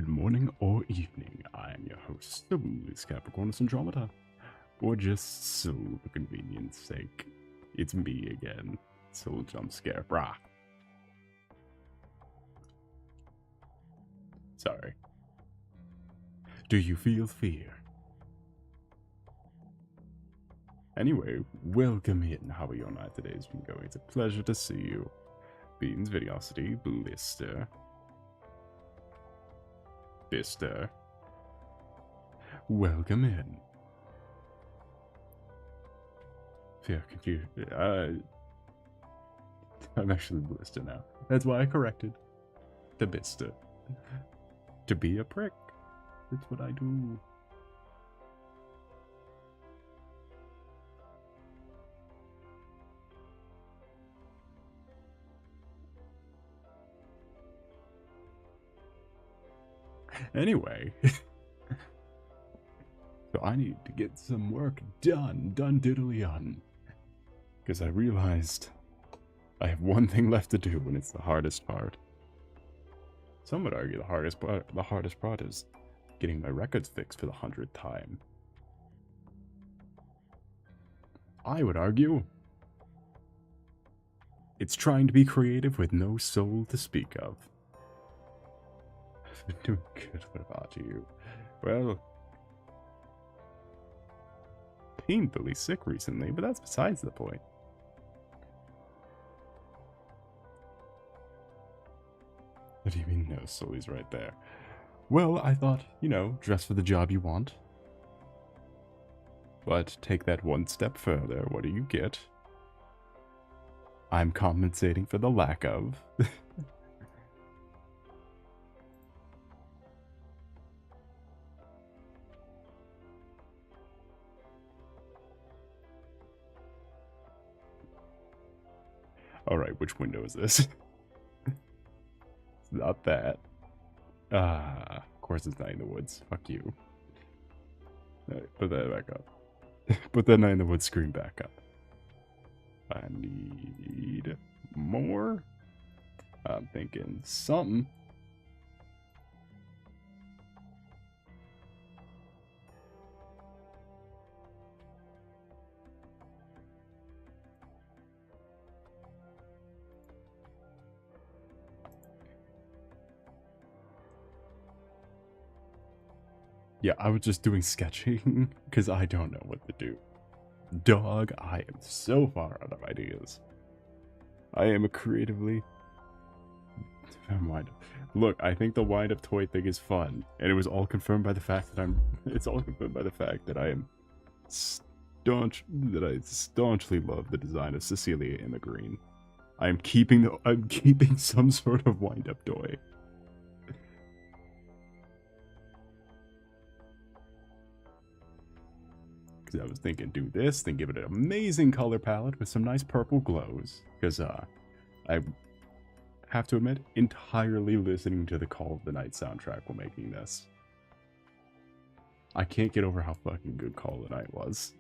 Good morning or evening. I am your host, the RULZ Capricornus Andromeda. Or just so for convenience sake, it's me again. Soul jump scare, brah. Sorry. Do you feel fear? Anyway, welcome in. How are your night today's been going? It's a pleasure to see you. Beans, Videosity, Blister. Bister. Welcome in. Fear, confused. I'm actually Blister now. That's why I corrected. To Bister. To be a prick. That's what I do. Anyway. So I need to get some work done. Done diddly on. Because I realized I have one thing left to do, and it's the hardest part. Some would argue the hardest part is getting my records fixed for the 100th time. I would argue it's trying to be creative with no soul to speak of. I've been doing good. What about you? Well, painfully sick recently, but that's besides the point. What do you mean no soul? He's right there. Well, I thought, dress for the job you want. But take that one step further. What do you get? I'm compensating for the lack of. Alright, which window is this? It's not that. Of course it's Night in the Woods. Fuck you. Alright, put that back up. Put that Night in the Woods screen back up. I need more. I'm thinking something. Yeah, I was just doing sketching because I don't know what to do. Dog, I am so far out of ideas. I am a creatively... Look, I think the wind-up toy thing is fun, and it was all confirmed by the fact that It's all confirmed by the fact that I staunchly love the design of Cecilia in the green. I'm keeping some sort of wind-up toy. I was thinking do this, then give it an amazing color palette with some nice purple glows. Because I have to admit, entirely listening to the Call of the Night soundtrack while making this. I can't get over how fucking good Call of the Night was.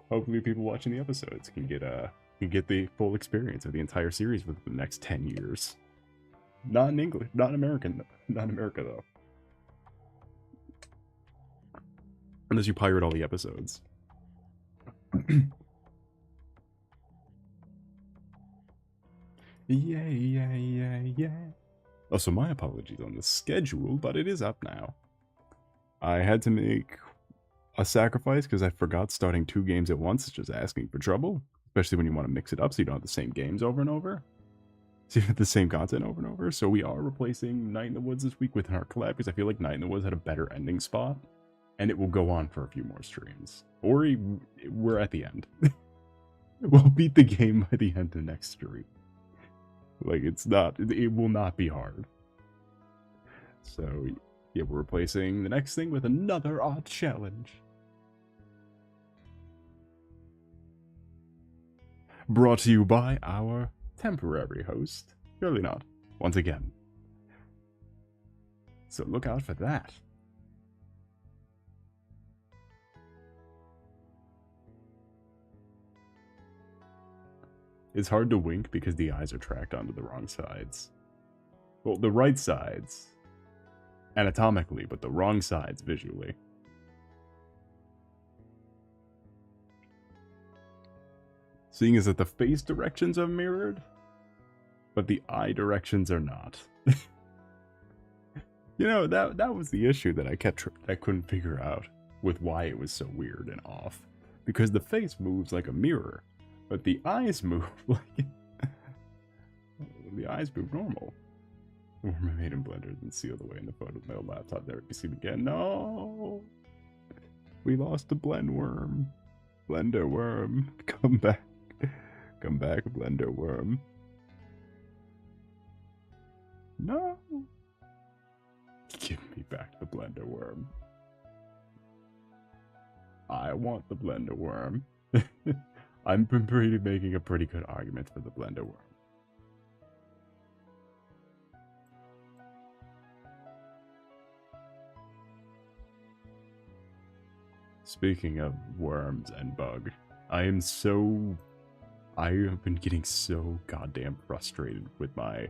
Hopefully people watching the episodes can get the full experience of the entire series within the next 10 years. Not in English, not in America though. Unless you pirate all the episodes. Yeah. Also, my apologies on the schedule, but it is up now. I had to make a sacrifice because I forgot starting 2 games at once is just asking for trouble. Especially when you want to mix it up so you don't have the same games over and over. So you have the same content over and over. So we are replacing Night in the Woods this week with our collab because I feel like Night in the Woods had a better ending spot. And it will go on for a few more streams. Or we're at the end. We'll beat the game by the end of next stream. Like, it will not be hard. So, yeah, we're replacing the next thing with another odd challenge. Brought to you by our temporary host, Surely Not, once again. So look out for that. It's hard to wink because the eyes are tracked onto the wrong sides. Well, the right sides anatomically, but the wrong sides visually. Seeing as that the face directions are mirrored, but the eye directions are not. You know, that was the issue that I couldn't figure out with why it was so weird and off. Because the face moves like a mirror, but the eyes move like... the eyes move normal. Worm I made in Blender and sealed away in the photo of my old laptop. There we see it again. No! We lost the blend worm. Blender worm. Come back. Come back, Blender worm. No! Give me back the Blender worm. I want the Blender worm. I'm making a pretty good argument for the Blender worm. Speaking of worms and bug, I have been getting so goddamn frustrated with my...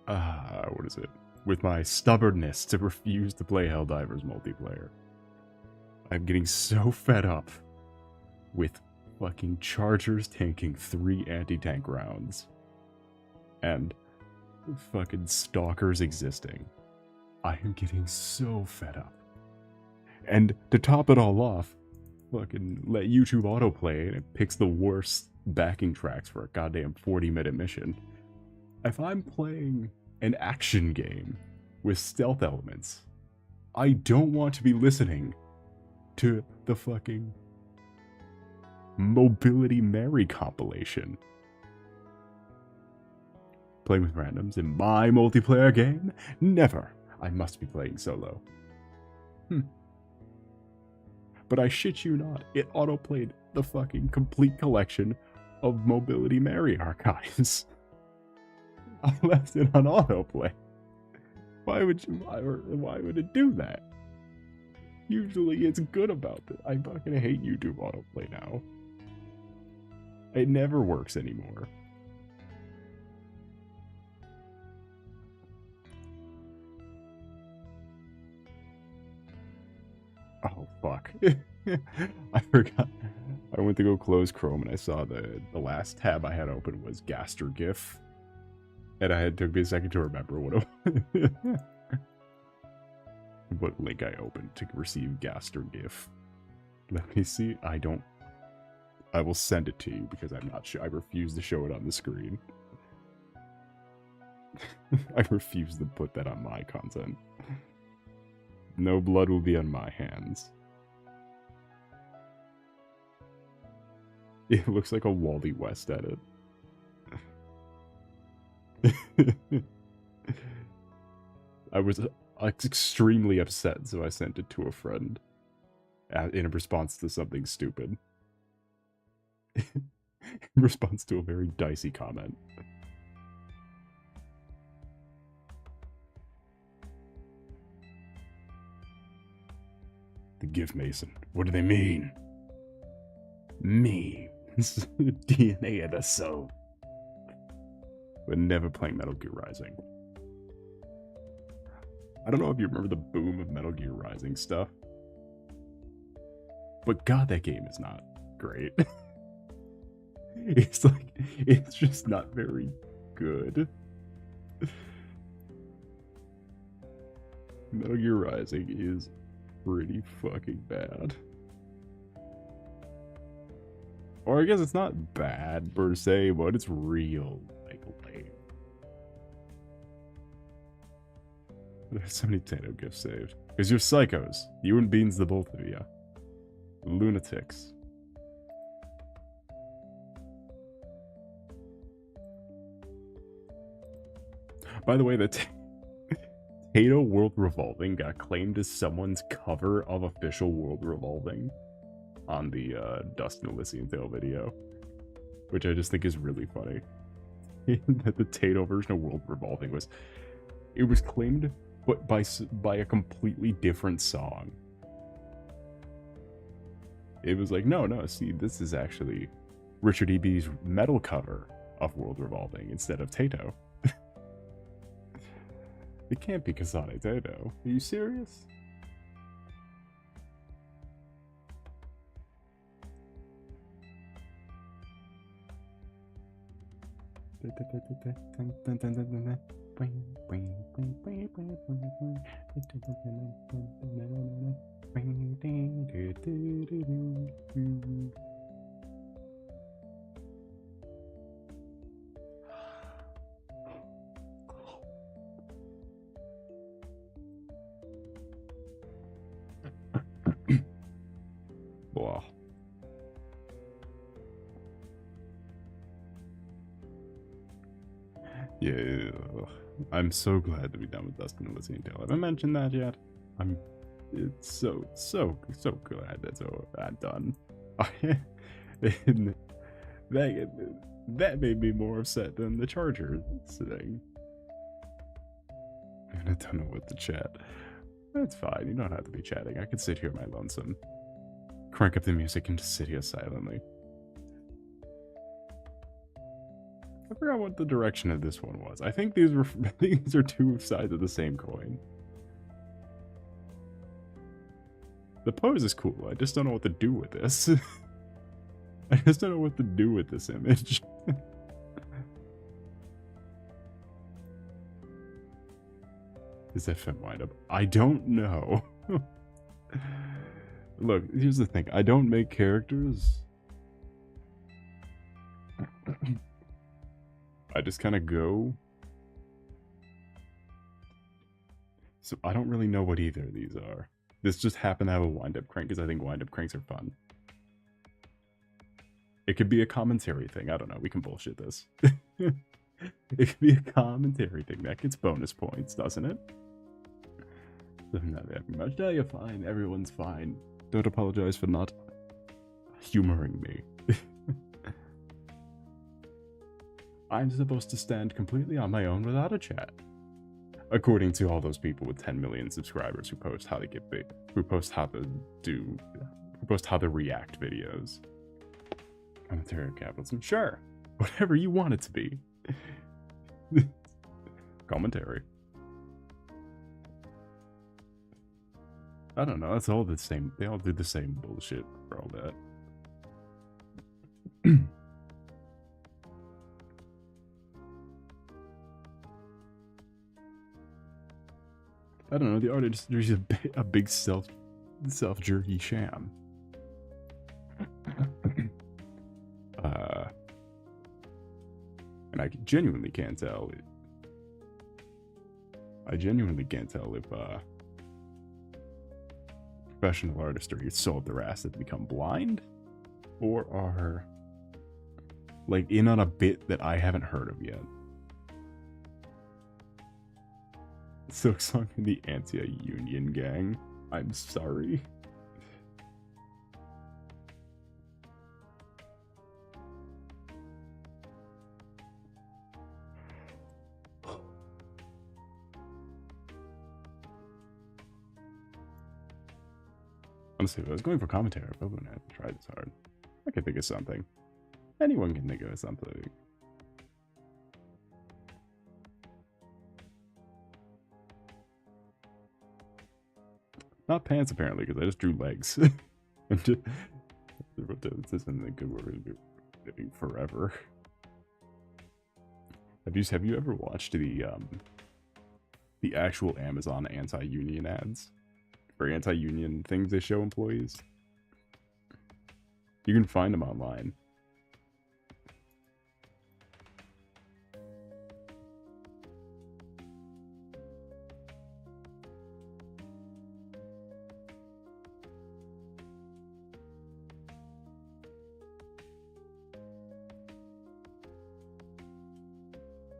what is it? With my stubbornness to refuse to play Helldivers multiplayer. I'm getting so fed up with fucking chargers tanking 3 anti-tank rounds. And fucking stalkers existing. I am getting so fed up. And to top it all off, fucking let YouTube autoplay and it picks the worst backing tracks for a goddamn 40-minute mission. If I'm playing an action game with stealth elements, I don't want to be listening to the fucking Mobility Mary compilation. Playing with randoms in my multiplayer game? Never. I must be playing solo. But I shit you not, it autoplayed the fucking complete collection of Mobility Mary archives. I left it on autoplay. Why would it do that? Usually it's good about it. I fucking hate YouTube autoplay now. It never works anymore. Oh, fuck. I forgot. I went to go close Chrome and I saw the last tab I had open was Gaster GIF. And it took me a second to remember what link I opened to receive Gaster GIF. Let me see. I will send it to you because I'm not sure. I refuse to show it on the screen. I refuse to put that on my content. No blood will be on my hands. It looks like a Wally West edit. I was extremely upset, so I sent it to a friend in response to something stupid. In response to a very dicey comment. The GIF Mason. What do they mean? Me. DNA of the soul. But never playing Metal Gear Rising. I don't know if you remember the boom of Metal Gear Rising stuff. But god, that game is not great. It's just not very good. Metal Gear Rising is pretty fucking bad. Or I guess it's not bad per se, but it's real, like, lame. There's so many potato gifts saved. Because you're psychos. You and Beans, the both of you. Lunatics. By the way, the Tato World Revolving got claimed as someone's cover of official World Revolving on the Dust and Elysian Tale video, which I just think is really funny. That the Tato version of World Revolving was claimed, but by a completely different song. It was like, no, see, this is actually Richard E.B.'s metal cover of World Revolving instead of Tato. It can't be Kasane Tato. Are you serious? Wow. Yeah, I'm so glad to be done with Dustin and Lizzie and Tail. Have I mentioned that yet? It's so glad that's done. And that made me more upset than the Charger thing. And I don't know what to chat. That's fine, you don't have to be chatting. I can sit here my lonesome. Crank up the music and just sit here silently. I forgot what the direction of this one was. I think these are two sides of the same coin. The pose is cool. I just don't know what to do with this. I just don't know what to do with this image. Is that fem wind up? I don't know. Look, here's the thing. I don't make characters. I just kind of go. So I don't really know what either of these are. This just happened to have a wind-up crank because I think wind-up cranks are fun. It could be a commentary thing. I don't know. We can bullshit this. It could be a commentary thing. That gets bonus points, doesn't it? Not that much. No, you're fine. Everyone's fine. Don't apologize for not humoring me. I'm supposed to stand completely on my own without a chat. According to all those people with 10 million subscribers who post how to get big, who post how to react videos. Commentary of capitalism. Sure. Whatever you want it to be. Commentary. I don't know, it's all the same. They all do the same bullshit for all that. I don't know, the artist is a big self-jerky sham. And I genuinely can't tell. I genuinely can't tell if professional artists are so up their ass that they become blind, or are like in on a bit that I haven't heard of yet. Silk Song in the anti-union gang. I'm sorry. Honestly, if I was going for commentary, I probably wouldn't have to try this hard. I can think of something. Anyone can think of something. Not pants, apparently, because I just drew legs. And just, this isn't good. We're going to be living forever. Have you ever watched the actual Amazon anti-union ads? For anti-union things they show employees? You can find them online.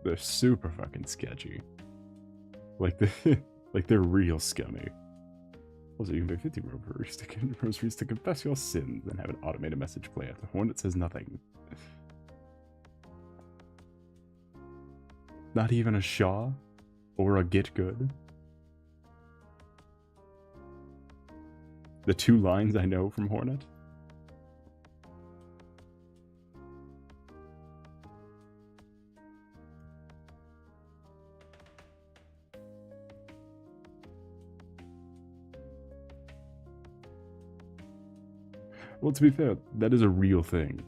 They're super fucking sketchy. Like they're real scummy. Also, you can pay 50 groceries to confess your sins and have an automated message play after one that says nothing. Not even a Shaw or a Get Good. The two lines I know from Hornet. Well, to be fair, that is a real thing.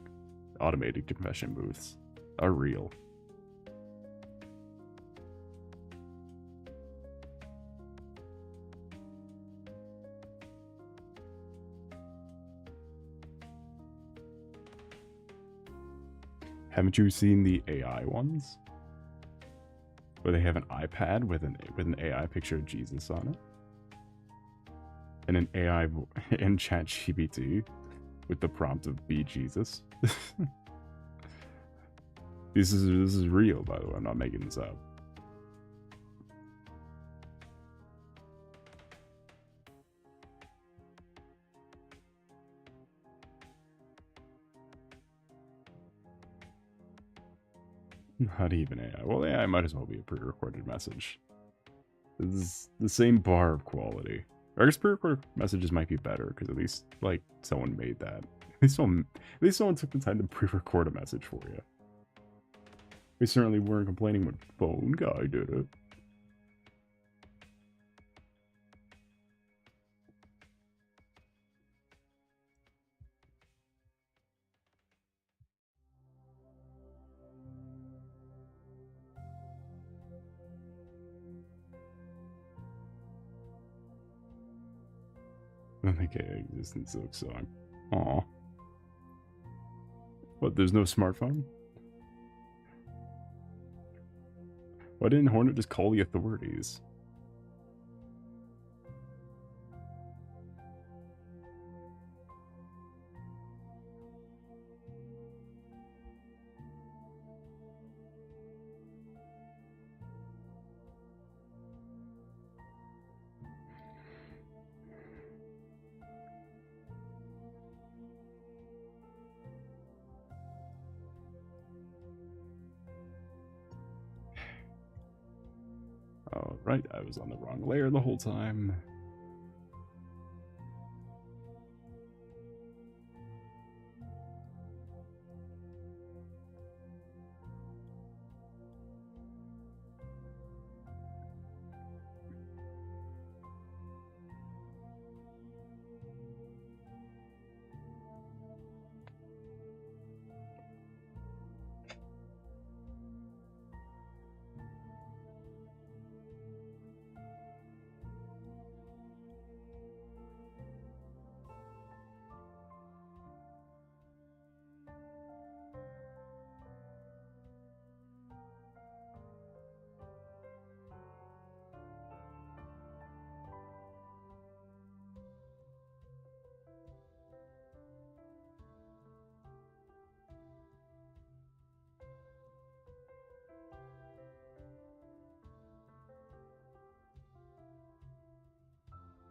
Automated confession booths are real. Haven't you seen the AI ones? Where they have an iPad with an AI picture of Jesus on it? And an AI in ChatGPT with the prompt of "Be Jesus." This is real, by the way. I'm not making this up. Not even AI. Well, AI might as well be a pre-recorded message. This is the same bar of quality. Or I guess pre-recorded messages might be better because at least like someone made that. At least someone took the time to pre-record a message for you. We certainly weren't complaining when Phone Guy did it. I don't think AI exists in Silk Song. Aw. What, there's no smartphone? Why didn't Hornet just call the authorities? Oh, right, I was on the wrong layer the whole time.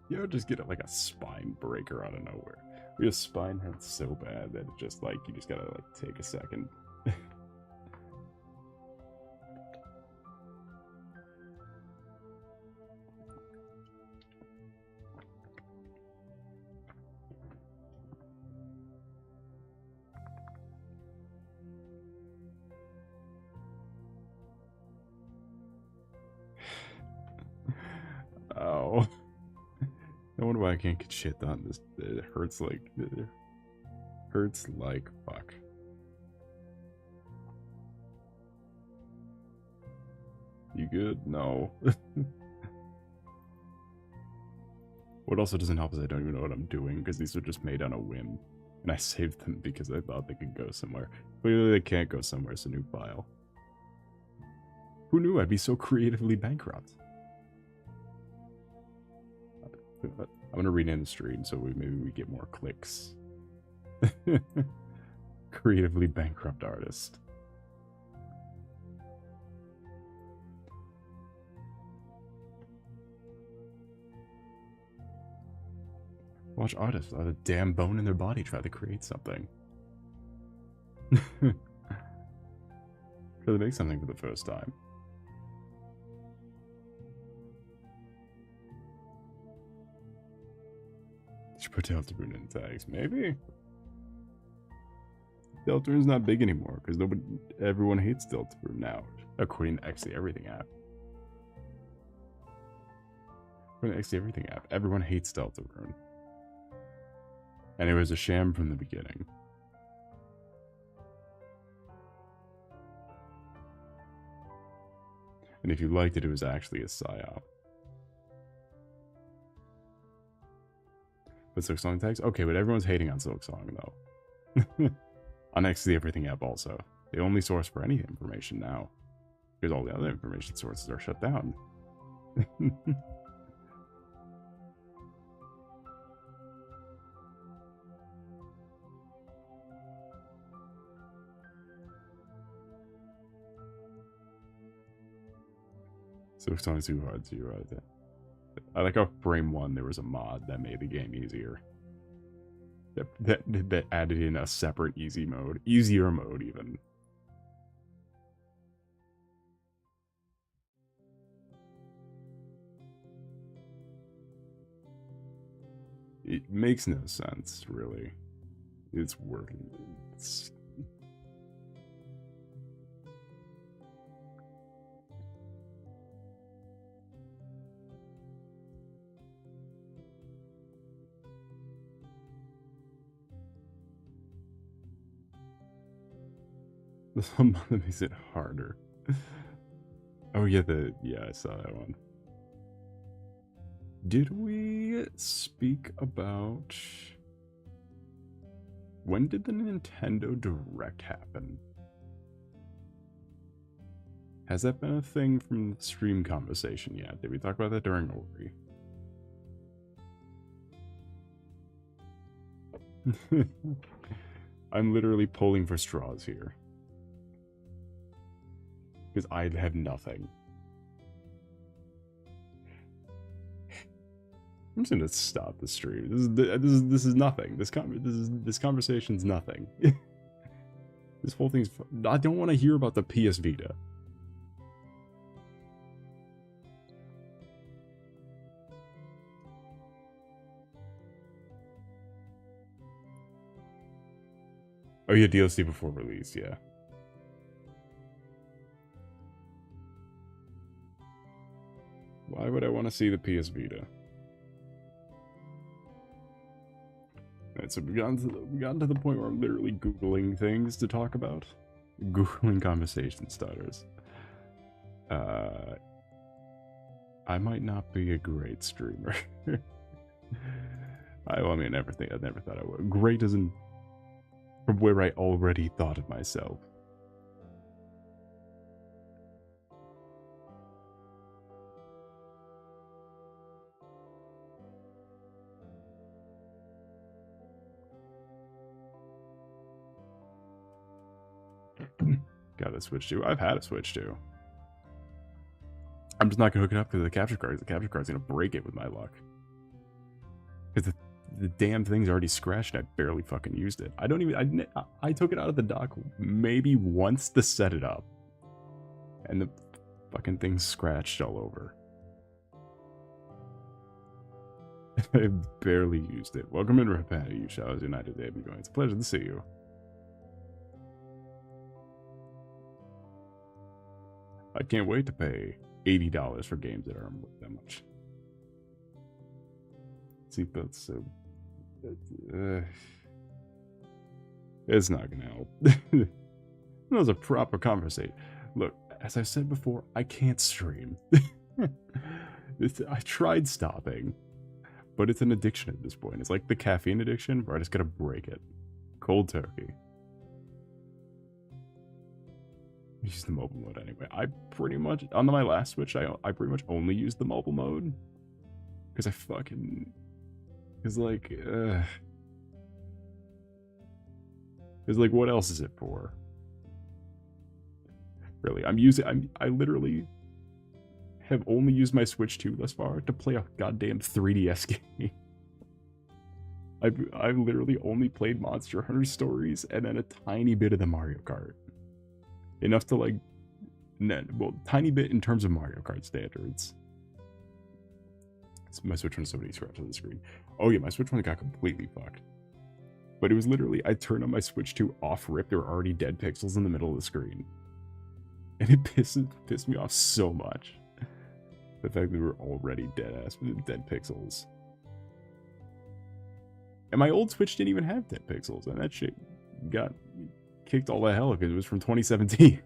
You know, just get like a spine breaker out of nowhere. Your spine hurts so bad that it just like, you just gotta like take a second. Oh. No wonder why I can't get shit done. This it hurts like fuck. You good? No. What also doesn't help is I don't even know what I'm doing because these are just made on a whim. And I saved them because I thought they could go somewhere. Clearly they can't go somewhere, it's a new file. Who knew I'd be so creatively bankrupt? I'm gonna rename the stream so maybe we get more clicks. Creatively bankrupt artist. Watch artists without a damn bone in their body try to create something. Try to make something for the first time. Should put Deltarune in the tags, maybe? Deltarune's not big anymore because everyone hates Deltarune now, according to XD Everything app. According to XD Everything app, everyone hates Deltarune. And it was a sham from the beginning. And if you liked it, it was actually a psyop. But Silksong tags? Okay, but everyone's hating on Silksong, though. On XD Everything app also. The only source for any information now. Because all the other information sources are shut down. Silksong's too hard to write that. I like how Frame 1 there was a mod that made the game easier. That added in a separate easy mode. Easier mode, even. It makes no sense, really. It's working. It's... Some makes it harder. Oh yeah, I saw that one. Did we speak about... When did the Nintendo Direct happen? Has that been a thing from the stream conversation yet? Did we talk about that during Ori? I'm literally pulling for straws here. Because I have nothing. I'm just gonna stop the stream. This is nothing. This conversation's nothing. This whole thing's. I don't want to hear about the PS Vita. Oh yeah, DLC before release, yeah. Why would I want to see the PS Vita? Alright, so we gotten to the point where I'm literally Googling things to talk about. Googling conversation starters. I might not be a great streamer. I mean, I never thought I would. Great isn't from where I already thought of myself. Got a Switch 2. I've had a Switch 2. I'm just not gonna hook it up because the capture card. The capture card's gonna break it with my luck. Because the damn thing's already scratched and I barely fucking used it. I don't even. I took it out of the dock maybe once to set it up, and the fucking thing's scratched all over. I barely used it. Welcome in, Repent. You shall as United Day be going. It's a pleasure to see you. I can't wait to pay $80 for games that aren't worth that much. Seatbelts, so it's not gonna help. That was a proper conversation. Look, as I've said before, I can't stream. I tried stopping, but it's an addiction at this point. It's like the caffeine addiction, where I just gotta break it. Cold turkey. Use the mobile mode anyway. I pretty much, on my last Switch, I pretty much only used the mobile mode. Because I fucking... Because like, what else is it for? Really, I literally have only used my Switch 2 thus far to play a goddamn 3DS game. I've literally only played Monster Hunter Stories and then a tiny bit of the Mario Kart. Enough to like, well, tiny bit in terms of Mario Kart standards. My Switch 1 has so many scratches on the screen. Oh yeah, my Switch 1 got completely fucked. But it was literally, I turned on my Switch 2 off rip, there were already dead pixels in the middle of the screen. And it pissed me off so much. The fact that we were already dead pixels. And my old Switch didn't even have 10 pixels, and that shit got kicked all to hell because it was from 2017.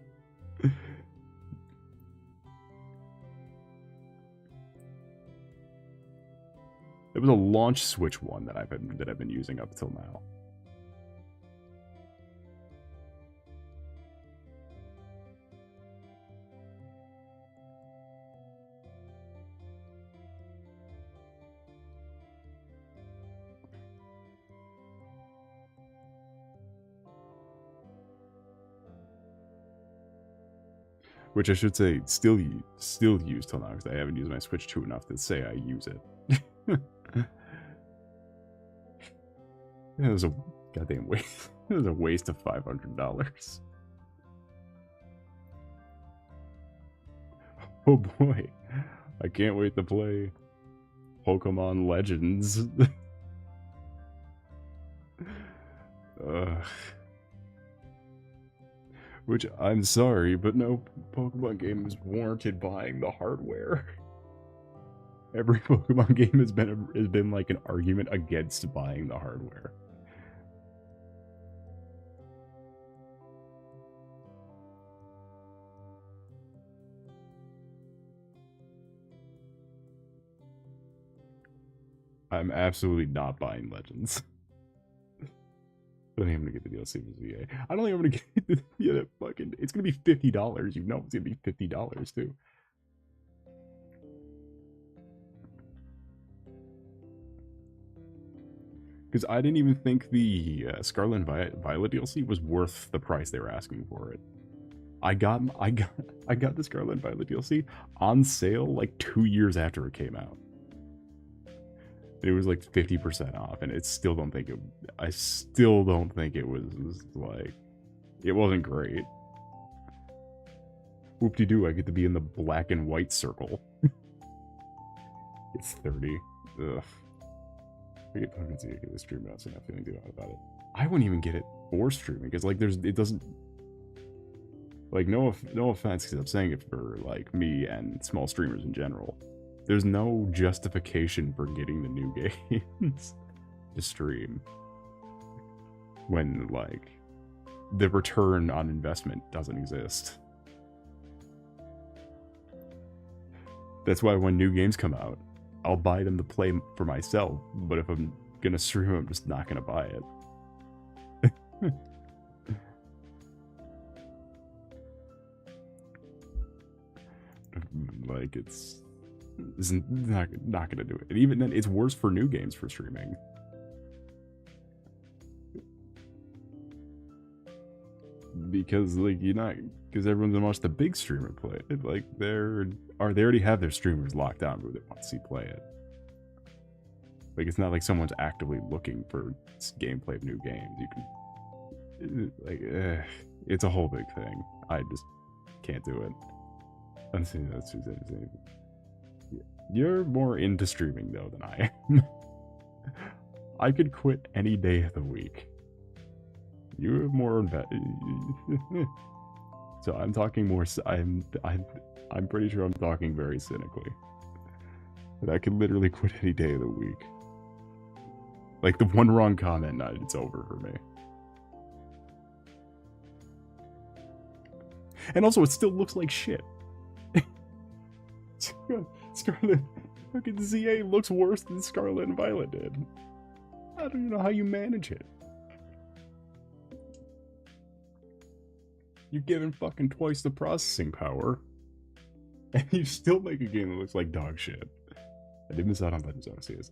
It was a launch Switch one that I've been using up till now. Which I should say, still use till now, because I haven't used my Switch 2 enough to say I use it. It was a goddamn waste. It was a waste of $500. Oh boy. I can't wait to play Pokemon Legends. Which, I'm sorry, but no Pokemon game is warranted buying the hardware. Every Pokemon game has been like an argument against buying the hardware. I'm absolutely not buying Legends. I don't think I'm gonna get the DLC for VA. I don't think I'm gonna get the fucking. It's gonna be $50. You know it's gonna be $50 too. Because I didn't even think the Scarlet and Violet DLC was worth the price they were asking for it. I got the Scarlet and Violet DLC on sale like 2 years after it came out. It was like 50% off, and I still don't think it was like, it wasn't great. Whoop-de-doo, I get to be in the black and white circle. It's 30. Ugh. I get the stream out, so I'm not feeling good about it. I wouldn't even get it for streaming, because like it doesn't, like, no offense, because I'm saying it for like me and small streamers in general. There's no justification for getting the new games to stream when, like, the return on investment doesn't exist. That's why when new games come out, I'll buy them to play for myself, but if I'm gonna stream, I'm just not gonna buy it. Like, it's not gonna do it. And even then, it's worse for new games for streaming. Because, like, because everyone's gonna watch the big streamer play it. Like, they already have their streamers locked down who they want to see play it. Like, it's not like someone's actively looking for gameplay of new games. You can, like, it's a whole big thing. I just can't do it. You're more into streaming, though, than I am. I could quit any day of the week. You're more so I'm talking more. I'm pretty sure I'm talking very cynically. That I could literally quit any day of the week. Like, the one wrong comment night, it's over for me. And also, it still looks like shit. Scarlet, fucking ZA looks worse than Scarlet and Violet did. I don't even know how you manage it. You're given fucking twice the processing power, and you still make a game that looks like dog shit. I did miss out on Legends Arceus.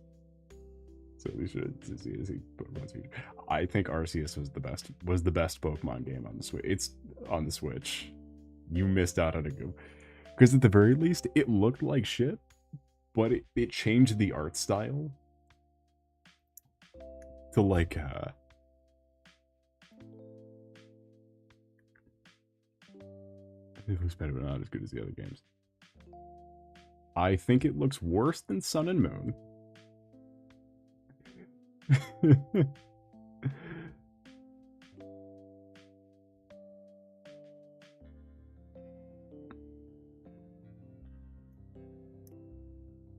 So we should see. I think Arceus was the best Pokemon game on the Switch. It's on the Switch. You missed out on a good, because at the very least it looked like shit, but it changed the art style to like it looks better, but not as good as the other games. I think it looks worse than Sun and Moon.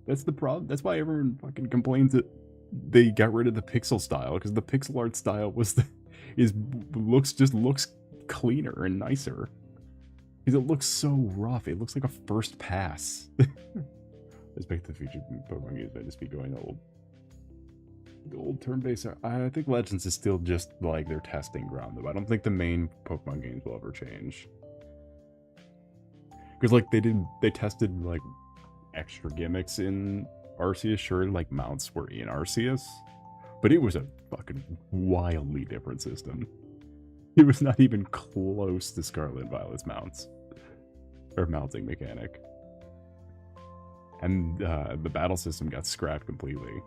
That's the problem. That's why everyone fucking complains that they got rid of the pixel style, because the pixel art style was looks cleaner and nicer. Because it looks so rough. It looks like a first pass. Respect the future Pokemon games might just be going old. The old turn-based, I think Legends is still just like their testing ground, though. I don't think the main Pokemon games will ever change. Because like they tested like extra gimmicks in Arceus. Sure, like mounts were in Arceus, but it was a fucking wildly different system. It was not even close to Scarlet and Violet's mounts or mounting mechanic, and the battle system got scrapped completely.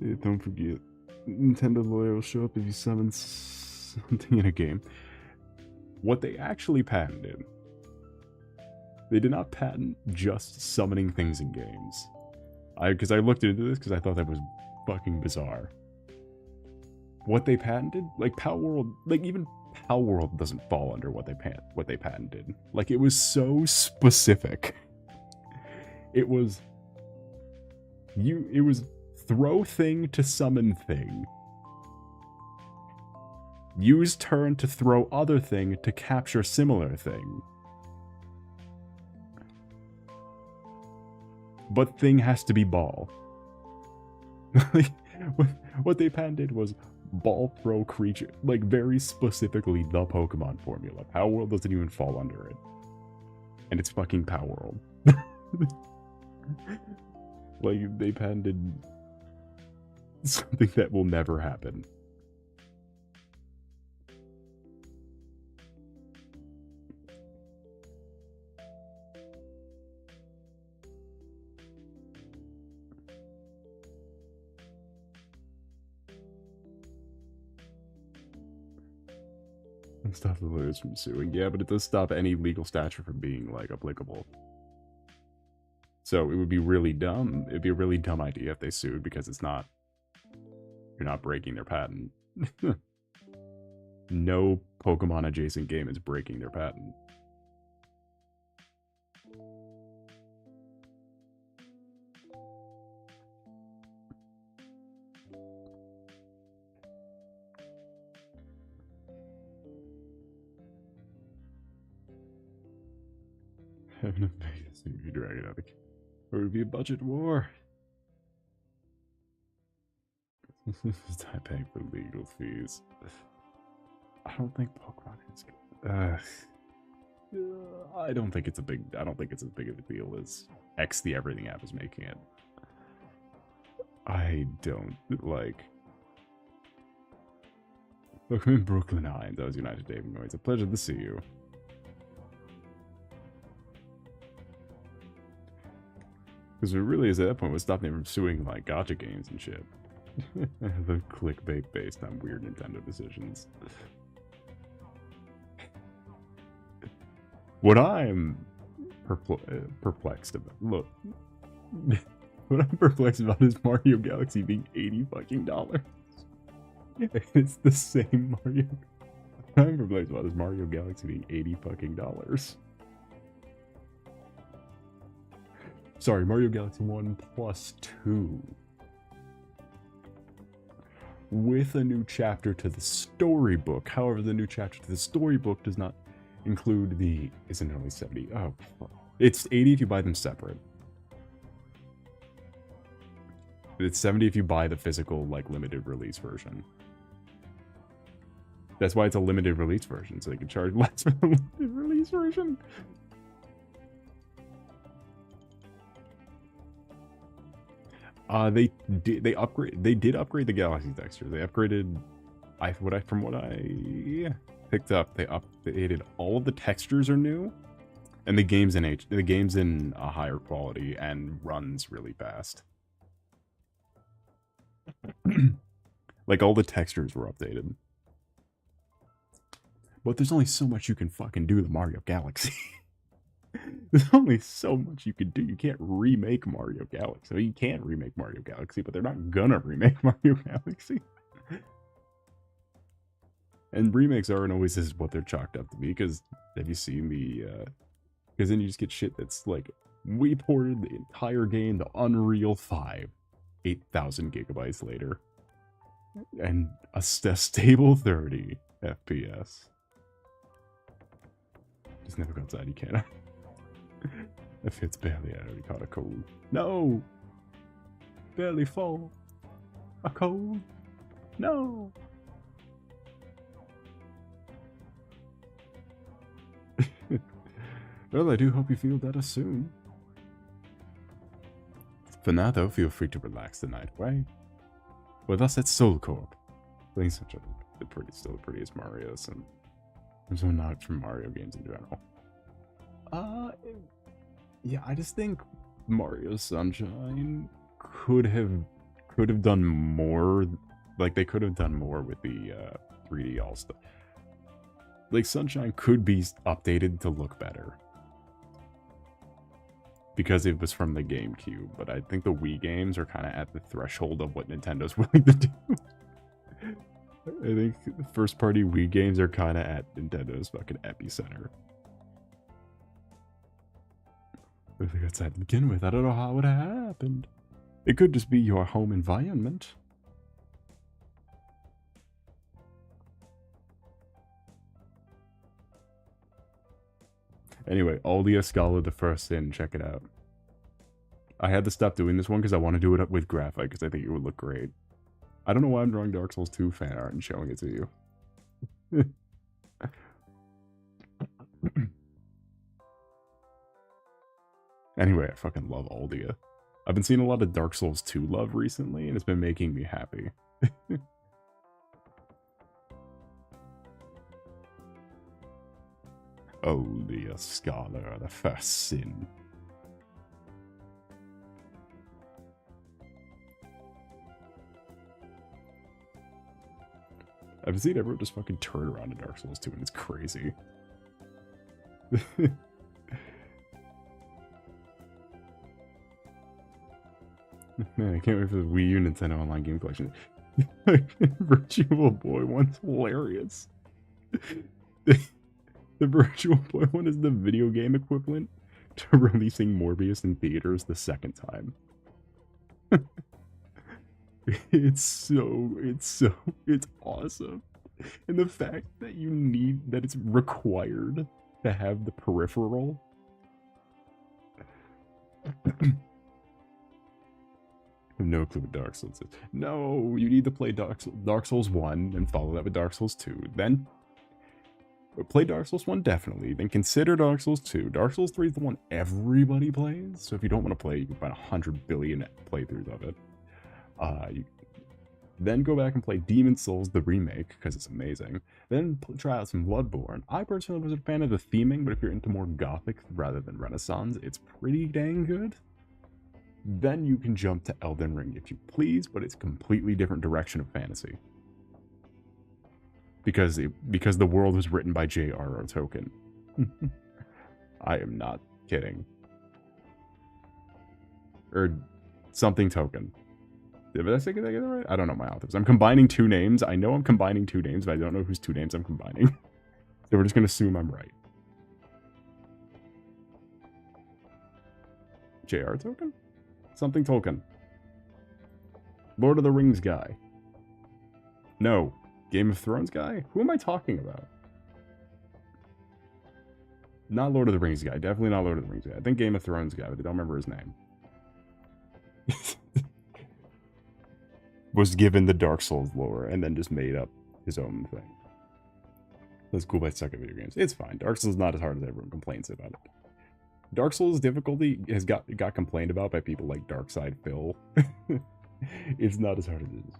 Yeah, don't forget, Nintendo lawyer will show up if you summon something in a game. What they actually patented, they did not patent just summoning things in games. Because I looked into this because I thought that was fucking bizarre. What they patented, like Palworld, like even Palworld doesn't fall under what they patented. Like it was so specific. It was throw thing to summon thing. Use turn to throw other thing to capture similar thing. But thing has to be ball. Like, what they patented was ball throw creature. Like, very specifically the Pokemon formula. Palworld doesn't even fall under it. And it's fucking Palworld. Like, they patented something that will never happen. Stop the lawyers from suing. Yeah, but it does stop any legal statute from being, like, applicable. So it would be really dumb. It'd be a really dumb idea if they sued, because it's not... You're not breaking their patent. No Pokemon adjacent game is breaking their patent. Having a Vegas movie dragon out, or it would be a budget war. Time paying for legal fees. I don't think Pokemon is good. I don't think it's as big of a deal as the Everything app is making it. I don't like. Welcome in Brooklyn Hines. I was United David. It's a pleasure to see you. Because it really is at that point what stopped them from suing like gacha games and shit. The clickbait based on weird Nintendo decisions. What I'm perplexed about, look, what I'm perplexed about is Mario Galaxy being $80 fucking dollars. It's the same Mario. What I'm perplexed about is Mario Galaxy being $80 fucking dollars. Sorry, Mario Galaxy 1 plus 2. With a new chapter to the storybook. However, the new chapter to the storybook does not include the... Isn't it only 70? Oh, fuck. It's 80 if you buy them separate. It's 70 if you buy the physical, like, limited release version. That's why it's a limited release version, so they can charge less for the limited release version. They did upgrade the Galaxy texture. They upgraded, from what I picked up, they updated all of the textures are new, and the game's in a higher quality and runs really fast. Like, all the textures were updated. But there's only so much you can fucking do to Mario Galaxy. There's only so much you can do. You can't remake Mario Galaxy. I mean, you can't remake Mario Galaxy, but they're not gonna remake Mario Galaxy. And remakes aren't always as what they're chalked up to be, because have you seen the, because then you just get shit that's like, we ported the entire game to Unreal 5, 8,000 gigabytes later, and a stable 30 FPS. Just never got outside, you can't. If it's barely, I already caught a cold. No! Barely fall. A cold. No! Well, I do hope you feel better soon. For now, though, feel free to relax the night away. With us at Soul Corp. Playing such still the prettiest Marios, and I'm so not from Mario games in general. Yeah, I just think Mario Sunshine could have done more. Like, they could have done more with the 3D All-Star. Like, Sunshine could be updated to look better, because it was from the GameCube, but I think the Wii games are kind of at the threshold of what Nintendo's willing to do. I think first-party Wii games are kind of at Nintendo's fucking epicenter. I think that's that to begin with. I don't know how it happened. It could just be your home environment. Anyway, Aldia Scala the First Sin, check it out. I had to stop doing this one because I want to do it up with graphite because I think it would look great. I don't know why I'm drawing Dark Souls 2 fan art and showing it to you. Anyway, I fucking love Aldia. I've been seeing a lot of Dark Souls 2 love recently, and it's been making me happy. Aldia Scala the First Sin. I've seen everyone just fucking turn around in Dark Souls 2, and it's crazy. Man, I can't wait for the Wii U Nintendo Online Game Collection. Virtual Boy one's hilarious. The Virtual Boy one is the video game equivalent to releasing Morbius in theaters the second time. It's awesome. And the fact that it's required to have the peripheral. I have no clue what Dark Souls is. No, you need to play Dark Souls 1 and follow that with Dark Souls 2. Then play Dark Souls 1 definitely. Then consider Dark Souls 2. Dark Souls 3 is the one everybody plays. So if you don't want to play, you can find 100 billion playthroughs of it. You then go back and play Demon Souls, the remake, because it's amazing. Then try out some Bloodborne. I personally was a fan of the theming, but if you're into more Gothic rather than Renaissance, it's pretty dang good. Then you can jump to Elden Ring if you please, but it's a completely different direction of fantasy. Because the world was written by J.R.R. Tolkien. I am not kidding. Or something Tolkien. Did I say that right? I don't know my authors. I'm combining two names. I know I'm combining two names, but I don't know whose two names I'm combining. So we're just going to assume I'm right. J.R. Tolkien? Something Tolkien. Lord of the Rings guy. No. Game of Thrones guy? Who am I talking about? Not Lord of the Rings guy. Definitely not Lord of the Rings guy. I think Game of Thrones guy, but I don't remember his name. Was given the Dark Souls lore and then just made up his own thing. That's cool by suck at video games. It's fine. Dark Souls is not as hard as everyone complains about it. Dark Souls difficulty has got complained about by people like Darkside Phil. It's not as hard as it is.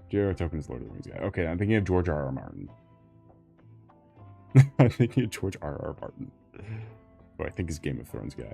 J.R.R. Tolkien is Lord of the Rings guy. Okay, I'm thinking of George R.R. Martin. I'm thinking of George R.R. Martin. Who I think is Game of Thrones guy.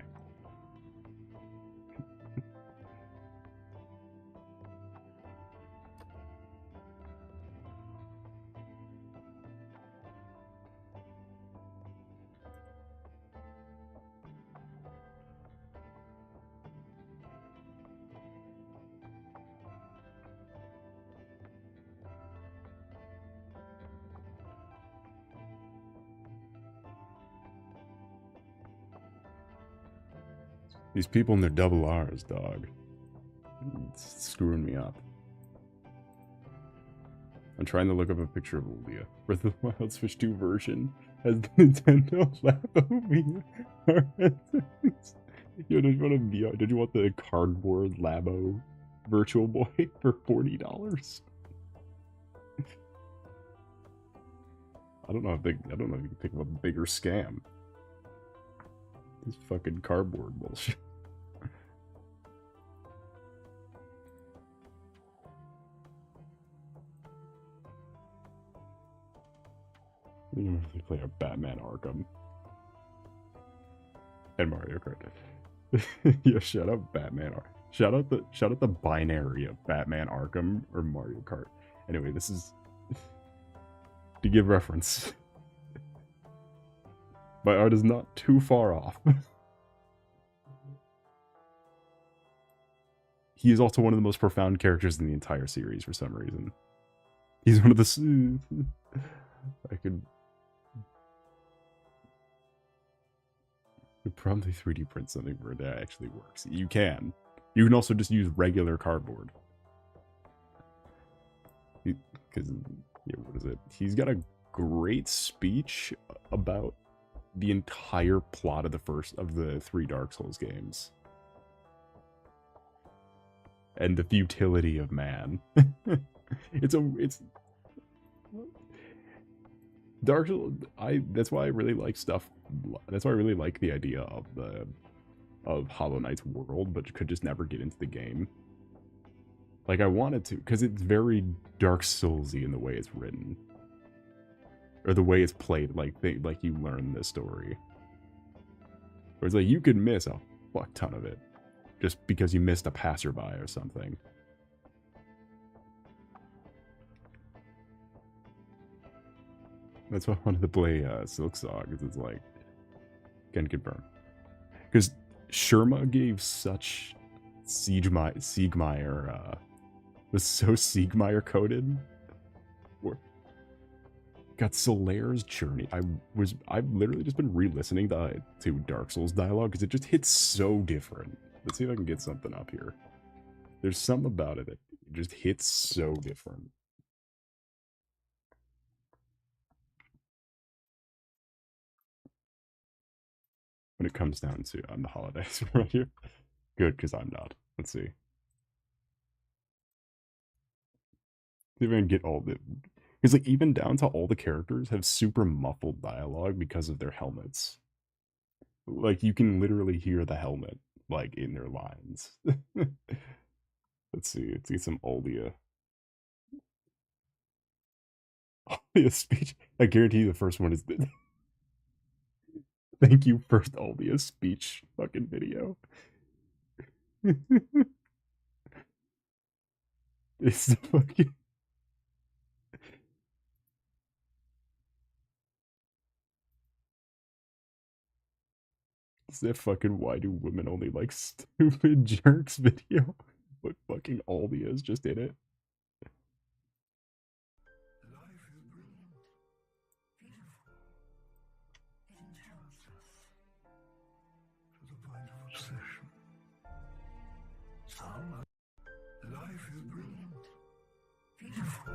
These people in their double R's, dog. It's screwing me up. I'm trying to look up a picture of Lulia. Breath of the Wild Switch 2 version has the Nintendo Labo VR. Yo, did you want a VR? Did you want the cardboard Labo Virtual Boy for $40? I don't know if you can think of a bigger scam. This fucking cardboard bullshit. You really play a Batman Arkham and Mario Kart. Yeah, shout out Batman. Shout out the binary of Batman Arkham or Mario Kart. Anyway, this is to give reference. My art is not too far off. He is also one of the most profound characters in the entire series for some reason. He's one of the... I could probably 3D print something where that actually works. You can. You can also just use regular cardboard. Because, yeah, what is it? He's got a great speech about the entire plot of the 3 Dark Souls games. And the futility of man. it's Dark Souls. That's why I really like stuff. That's why I really like the idea of Hollow Knight's world, but could just never get into the game. Like I wanted to, because it's very Dark Soulsy in the way it's written, or the way it's played. Like you learn this story, where it's like you could miss a fuck ton of it, just because you missed a passerby or something. That's why I wanted to play Silk Song, because it's like, can confirm. Because Sherma gave such Siegmeyer, was so Siegmeyer coded. Got Solaire's journey. I've literally just been re-listening to Dark Souls dialogue, because it just hits so different. Let's see if I can get something up here. There's something about it that just hits so different. When it comes down to the holidays right here. Good, because I'm not. Let's see. See if I can get all the... Because like even down to all the characters have super muffled dialogue because of their helmets. Like you can literally hear the helmet like in their lines. Let's see. Let's get some Aldia. Aldia speech. I guarantee you the first one is the... Thank you, first Aldia speech fucking video. It's the fucking... It's that fucking why do women only like stupid jerks video. But fucking Aldia is just in it. Life is brilliant, beautiful,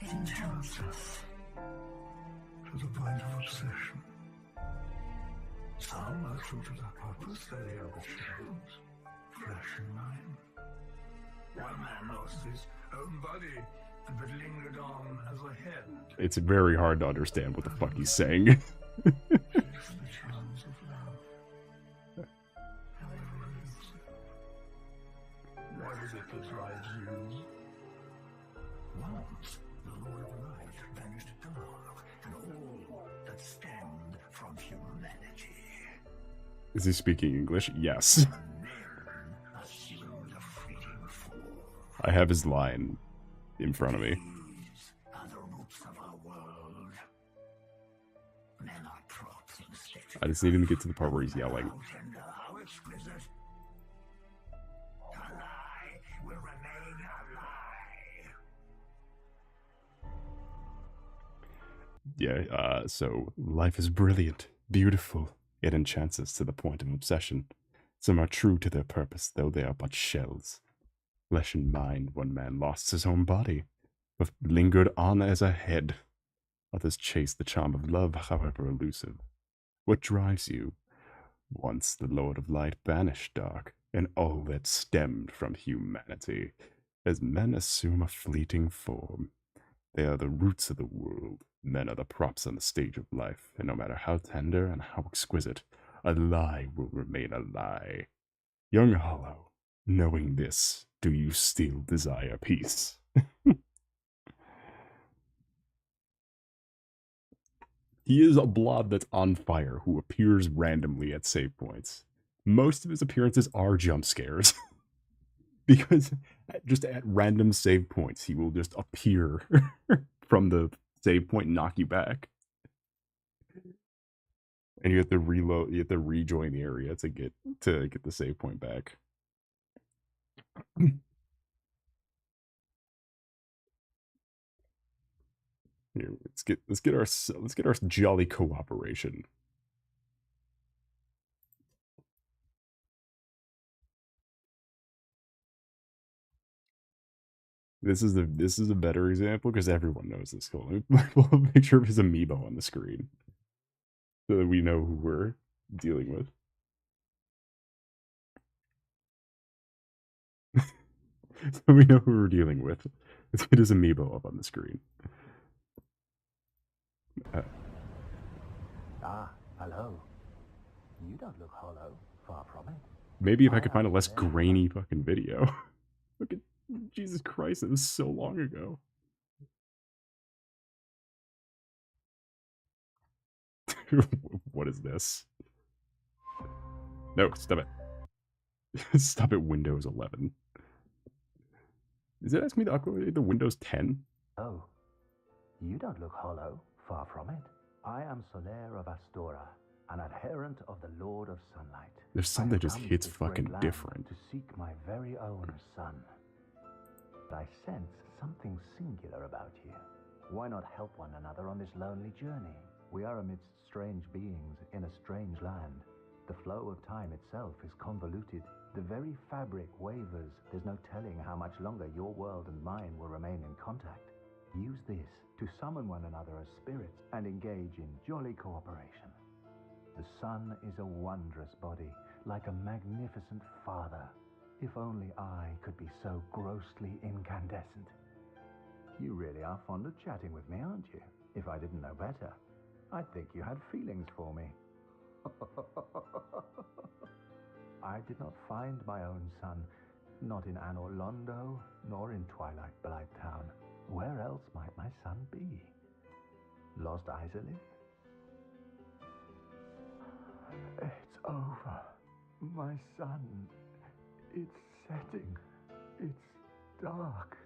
it enchants us to the point of obsession. Some are true to their purpose, they are the shadows, flesh and mind. One man lost his own body, but lingered on as a head. It's very hard to understand what the fuck he's saying. The charms of love. However elusive. What is it that drives you? Once, the Lord of Light vanished dark, and all that stemmed from humanity. Is he speaking English? Yes. I have his line in front of me. These are the roots of our world. Men are props in statues. I just need him to get to the part where he's yelling. How tender, how exquisite. A lie will remain a lie. Yeah, so life is brilliant, beautiful. It enchants us to the point of obsession. Some are true to their purpose, though they are but shells. Flesh and mind, one man lost his own body, but lingered on as a head. Others chased the charm of love, however elusive. What drives you? Once the Lord of Light banished dark, and all that stemmed from humanity, as men assume a fleeting form. They are the roots of the world. Men are the props on the stage of life, and no matter how tender and how exquisite, a lie will remain a lie. Young Hollow, knowing this, do you still desire peace? He is a blob that's on fire who appears randomly at save points. Most of his appearances are jump scares. Because just at random save points, he will just appear from the save point and knock you back. And you have to reload, you have to rejoin the area to get the save point back. Here, let's get our jolly cooperation. This is a better example because everyone knows this. Hold on, let me pull a picture of his amiibo on the screen so that we know who we're dealing with. So we know who we're dealing with. Let's get his amiibo up on the screen. Hello. You don't look hollow. Far from it. Maybe if I could find a less grainy fucking video. Look at Jesus Christ, it was so long ago. What is this? No, stop it. Stop it, Windows 11. Is it asking me to upgrade the Windows 10? Oh, you don't look hollow. Far from it. I am Solace of Astora, an adherent of the Lord of Sunlight. There's some that just hits fucking different. To seek my very own sun. I sense something singular about you. Why not help one another on this lonely journey? We are amidst strange beings in a strange land. The flow of time itself is convoluted. The very fabric wavers. There's no telling how much longer your world and mine will remain in contact. Use this to summon one another as spirits and engage in jolly cooperation. The sun is a wondrous body, like a magnificent father. If only I could be so grossly incandescent. You really are fond of chatting with me, aren't you? If I didn't know better, I'd think you had feelings for me. I did not find my own son, not in Anor Londo, nor in Twilight Blight Town. Where else might my son be? Lost Isolith? It's over. My son. It's setting. It's dark.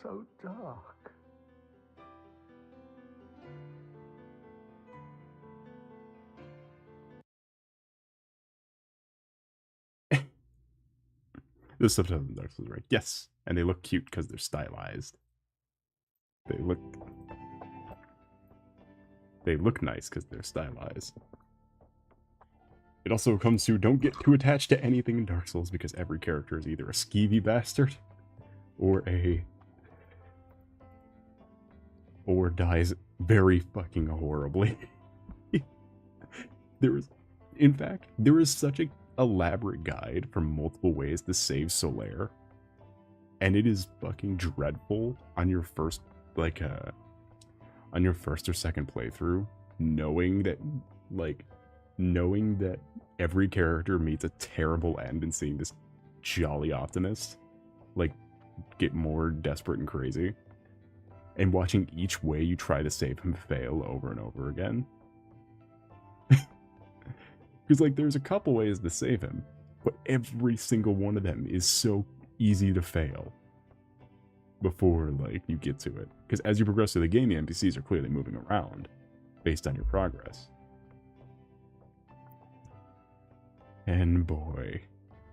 So dark. The subtitles in Dark Souls, right? Yes, and they look cute because they're stylized. They look nice because they're stylized. It also comes to don't get too attached to anything in Dark Souls because every character is either a skeevy bastard or dies very fucking horribly. In fact, there is such a elaborate guide for multiple ways to save Solaire, and it is fucking dreadful on your first or second playthrough, knowing that every character meets a terrible end and seeing this jolly optimist get more desperate and crazy, and watching each way you try to save him fail over and over again. Because, there's a couple ways to save him, but every single one of them is so easy to fail before, you get to it. Because as you progress through the game, the NPCs are clearly moving around based on your progress. And boy,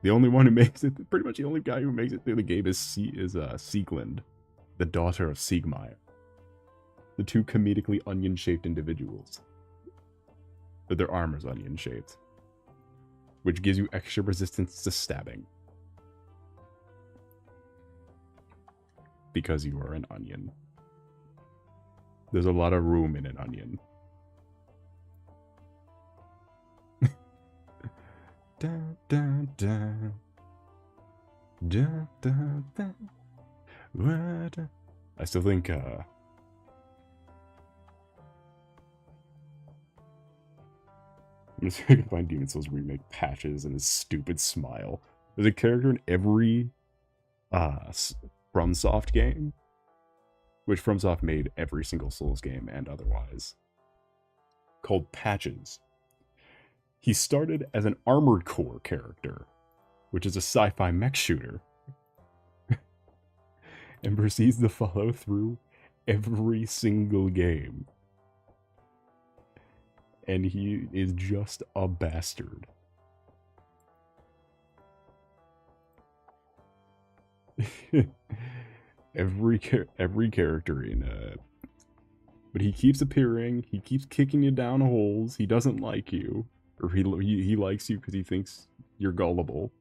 the only one who makes it, pretty much the only guy who makes it through the game is Sieglind, the daughter of Siegmeyer. The two comedically onion-shaped individuals. But their armor's onion-shaped. which gives you extra resistance to stabbing. Because you are an onion. There's a lot of room in an onion. Dun, dun, dun. Dun, dun, dun. Dun. I still think, I'm just see if I can find Demon Souls remake patches and his stupid smile. There's a character in every FromSoft game, which FromSoft made every single Souls game and otherwise, called Patches. He started as an Armored Core character, which is a sci-fi mech shooter, and proceeds to follow through every single game. And he is just a bastard. every character in but he keeps appearing, he keeps kicking you down holes, he doesn't like you, or he likes you because he thinks you're gullible.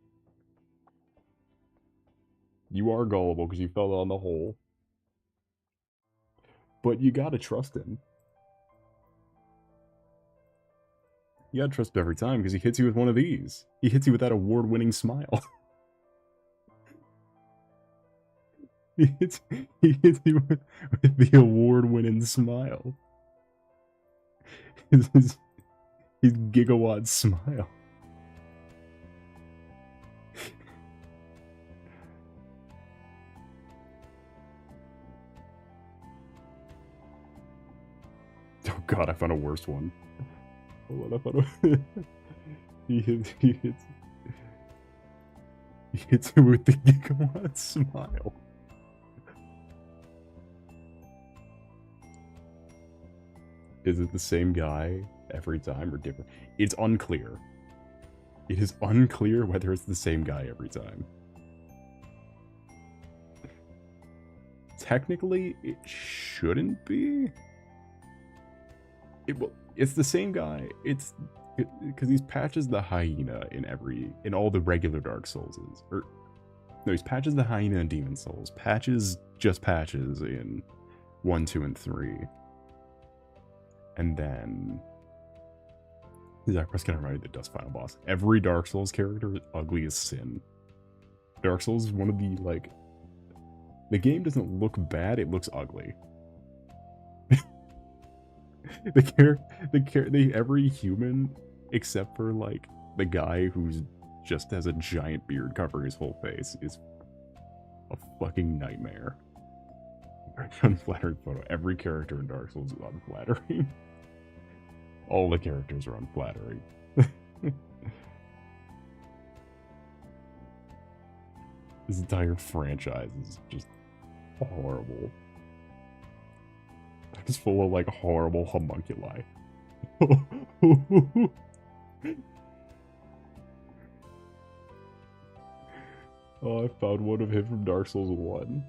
You are gullible because you fell down the hole. But you gotta trust him. You gotta trust him every time because he hits you with one of these. He hits you with that award-winning smile. he hits you with the award-winning smile. His gigawatt smile. Oh god, I found a worse one. Hold on, I found a... he hits you with the gigawatt smile. Is it the same guy every time or different? It's unclear. It is unclear whether it's the same guy every time. Technically, it shouldn't be. It's the same guy. It's because he's Patches the Hyena in all the regular Dark Souls. Or no, he's Patches the Hyena in Demon Souls. Patches in 1, 2, and 3. And then Zach Prescott reminded the Dust Final Boss. Every Dark Souls character is ugly as sin. Dark Souls is one of the game doesn't look bad, it looks ugly. Every human except for the guy who's just has a giant beard covering his whole face is a fucking nightmare. Very unflattering photo. Every character in Dark Souls is unflattering. All the characters are unflattering. This entire franchise is just horrible. It's full of horrible homunculi. Oh, I found one of him from Dark Souls 1.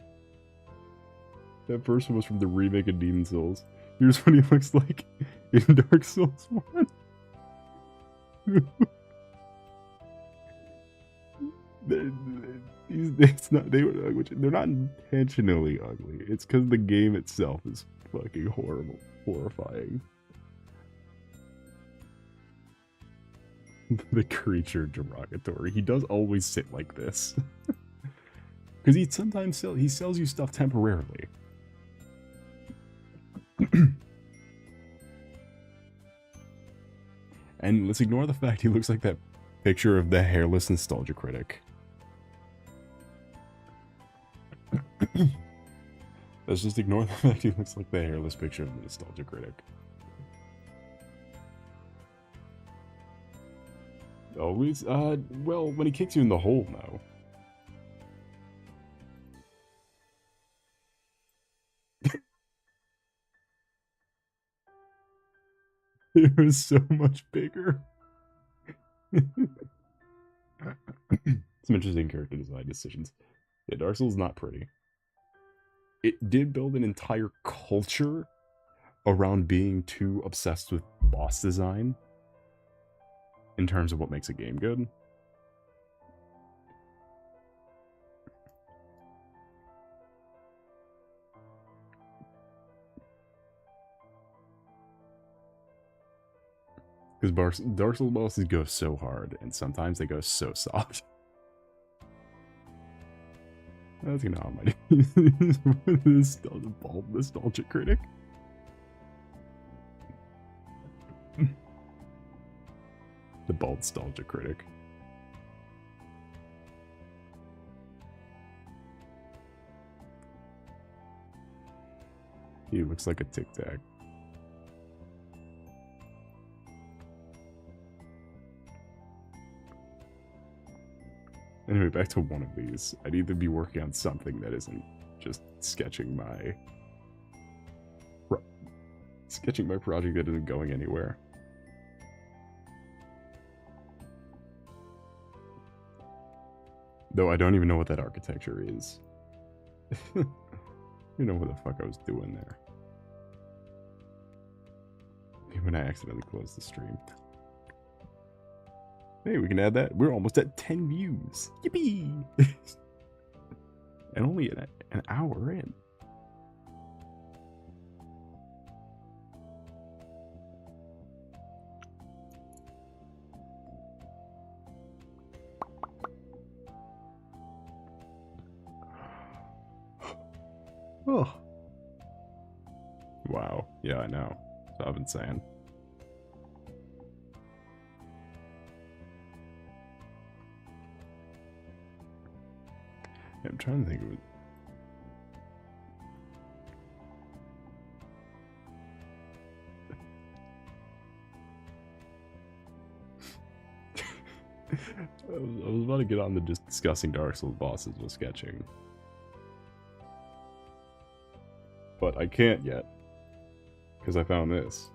That first one was from the remake of Demon Souls. Here's what he looks like in Dark Souls 1. They're not intentionally ugly. It's because the game itself is fucking horrible, horrifying. The creature derogatory. He does always sit like this. Because he sometimes sells you stuff temporarily. And let's ignore the fact he looks like that picture of the hairless nostalgia critic. Let's just ignore the fact he looks like the hairless picture of the nostalgia critic. Always, well, when he kicks you in the hole, no. It was so much bigger. Some interesting character design decisions. Yeah, Dark Souls is not pretty. It did build an entire culture around being too obsessed with boss design. in terms of what makes a game good. Because Dark Souls bosses go so hard, and sometimes they go so soft. That's gonna on my this bald nostalgia critic. The bald nostalgia critic. He looks like a Tic Tac. Anyway, back to one of these. I'd either be working on something that isn't just sketching my project that isn't going anywhere. Though I don't even know what that architecture is. You know what the fuck I was doing there. When I accidentally closed the stream. Hey, we can add that. We're almost at 10 views. Yippee! And only an hour in. Oh. Wow. Yeah, I know. So I've been saying. I'm trying to think of it. I was about to get on to just discussing Dark Souls bosses with sketching. But I can't yet. Because I found this.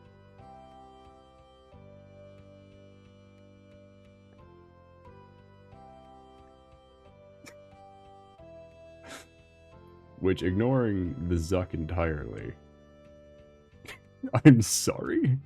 Which, ignoring the Zuck entirely, I'm sorry?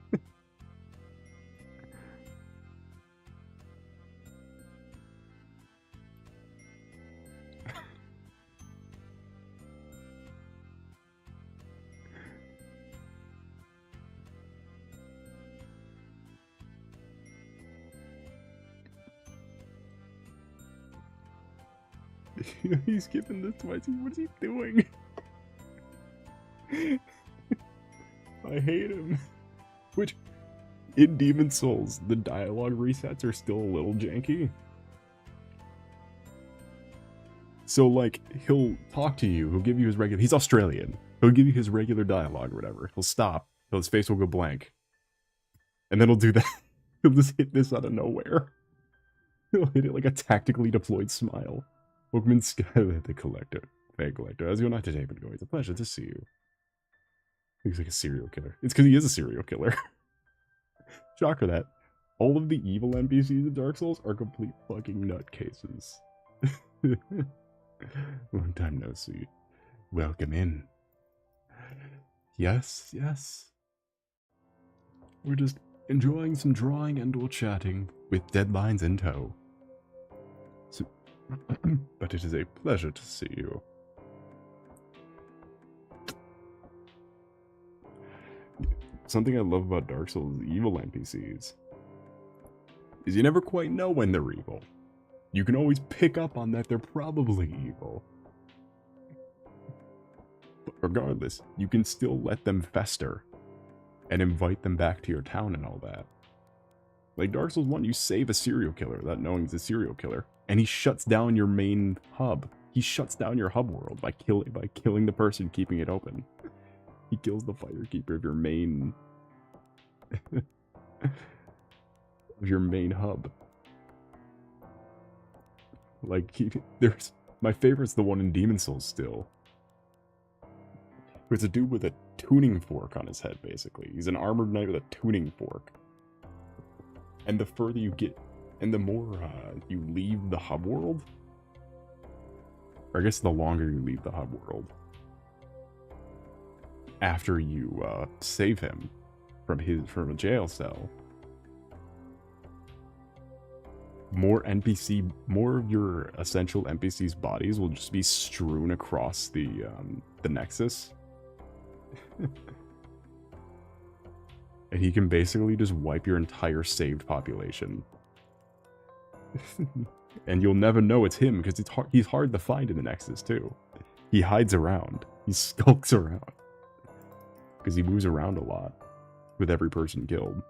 He's skipping this twice. What is he doing? I hate him. Which, in Demon Souls, the dialogue resets are still a little janky. So, like, he'll talk to you, he'll give you his regular... He's Australian. He'll give you his regular dialogue or whatever. He'll stop. His face will go blank. And then he'll do that. He'll just hit this out of nowhere. He'll hit it like a tactically deployed smile. Welcome Skyler, the collector. Fan collector. As you're not today, but it's a pleasure to see you. Looks like a serial killer. It's because he is a serial killer. Shocker that. All of the evil NPCs in Dark Souls are complete fucking nutcases. Long time no see. Welcome in. Yes, yes. We're just enjoying some drawing and or chatting with deadlines in tow. So, but it is a pleasure to see you. Something I love about Dark Souls evil NPCs is you never quite know when they're evil. You can always pick up on that they're probably evil. But regardless, you can still let them fester and invite them back to your town and all that. Like Dark Souls 1, you save a serial killer without knowing he's a serial killer, and he shuts down your main hub. He shuts down your hub world by killing the person keeping it open. He kills the firekeeper of your main hub. Like, there's my favorite's the one in Demon Souls still. It's a dude with a tuning fork on his head, basically. He's an armored knight with a tuning fork. And the further you get, and the more you leave the hub world, or I guess the longer you leave the hub world, after you save him from a jail cell, more of your essential NPC's bodies will just be strewn across the Nexus. And he can basically just wipe your entire saved population. And you'll never know it's him, because he's hard to find in the Nexus, too. He hides around. He skulks around. Because he moves around a lot with every person killed.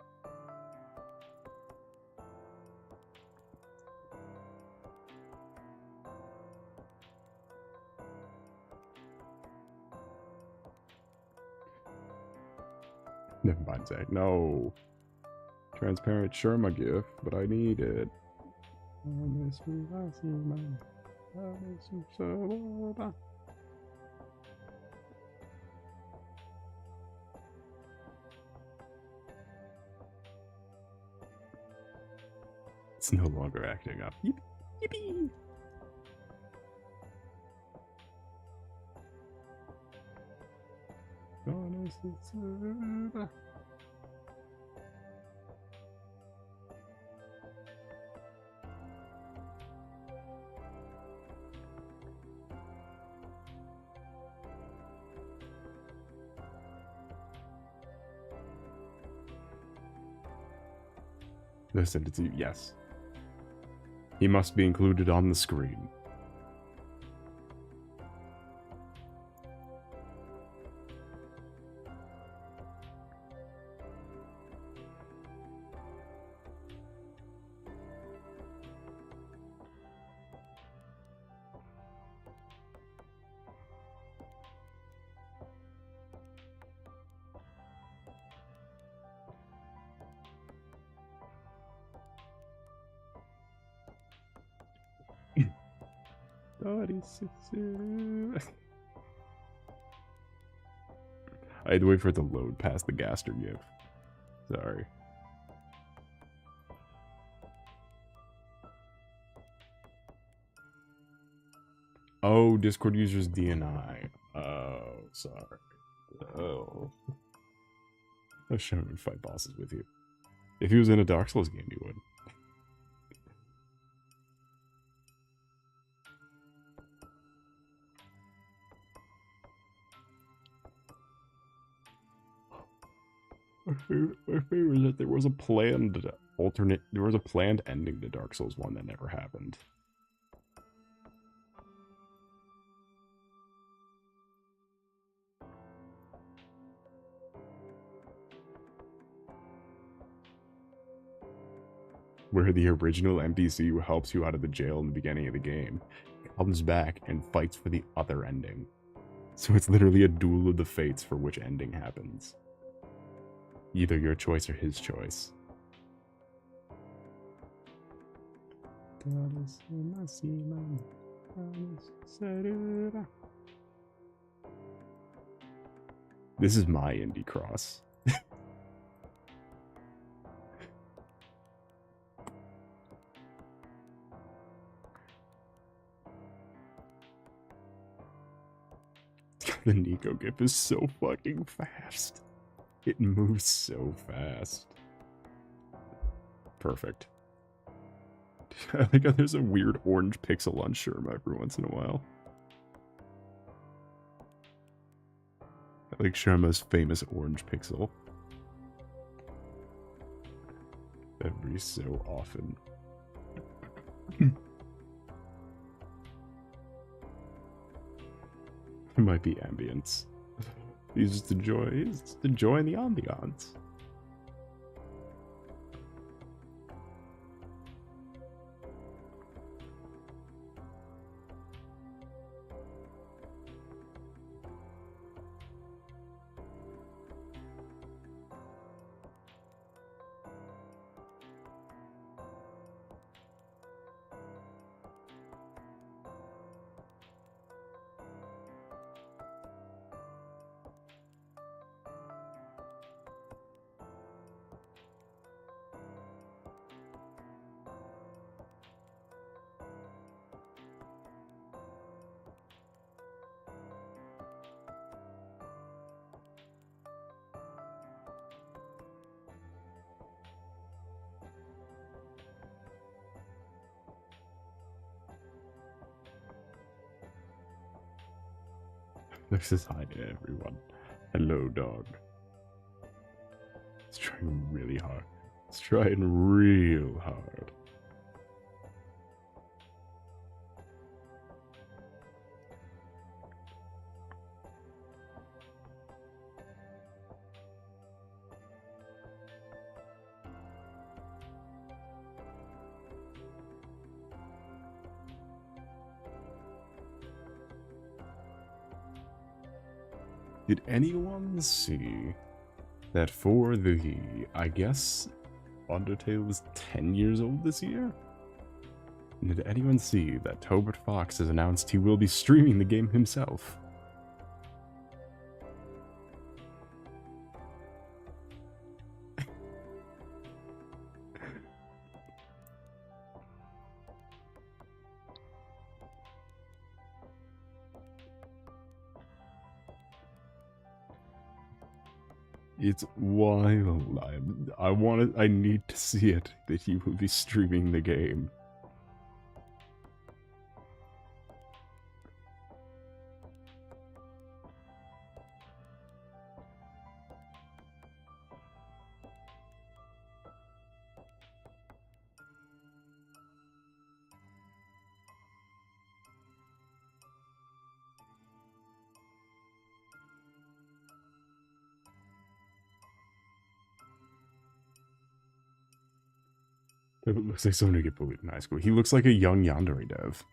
Never mind, Zach. No. Transparent Sherma gift, but I need it. It's no longer acting up. Yippee! Yippee! Did I send it to you? Yes. He must be included on the screen. I had to wait for it to load past the Gaster GIF. Sorry. Oh, Discord users DNI. Oh, sorry. Oh. I wish I would fight bosses with you. If he was in a Dark Souls game, you would. My favorite is that there was a planned ending to Dark Souls 1 that never happened. Where the original NPC who helps you out of the jail in the beginning of the game comes back and fights for the other ending. So it's literally a duel of the fates for which ending happens. Either your choice or his choice. This is my indie cross. The Nico GIF is so fucking fast. It moves so fast. Perfect. I think there's a weird orange pixel on Sherma every once in a while. I like Sherma's famous orange pixel. Every so often. It might be ambience. He's just enjoying the ambiance. This is hi to everyone. Hello, dog. It's trying really hard. It's trying real hard. Did anyone see that for the, I guess, Undertale is 10 years old this year? Did anyone see that Tobert Fox has announced he will be streaming the game himself? It's wild. I need to see it, that he will be streaming the game. It looks like someone who get bullied in high school. He looks like a young Yandere dev.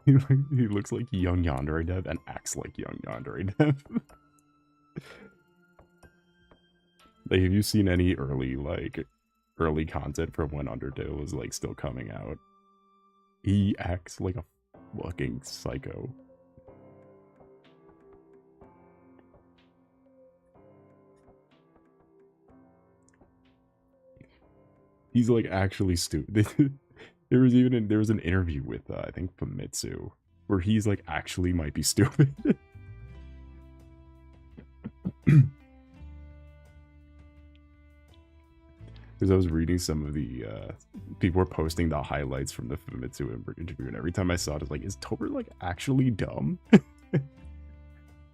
he looks like young Yandere dev and acts like young Yandere dev. Like, have you seen any early content from when Undertale was like still coming out? He acts like a fucking psycho. He's like actually stupid. there was an interview with I think Famitsu where he's like actually might be stupid. Because I was reading some of the people were posting the highlights from the Famitsu interview, and every time I saw it, it's like, is Tobert like actually dumb?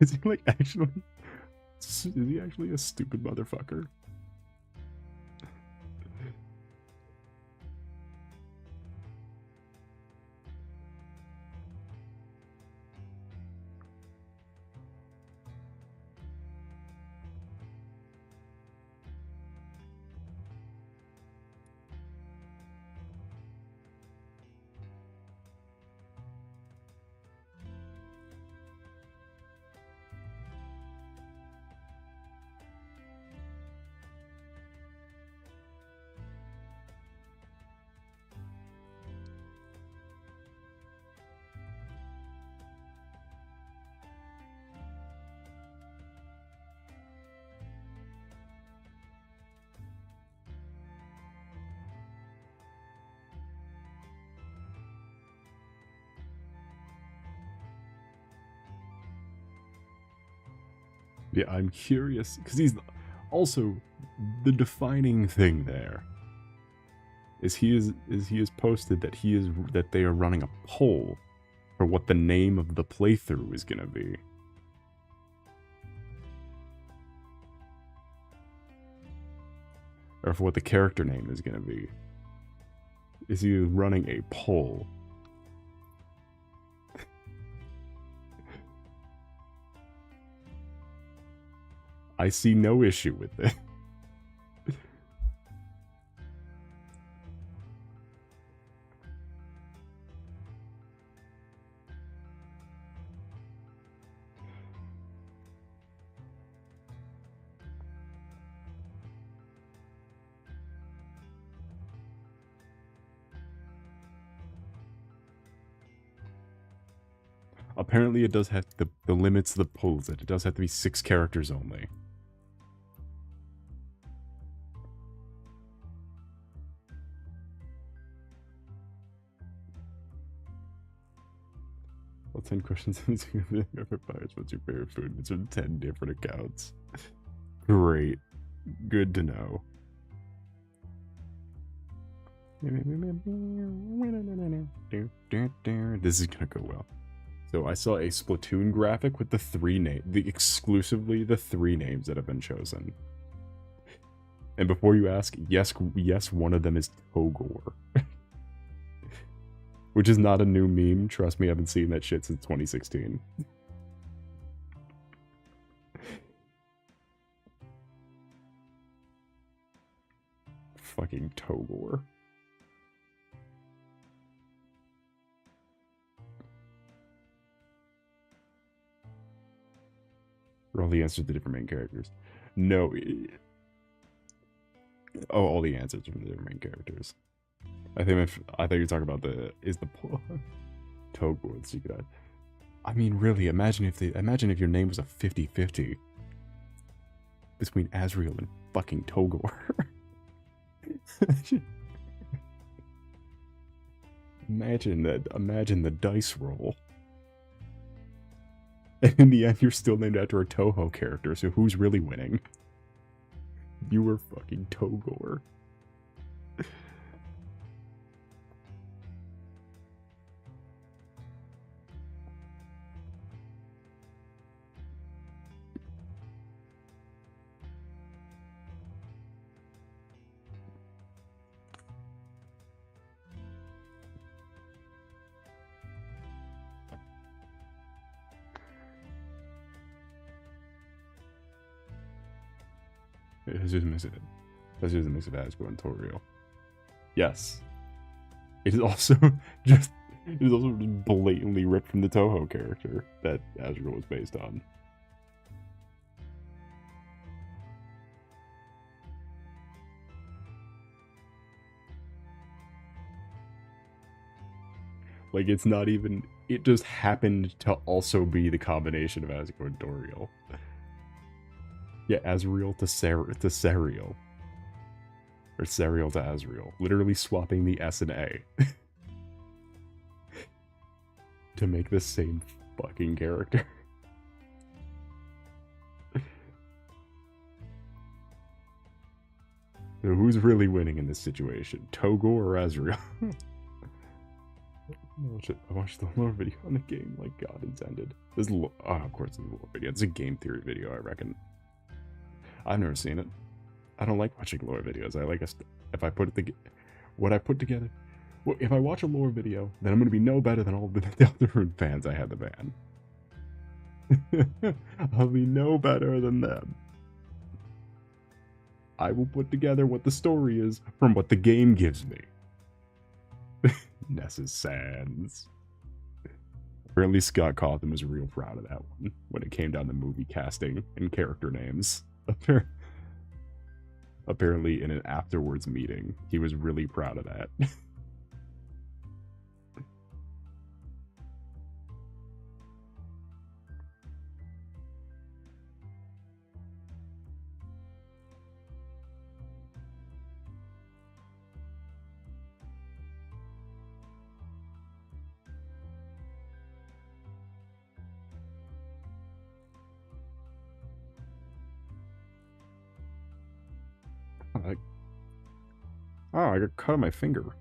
Is he like actually? Is he actually a stupid motherfucker? Yeah, I'm curious because he's also the defining thing there. He has posted that they are running a poll for what the name of the playthrough is gonna be. Or for what the character name is gonna be. Is he running a poll? I see no issue with it. Apparently it does have the limits of the polls that it does have to be 6 characters only. Well, 10 questions. What's your favorite food? It's from 10 different accounts. Great. Good to know. This is gonna go well. though. I saw a Splatoon graphic with exclusively the 3 names that have been chosen. And before you ask, yes, one of them is Togor. Which is not a new meme. Trust me, I've been seeing that shit since 2016. Fucking Togor. For all the answers to the different main characters. No. Oh, all the answers from the different main characters. I thought you're talking about Togor, the secret. I mean, really, imagine if your name was a 50-50 between Azrael and fucking Togor. Imagine the dice roll. And in the end, you're still named after a Toho character, so who's really winning? You were fucking Togor. It's just a mix of Asgore and Toriel. Yes. It is also just blatantly ripped from the Toho character that Asgore was based on. Like, it's not even... It just happened to also be the combination of Asgore and Toriel. Yeah, Azrael to Sariel. Or Sariel to Azrael. Literally swapping the S and A. To make the same fucking character. So who's really winning in this situation? Togor or Azrael? I watched the lore video on the game like God intended. This of course it's a lore video. It's a game theory video, I reckon. I've never seen it. I don't like watching lore videos. I like if I put it what I put together. Well, if I watch a lore video, then I'm going to be no better than all the other fans I had to ban. I'll be no better than them. I will put together what the story is from what the game gives me. Ness's Sands. Apparently Scott Cawthon was real proud of that one when it came down to movie casting and character names. Apparently in an afterwards meeting, he was really proud of that. I got cut on my finger.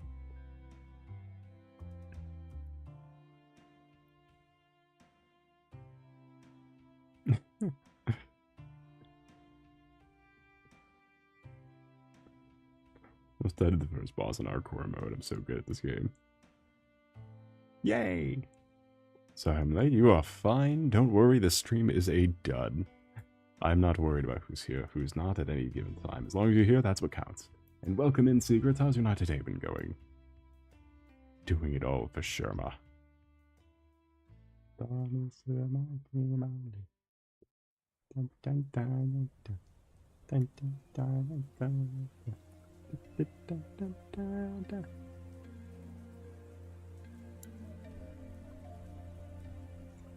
Almost died the first boss in hardcore mode. I'm so good at this game. Yay! Sorry I'm late. You are fine. Don't worry, the stream is a dud. I'm not worried about who's here, who's not at any given time. As long as you're here, that's what counts. And welcome in, Secrets. How's your night today been going? Doing it all for Sherma.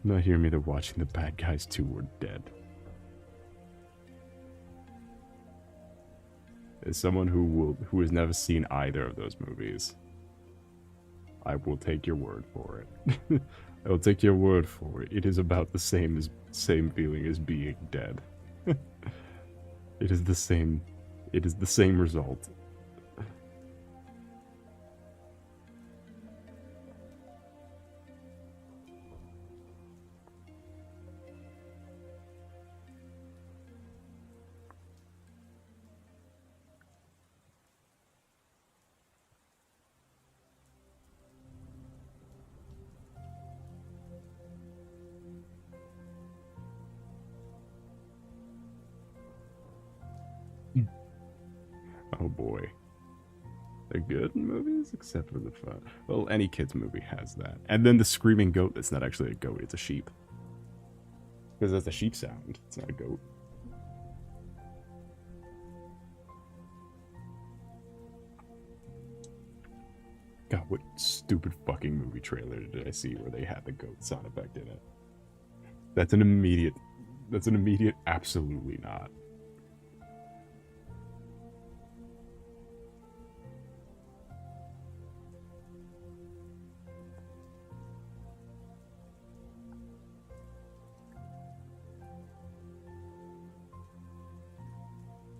Not hear me, they're watching The Bad Guys 2 were dead. As someone who has never seen either of those movies, I will take your word for it. I will take your word for it. It is about the same feeling as being dead. It is the same result. Oh boy. They're good movies, except for the fun. Well, any kid's movie has that. And then the screaming goat that's not actually a goat, it's a sheep. Because that's a sheep sound, it's not a goat. God, what stupid fucking movie trailer did I see where they had the goat sound effect in it? That's an immediate absolutely not.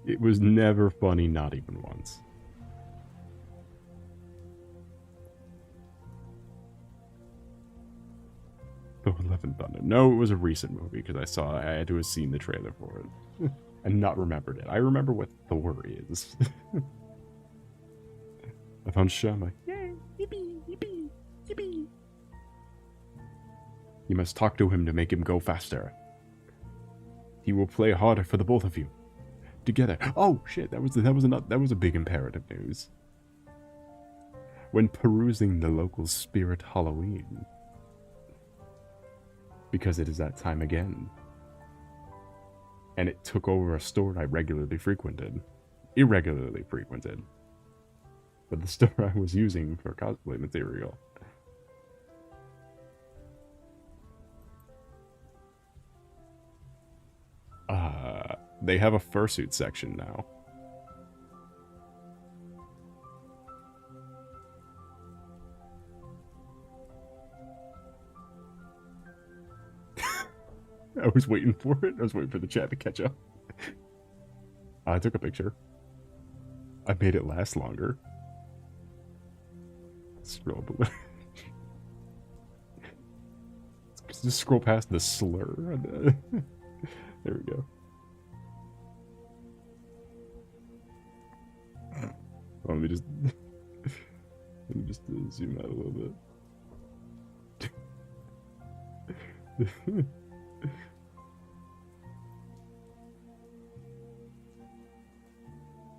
It was never funny, not even once. Thor: Love and Thunder. No, it was a recent movie because I had to have seen the trailer for it and not remembered it. I remember what Thor is. I found Shama. Yay! Yippee! Yippee! Yippee! You must talk to him to make him go faster. He will play harder for the both of you. Together. Oh shit! That was a big imperative news. When perusing the local spirit Halloween, because it is that time again, and it took over a store I irregularly frequented, but the store I was using for cosplay material. They have a fursuit section now. I was waiting for it. I was waiting for the chat to catch up. I took a picture. I made it last longer. Scroll below. Just scroll past the slur. There we go. Let me just zoom out a little bit.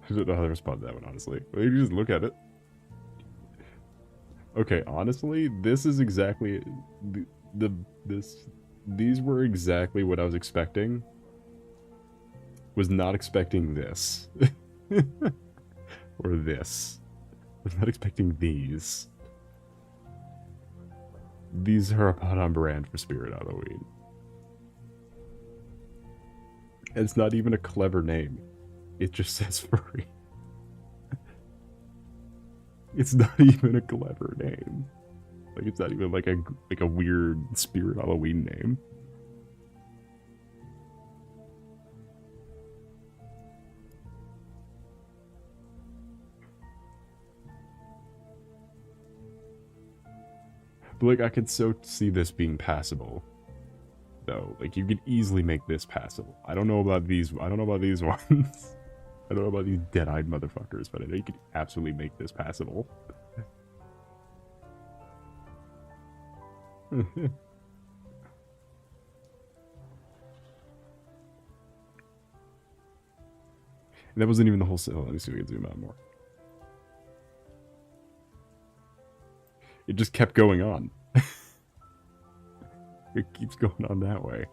I don't know how to respond to that one, honestly. Well, you just look at it. Okay, honestly, this is exactly these were exactly what I was expecting. Was not expecting this. Or this. Was not expecting these. These are about on brand for Spirit Halloween. And it's not even a clever name. It just says furry. It's not even a clever name. Like, it's not even like a weird Spirit Halloween name. But like, I could so see this being passable, though. Like, you could easily make this passable. I don't know about these ones. I don't know about these dead-eyed motherfuckers, but I know you could absolutely make this passable. That wasn't even the whole sale. Let me see if we can zoom out more. It just kept going on. It keeps going on that way.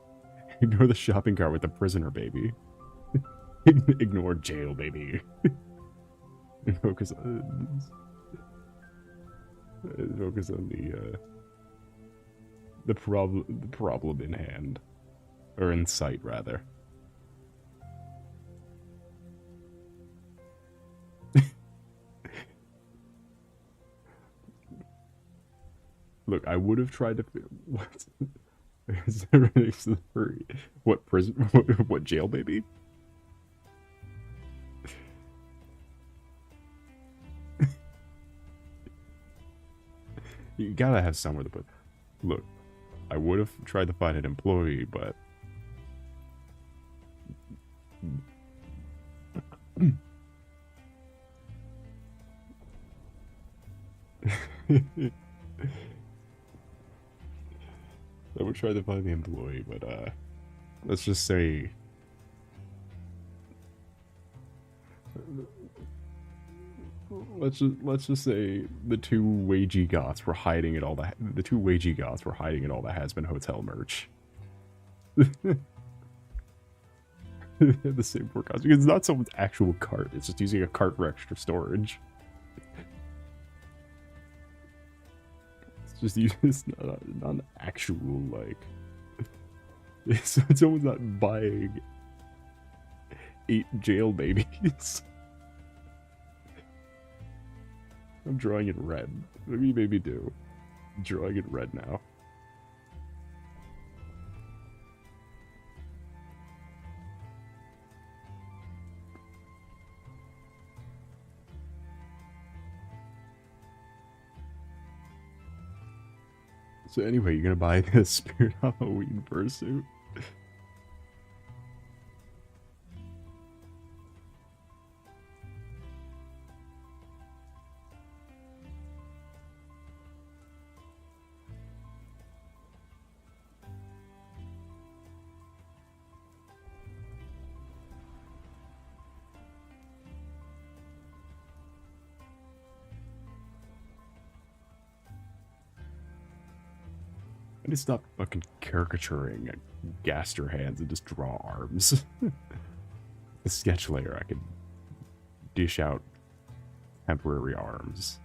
Ignore the shopping cart with the prisoner baby. Ignore jail baby. And focus on the problem in hand, or in sight rather. Look, I would have tried to. What? Is there the furry? What prison? What jail, baby? You gotta have somewhere to put. Look, I would have tried to find an employee, but. I would try to find the employee, but let's just say let's just say the two wagey goths were hiding at all the two wagey goths were hiding at all the Has Been Hotel merch. The same four costumes. Because it's not someone's actual cart. It's just using a cart for extra storage. It's not an actual, like... Someone's not buying 8 jail babies. I'm drawing it red. Maybe do. I'm drawing it red now. So anyway, you're gonna buy this Spirit Halloween fursuit? I need to stop fucking caricaturing Gaster hands and just draw arms. The sketch layer, I could dish out temporary arms.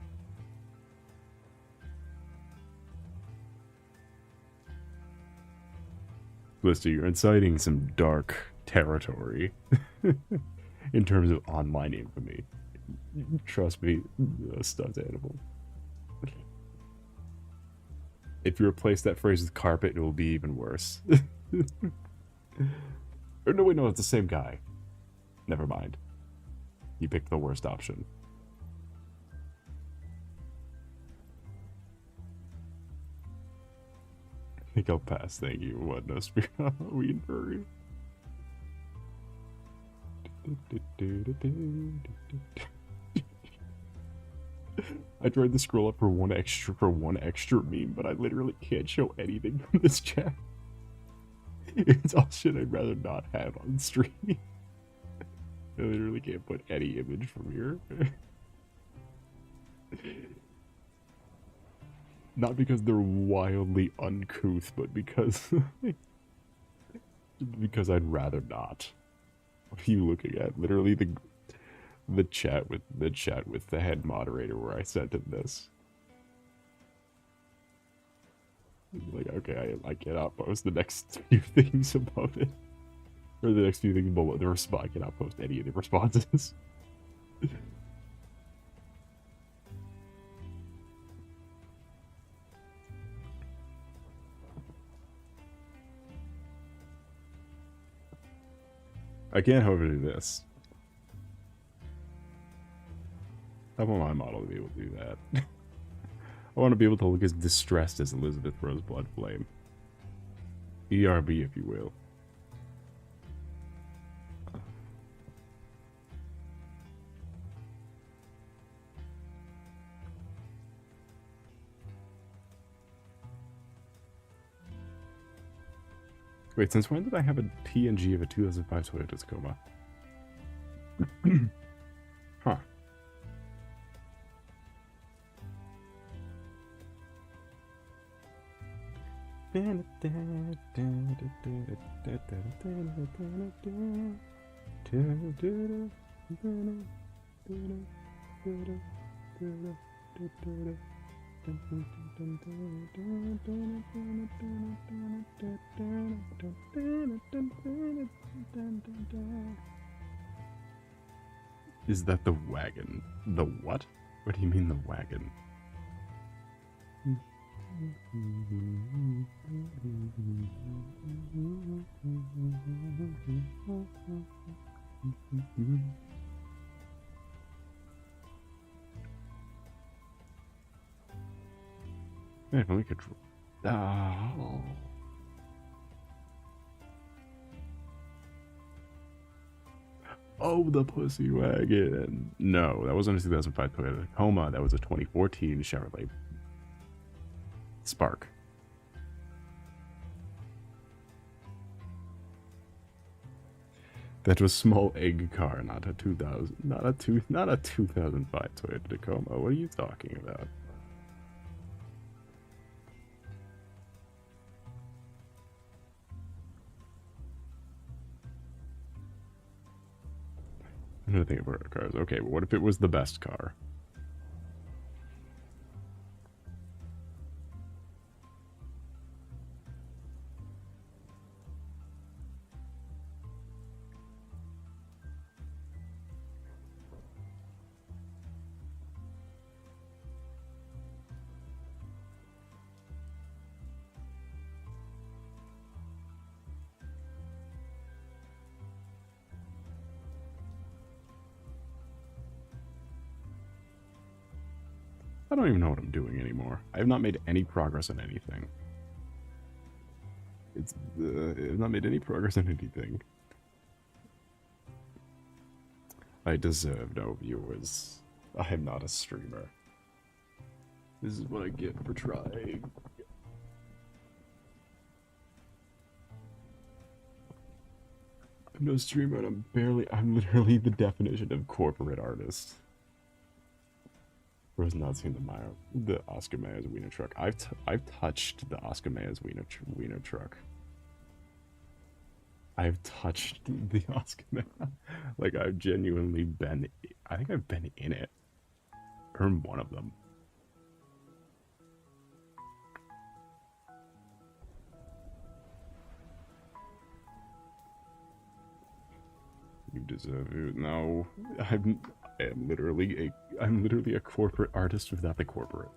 Blister, you're inciting some dark territory in terms of online infamy. Trust me, stuffed animal. If you replace that phrase with carpet, it will be even worse. Or no, wait, no, it's the same guy. Never mind. You picked the worst option. I think I'll pass, thank you. What, no Spirit Halloween furry? I tried to scroll up for one extra meme, but I literally can't show anything from this chat. It's all shit I'd rather not have on stream. I literally can't put any image from here. Not because they're wildly uncouth, but because I'd rather not. What are you looking at? Literally the chat with the head moderator where I sent him this. Like, okay, I cannot post the next few things above it. Or the next few things below the response. I cannot post any of the responses. I can't, however, do this. I want my model to be able to do that. I want to be able to look as distressed as Elizabeth Rose Bloodflame. ERB, if you will. Wait, since when did I have a PNG of a 2005 Toyota Tacoma? Huh. Is that the wagon? The what? What do you mean the wagon? Man, if only could. Oh. Oh, the pussy wagon. No, that wasn't a 2005 Toyota Tacoma. That was a 2014 Chevrolet Spark. That was small egg car, not a 2005 Toyota Tacoma. What are you talking about? I'm gonna think about cars. Okay, but what if it was the best car? I don't even know what I'm doing anymore. I have not made any progress on anything. I've not made any progress on anything. I deserve no viewers. I am not a streamer. This is what I get for trying. I'm no streamer and I'm literally the definition of corporate artist. Bro's not seen the Oscar Mayer wiener truck. I've touched the Oscar Mayer wiener truck. I've touched the Oscar Mayer. Like, I've genuinely been. I think I've been in it. Or in one of them. You deserve it. No, I'm literally a corporate artist without the corporate.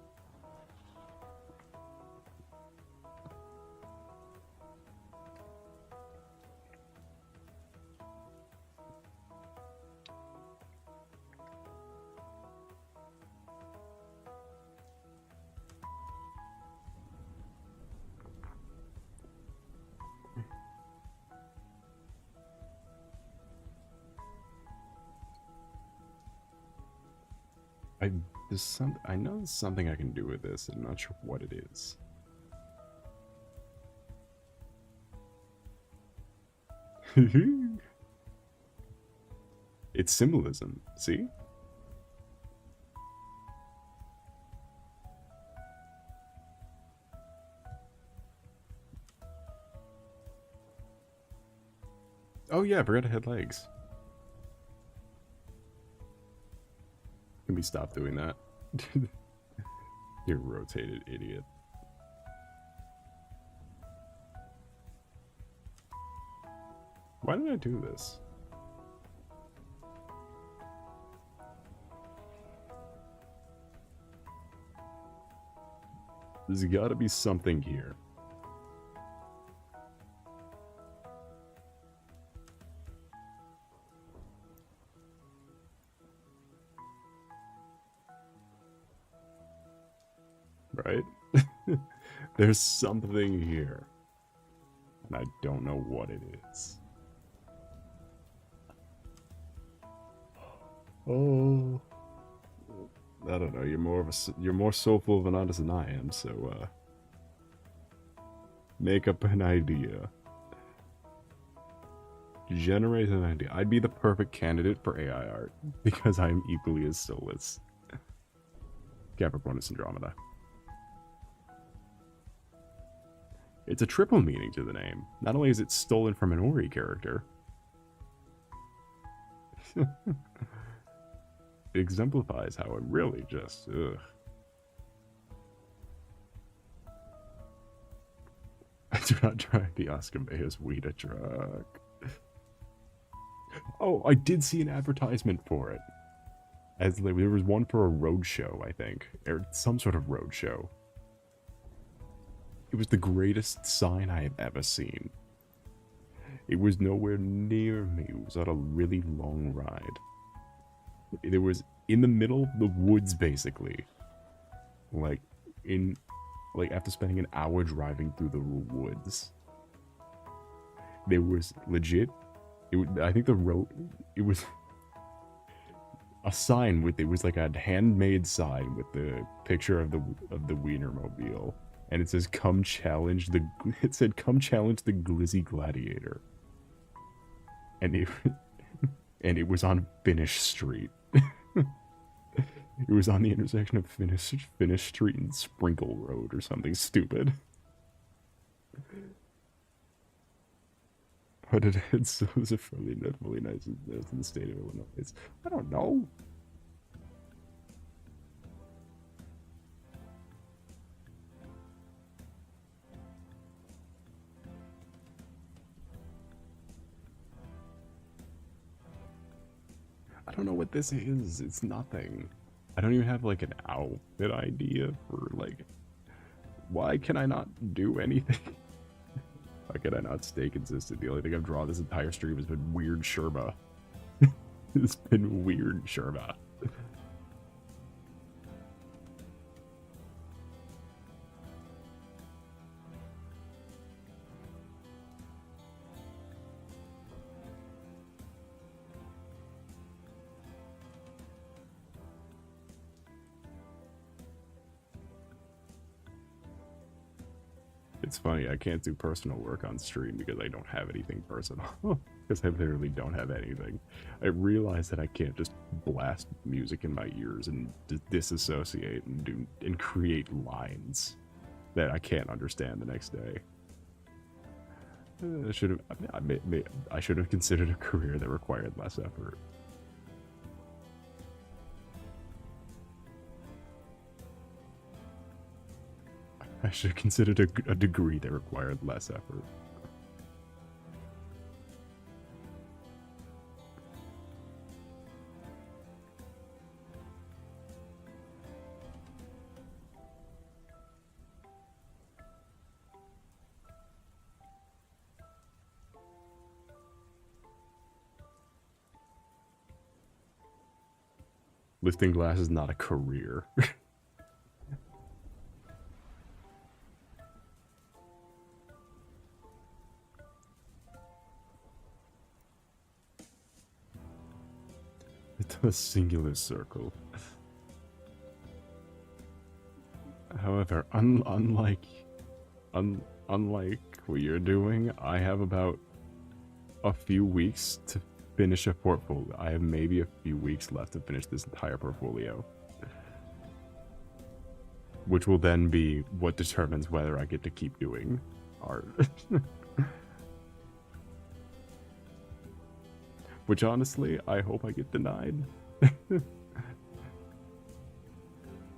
I know there's something I can do with this. I'm not sure what it is. It's symbolism, see? Oh yeah, I forgot it had legs. Can we stop doing that? You rotated idiot. Why did I do this? There's gotta be something here. Right? There's something here. And I don't know what it is. Oh. I don't know, you're more soulful of an artist than I am, so make up an idea. Generate an idea. I'd be the perfect candidate for AI art because I'm equally as soulless. Capricornus Andromeda. It's a triple meaning to the name. Not only is it stolen from an Ori character, it exemplifies how I'm really just, ugh. I do not drive the Oscar Mayer wiener truck. Oh, I did see an advertisement for it. As there was one for a road show, I think, or some sort of road show. It was the greatest sign I have ever seen. It was nowhere near me. It was on a really long ride. It was in the middle of the woods, basically. Like after spending an hour driving through the woods. There was legit. I think the road. It was a sign with. It was like a handmade sign with the picture of the Wienermobile. And it says, "Come challenge the." It said, "Come challenge the Glizzy Gladiator." and it, and it was on Finnish Street. It was on the intersection of Finnish Street and Sprinkle Road or something stupid. But it's a really nice in the state of Illinois. I don't know. I don't know what this is. It's nothing. I don't even have like an outfit idea for like. Why can I not do anything? Why can I not stay consistent? The only thing I've drawn this entire stream has been weird Sherba. It's been weird Sherba. It's funny, I can't do personal work on stream because I don't have anything personal. Because I literally don't have anything. I realize that I can't just blast music in my ears and disassociate and create lines that I can't understand the next day. I should have considered a career that required less effort. I should have considered a degree that required less effort. Lifting glass is not a career. It's a singular circle. However, unlike what you're doing, I have about a few weeks to finish a portfolio. I have maybe a few weeks left to finish this entire portfolio. Which will then be what determines whether I get to keep doing art. Which honestly, I hope I get denied.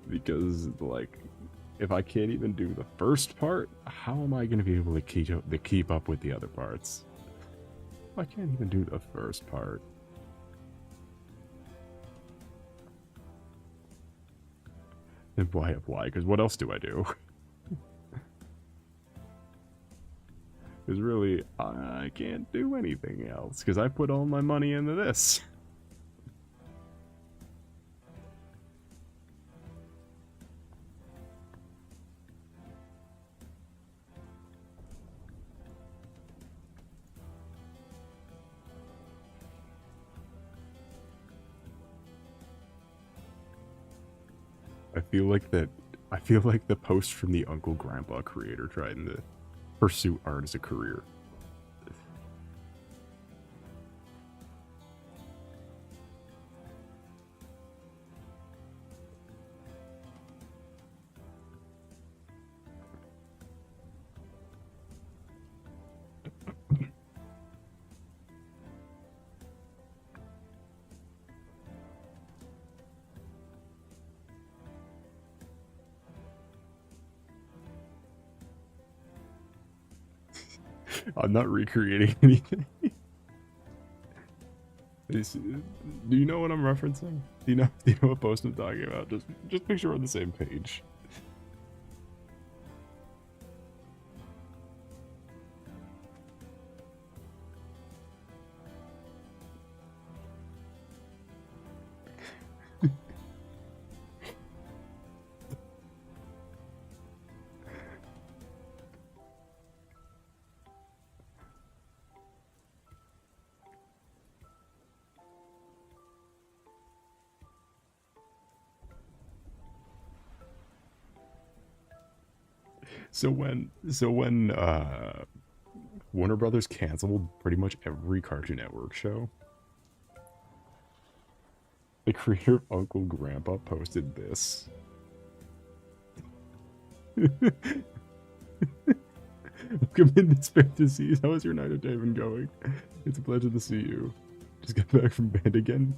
Because, like, if I can't even do the first part, how am I going to be able to keep up with the other parts? I can't even do the first part. Then why apply? Because what else do I do? Because really, I can't do anything else. Because I put all my money into this. I feel like the post from the Uncle Grandpa creator trying to pursue art as a career. I'm not recreating anything. Do you know what I'm referencing? Do you know what post I'm talking about? Just make sure we're on the same page. So when Warner Brothers canceled pretty much every Cartoon Network show. The creator of Uncle Grandpa posted this. Welcome into Fantasies. How is your night of day been going? It's a pleasure to see you. Just got back from band again.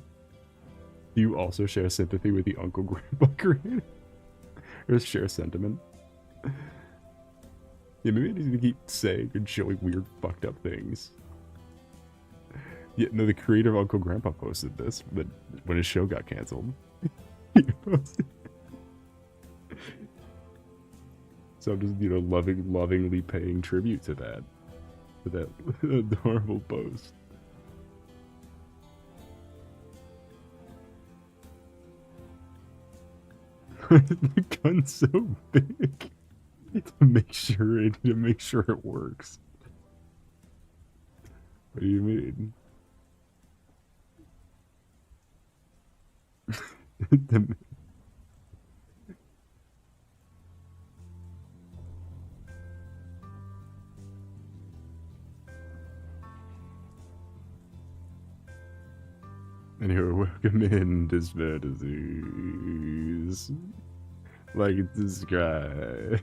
Do you also share sympathy with the Uncle Grandpa creator? Or share sentiment? Yeah, maybe I need to keep saying and showing weird fucked up things. Yeah, no, the creator of Uncle Grandpa posted this, but when his show got canceled. He posted. So I'm just, you know, lovingly paying tribute to that adorable post. The gun's so big to make sure it works. What do you mean? And you're welcome in to fantasies. Like this guy.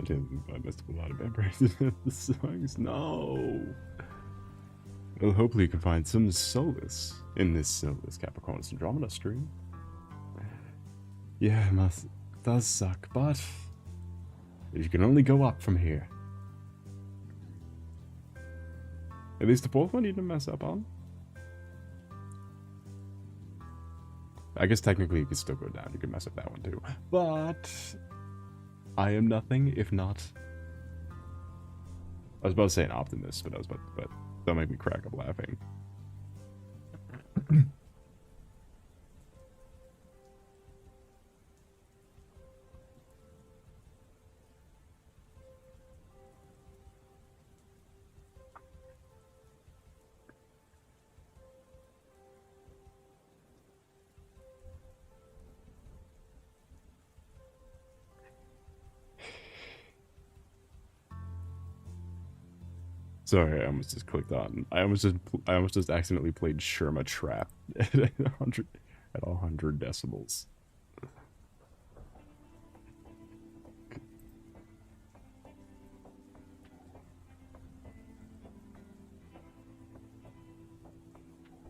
I messed up a lot of bad practice in the songs. No. Well, hopefully you can find some solace in this Capricornus Andromeda stream. Yeah, it does suck, but you can only go up from here. At least the fourth one you didn't mess up on. I guess technically you could still go down. You could mess up that one too. But I am nothing if not. I was about to say an optimist, but that'll make me crack up laughing. Sorry, I almost just clicked on. I almost just accidentally played Sherma Trap at 100 decibels.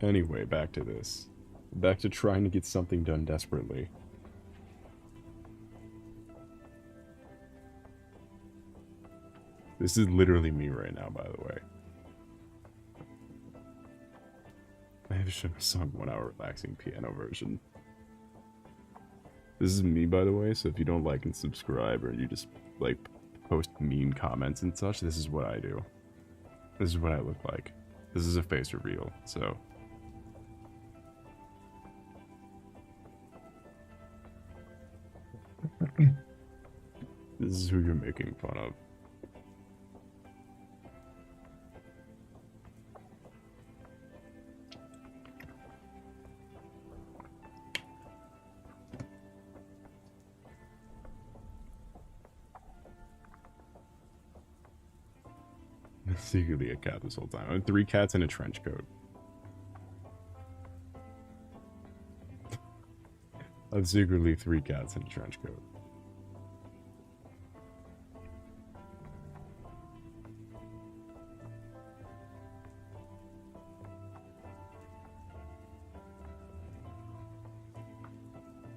Anyway, back to this. Back to trying to get something done desperately. This is literally me right now, by the way. I have shown a song 1 hour relaxing piano version. This is me, by the way, so if you don't like and subscribe or you just, like, post mean comments and such, this is what I do. This is what I look like. This is a face reveal, so... This is who you're making fun of. Secretly a cat this whole time. I have 3 cats in a trench coat. of secretly 3 cats in a trench coat.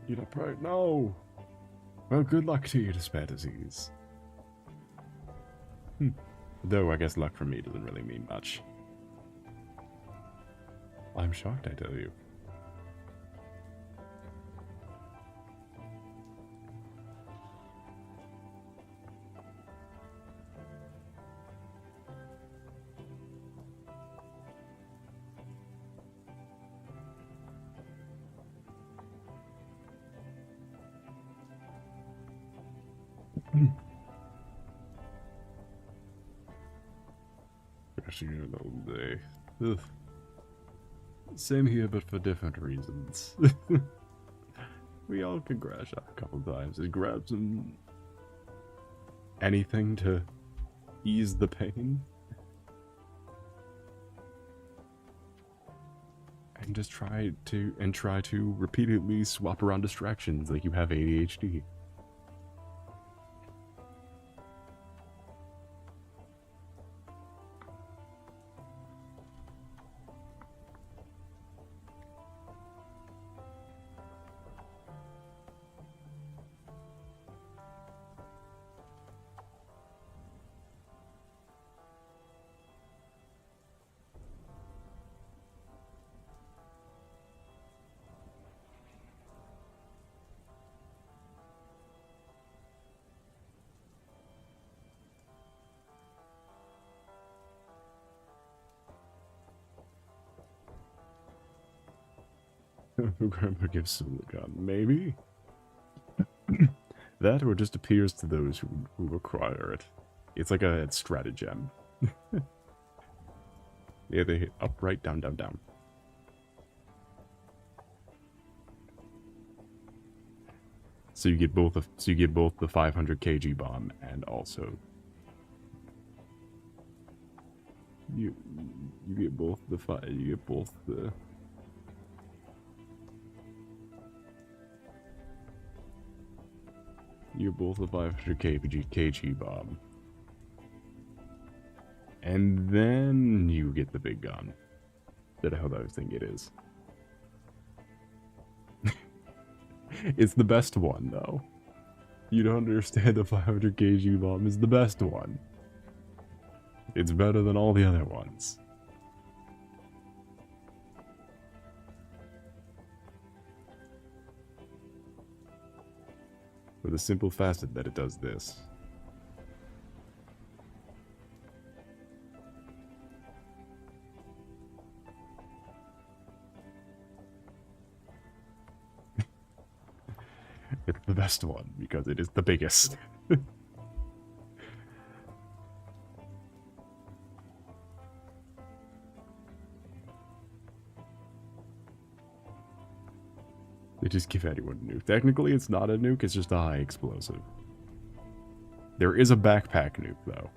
You're not proud? No! Well, good luck to you to spare disease. Though I guess luck for me doesn't really mean much. I'm shocked, I tell you. Crashing in all day. Ugh. Same here, but for different reasons. We all can crash out a couple times and grab some anything to ease the pain. And just try to repeatedly swap around distractions like you have ADHD. Grandpa gives Soul a gun. Maybe? That or just appears to those who require it. It's like a stratagem. Yeah, they hit up, right, down, down, down. So you get both the 500 kg bomb and also you get both the You're both a 500 kg bomb. And then you get the big gun. That the hell I think it is. It's the best one, though. You don't understand, the 500 kg bomb is the best one. It's better than all the other ones. For the simple facet that it does this. It's the best one because it is the biggest. They just give anyone a nuke. Technically, it's not a nuke, it's just a high explosive. There is a backpack nuke, though.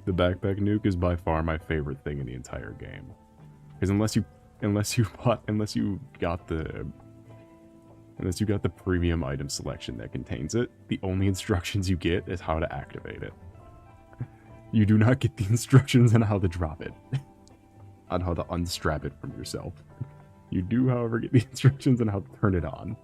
The backpack nuke is by far my favorite thing in the entire game. Because unless you got the premium item selection that contains it, the only instructions you get is how to activate it. You do not get the instructions on how to drop it. On how to unstrap it from yourself. You do, however, get the instructions on how to turn it on.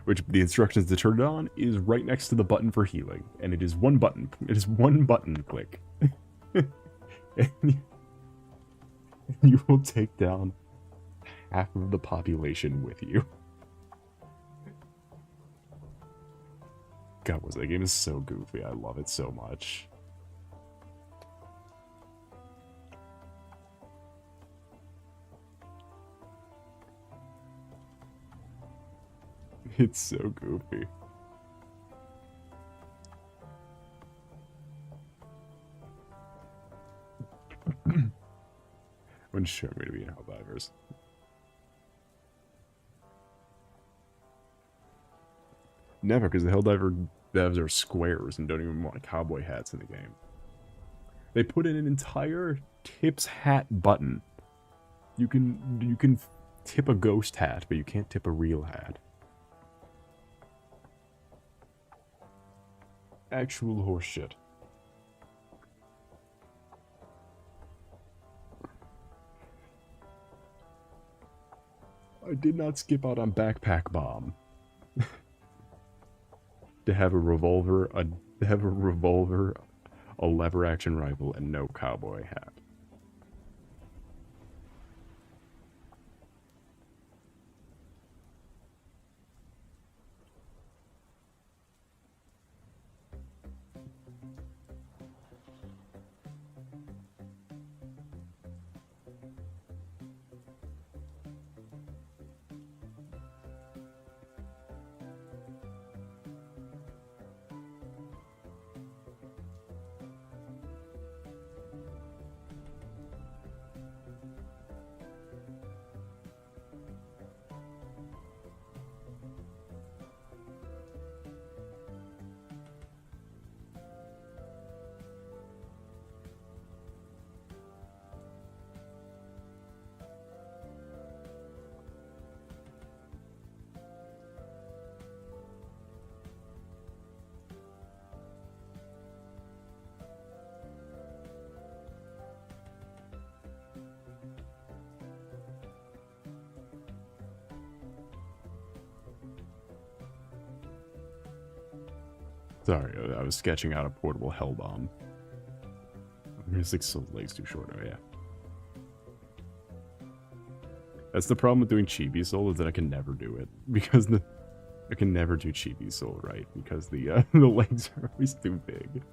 Which the instructions to turn it on is right next to the button for healing. And it is one button. It is one button click. And you will take down half of the population with you. God, that game is so goofy. I love it so much. It's so goofy. Don't show me to be in Helldivers. Never, because the Helldiver devs are squares and don't even want cowboy hats in the game. They put in an entire tips hat button. You can tip a ghost hat, but you can't tip a real hat. Actual horseshit. I did not skip out on Backpack Bomb. To have a revolver, a lever action rifle, and no cowboy hat. Sorry, I was sketching out a portable hell bomb. His leg's too short. Oh yeah. That's the problem with doing Chibi Soul, is that I can never do it because I can never do Chibi Soul right because the the legs are always too big.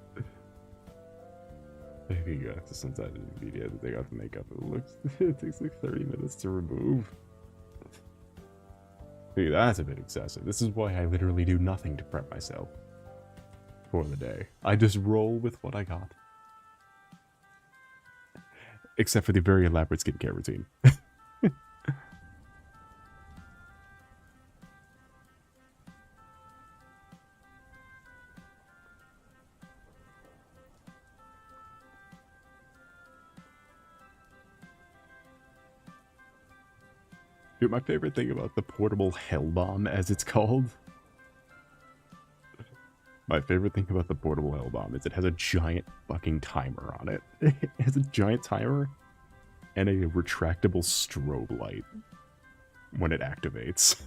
There you go. Just inside the video to take off the makeup. It takes like 30 minutes to remove. Dude, that's a bit excessive. This is why I literally do nothing to prep myself for the day. I just roll with what I got. Except for the very elaborate skincare routine. Dude, my favorite thing about the portable hell bomb, as it's called, my favorite thing about the portable hell bomb is it has a giant fucking timer on it. It has a giant timer and a retractable strobe light when it activates.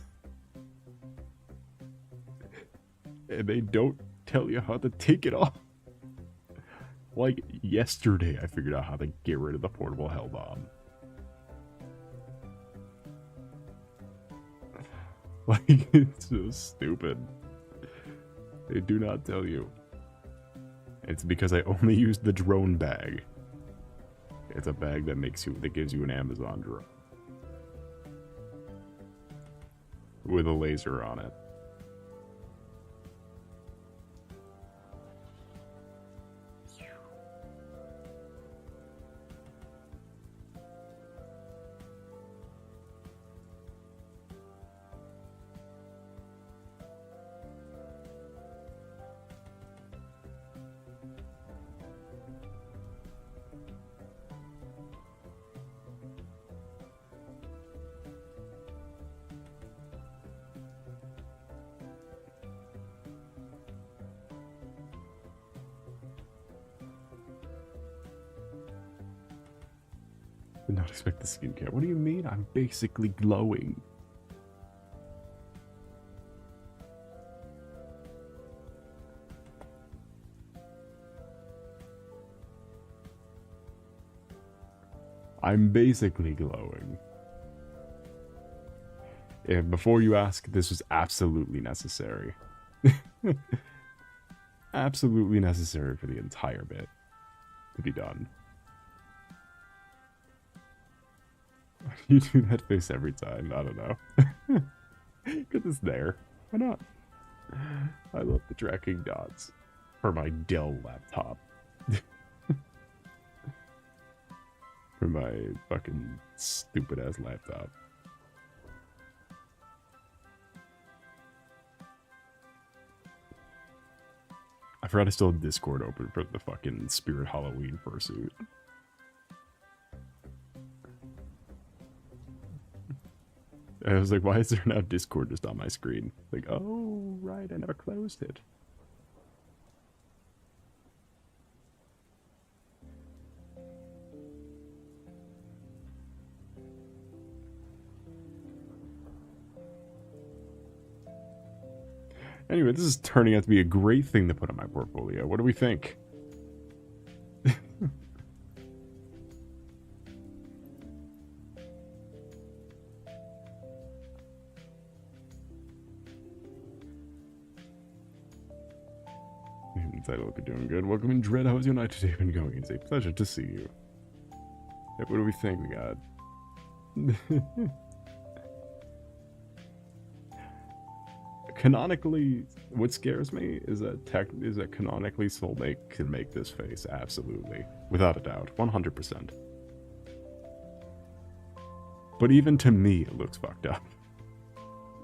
And they don't tell you how to take it off. Like, yesterday I figured out how to get rid of the portable hell bomb. Like, it's so stupid. They do not tell you. It's because I only use the drone bag. It's a bag that gives you an Amazon drone. With a laser on it. Did not expect the skincare. What do you mean? I'm basically glowing. I'm basically glowing. And before you ask, this was absolutely necessary. Absolutely necessary for the entire bit to be done. You do that face every time. I don't know. Because it's there. Why not? I love the tracking dots for my Dell laptop. For my fucking stupid ass laptop. I forgot I still had Discord open for the fucking Spirit Halloween fursuit. I was like, why is there now Discord just on my screen? Like, oh, right, I never closed it. Anyway, this is turning out to be a great thing to put on my portfolio. What do we think? Title, hope you're doing good. Welcome in, Dread. How's your night today been going? It's a pleasure to see you. Yeah, what do we think we got? Canonically, what scares me is that canonically Soulmate can make this face, absolutely. Without a doubt. 100%. But even to me, it looks fucked up.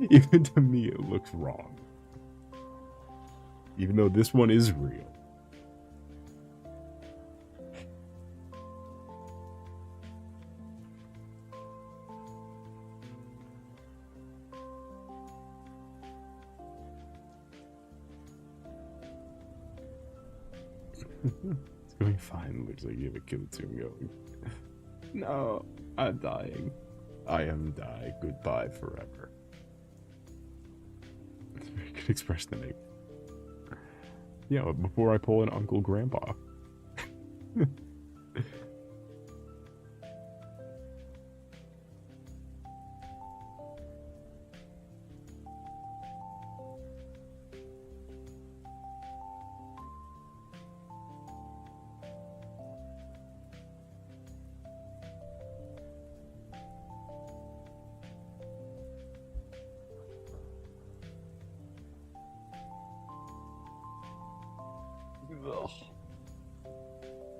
Even to me, it looks wrong. Even though this one is real. It's going fine. Looks like you have a kill tune going. No, I'm dying. I am dying. Goodbye forever. It's a very good expression to make. Yeah, but before I pull an Uncle Grandpa.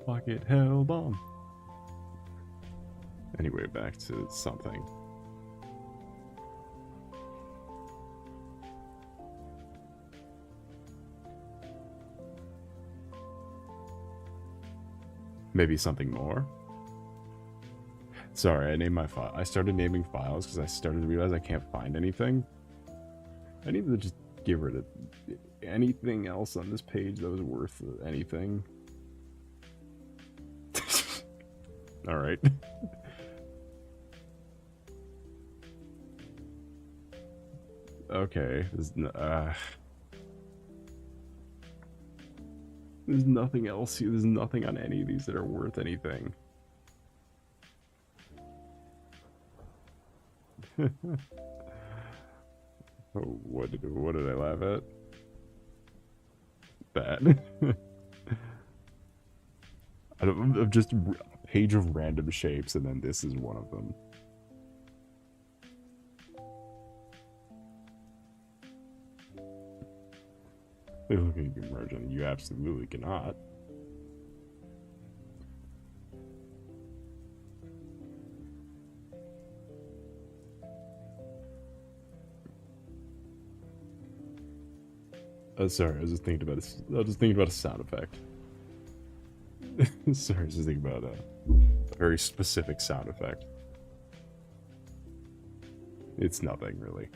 Pocket hell bomb. Anyway, back to something. Maybe something more? Sorry, I named my file. I started naming files because I started to realize I can't find anything. I need to just get rid of anything else on this page that was worth anything. Alright. Okay. There's nothing else here. There's nothing on any of these that are worth anything. Oh, what did I laugh at? Bad. I'm just a page of random shapes, and then this is one of them. They look like you can merge on. You absolutely cannot. Sorry, I was just thinking about a sound effect. Sorry, I was just thinking about a very specific sound effect. It's nothing, really.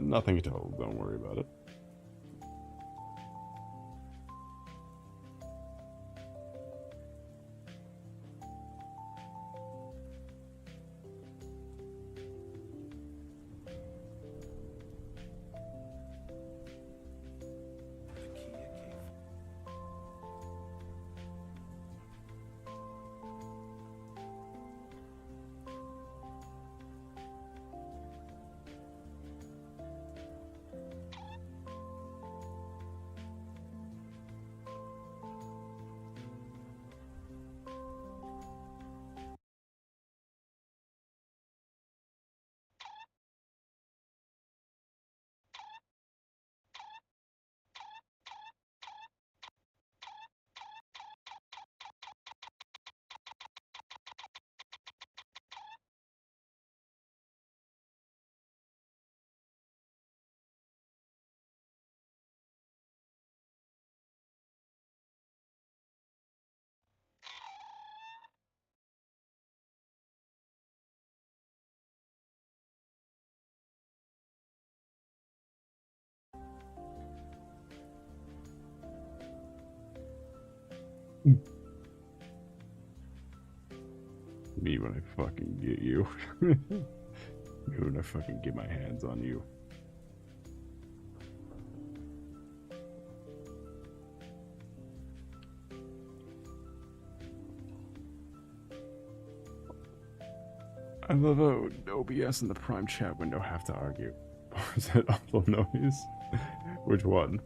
Nothing at all, don't worry about it. Me when I fucking get you. Me when I fucking get my hands on you. I love how OBS and the Prime chat window have to argue. Or is that awful noise? Which one?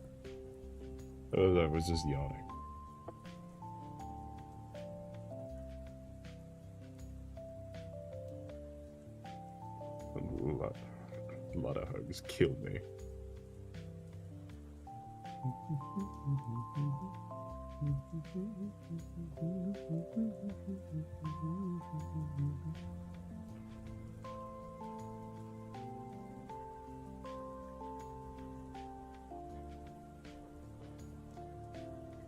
Oh, I was just yawning. A lot of hugs killed me.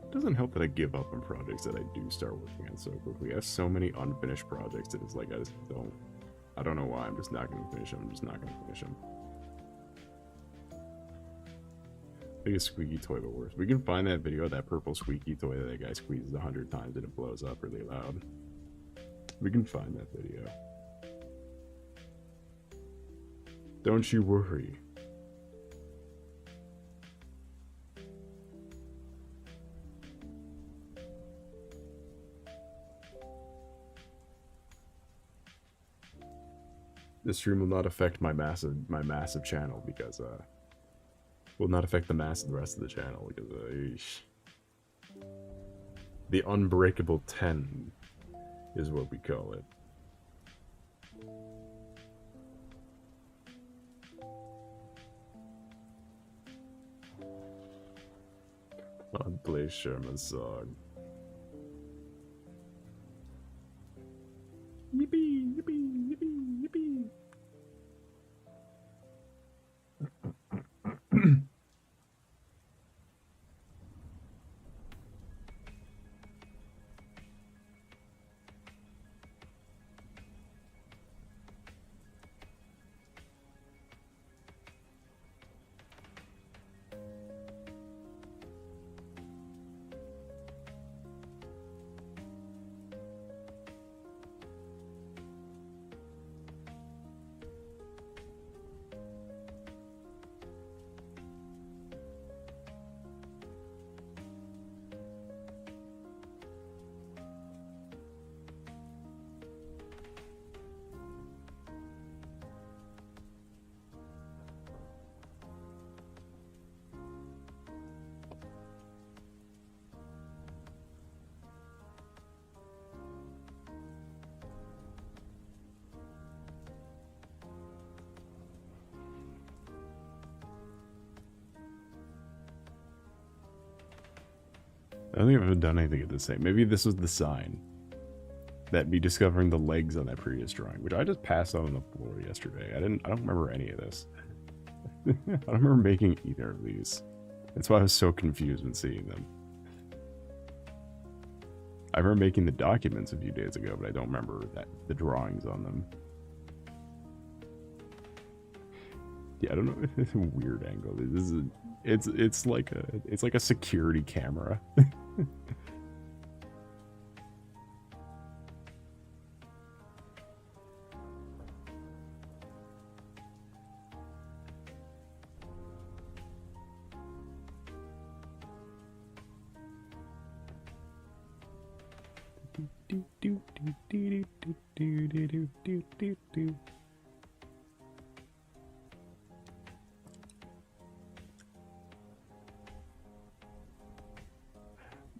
It doesn't help that I give up on projects that I do start working on so quickly. I have so many unfinished projects that it's like I don't know why. I'm just not going to finish them. I'm just not going to finish them. Like a squeaky toy, but worse. We can find that video of that purple squeaky toy that guy squeezes 100 times and it blows up really loud. We can find that video. Don't you worry. This stream will not affect my massive channel because will not affect the rest of the channel because the unbreakable 10 is what we call it. I'll play Sherman's song. Yippee, yippee, yippee, yippee. I don't think I've ever done anything at the same. Maybe this was the sign. That me discovering the legs on that previous drawing, which I just passed on the floor yesterday. I don't remember any of this. I don't remember making either of these. That's why I was so confused when seeing them. I remember making the documents a few days ago, but I don't remember the drawings on them. Yeah, I don't know. It's a weird angle. It's like a security camera.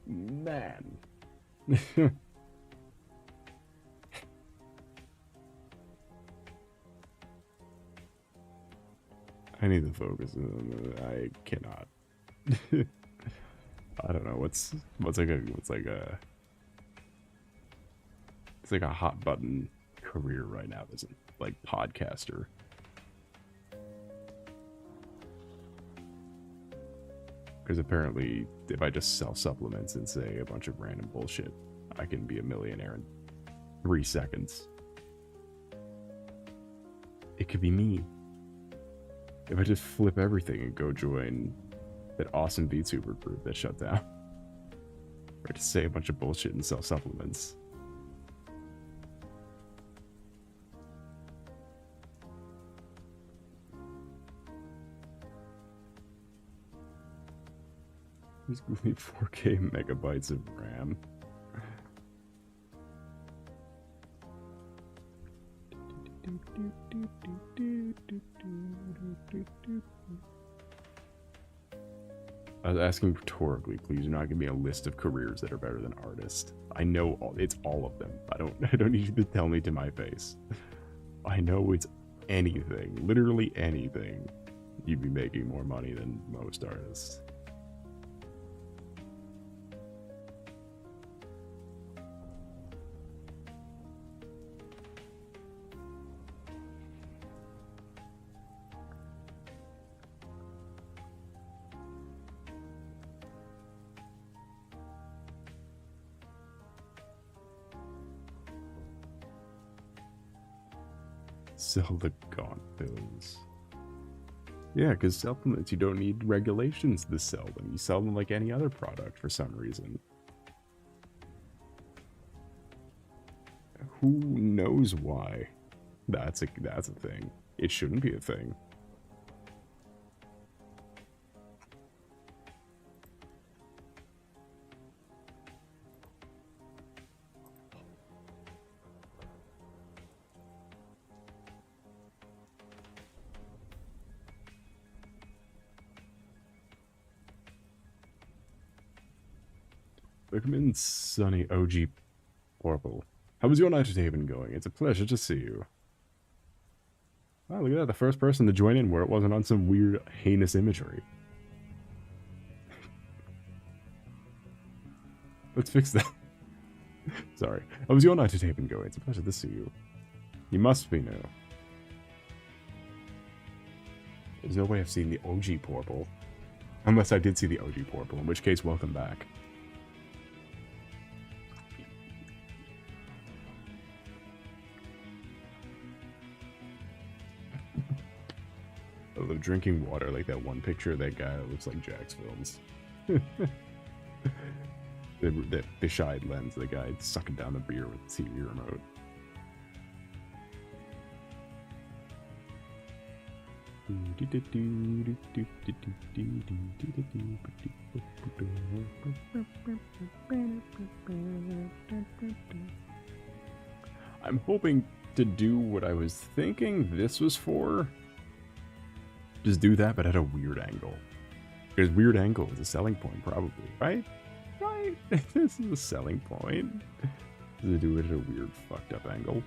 Man. I need to focus. I cannot. I don't know it's like a hot button career right now. Isn't like podcaster. Because apparently, if I just sell supplements and say a bunch of random bullshit, I can be a millionaire in 3 seconds. It could be me. If I just flip everything and go join that awesome VTuber group that shut down. Or to say a bunch of bullshit and sell supplements. He's going to need 4K megabytes of RAM. I was asking rhetorically, please do not give me a list of careers that are better than artist. I know it's all of them. I don't need you to tell me to my face. I know it's anything, literally anything. You'd be making more money than most artists. Sell the gaunt pills. Yeah, because supplements, you don't need regulations to sell them. You sell them like any other product for some reason. Who knows why? That's a thing. It shouldn't be a thing. Welcome in, Sunny OG Purple. How was your night at Haven going? It's a pleasure to see you. Wow, look at that. The first person to join in where it wasn't on some weird, heinous imagery. Let's fix that. Sorry. How was your night at Haven going? It's a pleasure to see you. You must be new. There's no way I've seen the OG Purple. Unless I did see the OG Purple, in which case, welcome back. I love drinking water like that one picture of that guy that looks like Jack's films. the fish-eyed lens, the guy sucking down the beer with the TV remote. I'm hoping to do what I was thinking this was for. Just do that, but at a weird angle. Because weird angle is a selling point, probably, right? Right? This is a selling point. To do it at a weird, fucked up angle.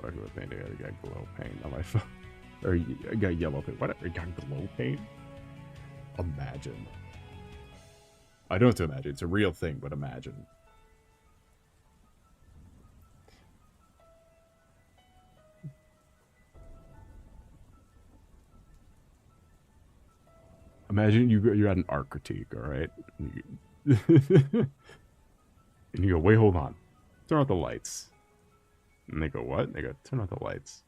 I got glow paint on my phone. Or I got yellow paint. What? I got glow paint? Imagine. I don't have to imagine. It's a real thing, but imagine. Imagine you're at an art critique, all right? And you go, wait, hold on. Turn out the lights. And they go, what? And they go, turn out the lights.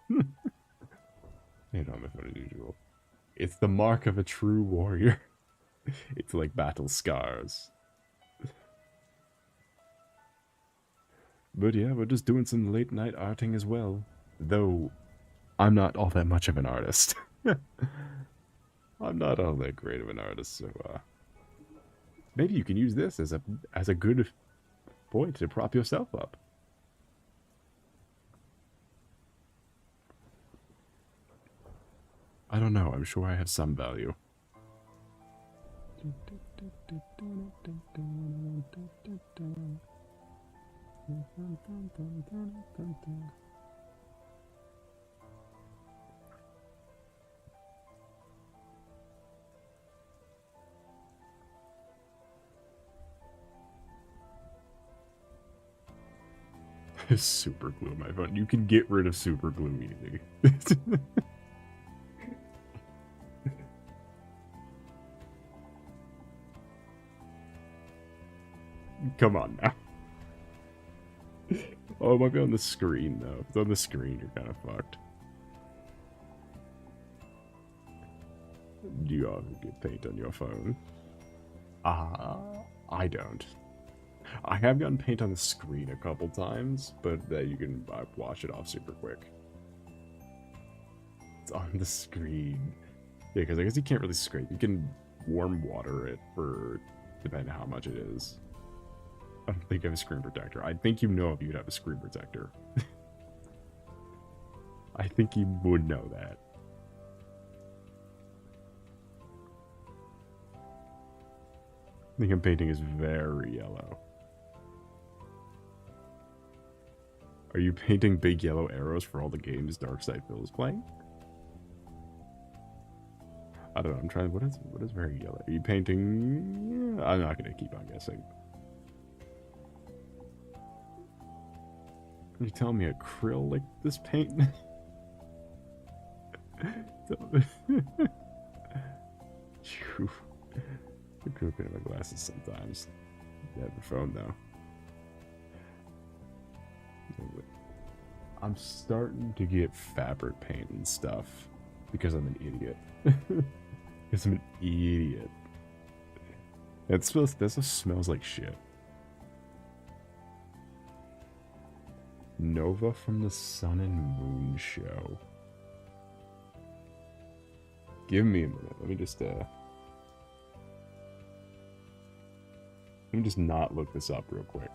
They don't have as usual. It's the mark of a true warrior. It's like battle scars. But yeah, we're just doing some late night arting as well. Though, I'm not all that much of an artist. I'm not all that great of an artist, so maybe you can use this as a good point to prop yourself up. I don't know, I'm sure I have some value. Super glue, my phone. You can get rid of super glue easy. Come on now. Oh, it might be on the screen, though. If it's on the screen, you're kind of fucked. Do you ever get paint on your phone? I don't. I have gotten paint on the screen a couple times, but that you can wash it off super quick. It's on the screen. Yeah, because I guess you can't really scrape. You can warm water it for depending on how much it is. I don't think I have a screen protector. I think you know if you'd have a screen protector. I think you would know that. I think I'm painting is very yellow. Are you painting big yellow arrows for all the games Darkside Phil is playing? I don't know, I'm trying, what is very yellow? Are you painting? I'm not gonna keep on guessing. Are you telling me acrylic this paint? Phew. I'm crooked in my glasses sometimes. Yeah, the phone though. I'm starting to get fabric paint and stuff because I'm an idiot. Because I'm an idiot. That just smells like shit. Nova from the Sun and Moon show. Give me a minute. Let me just not look this up real quick.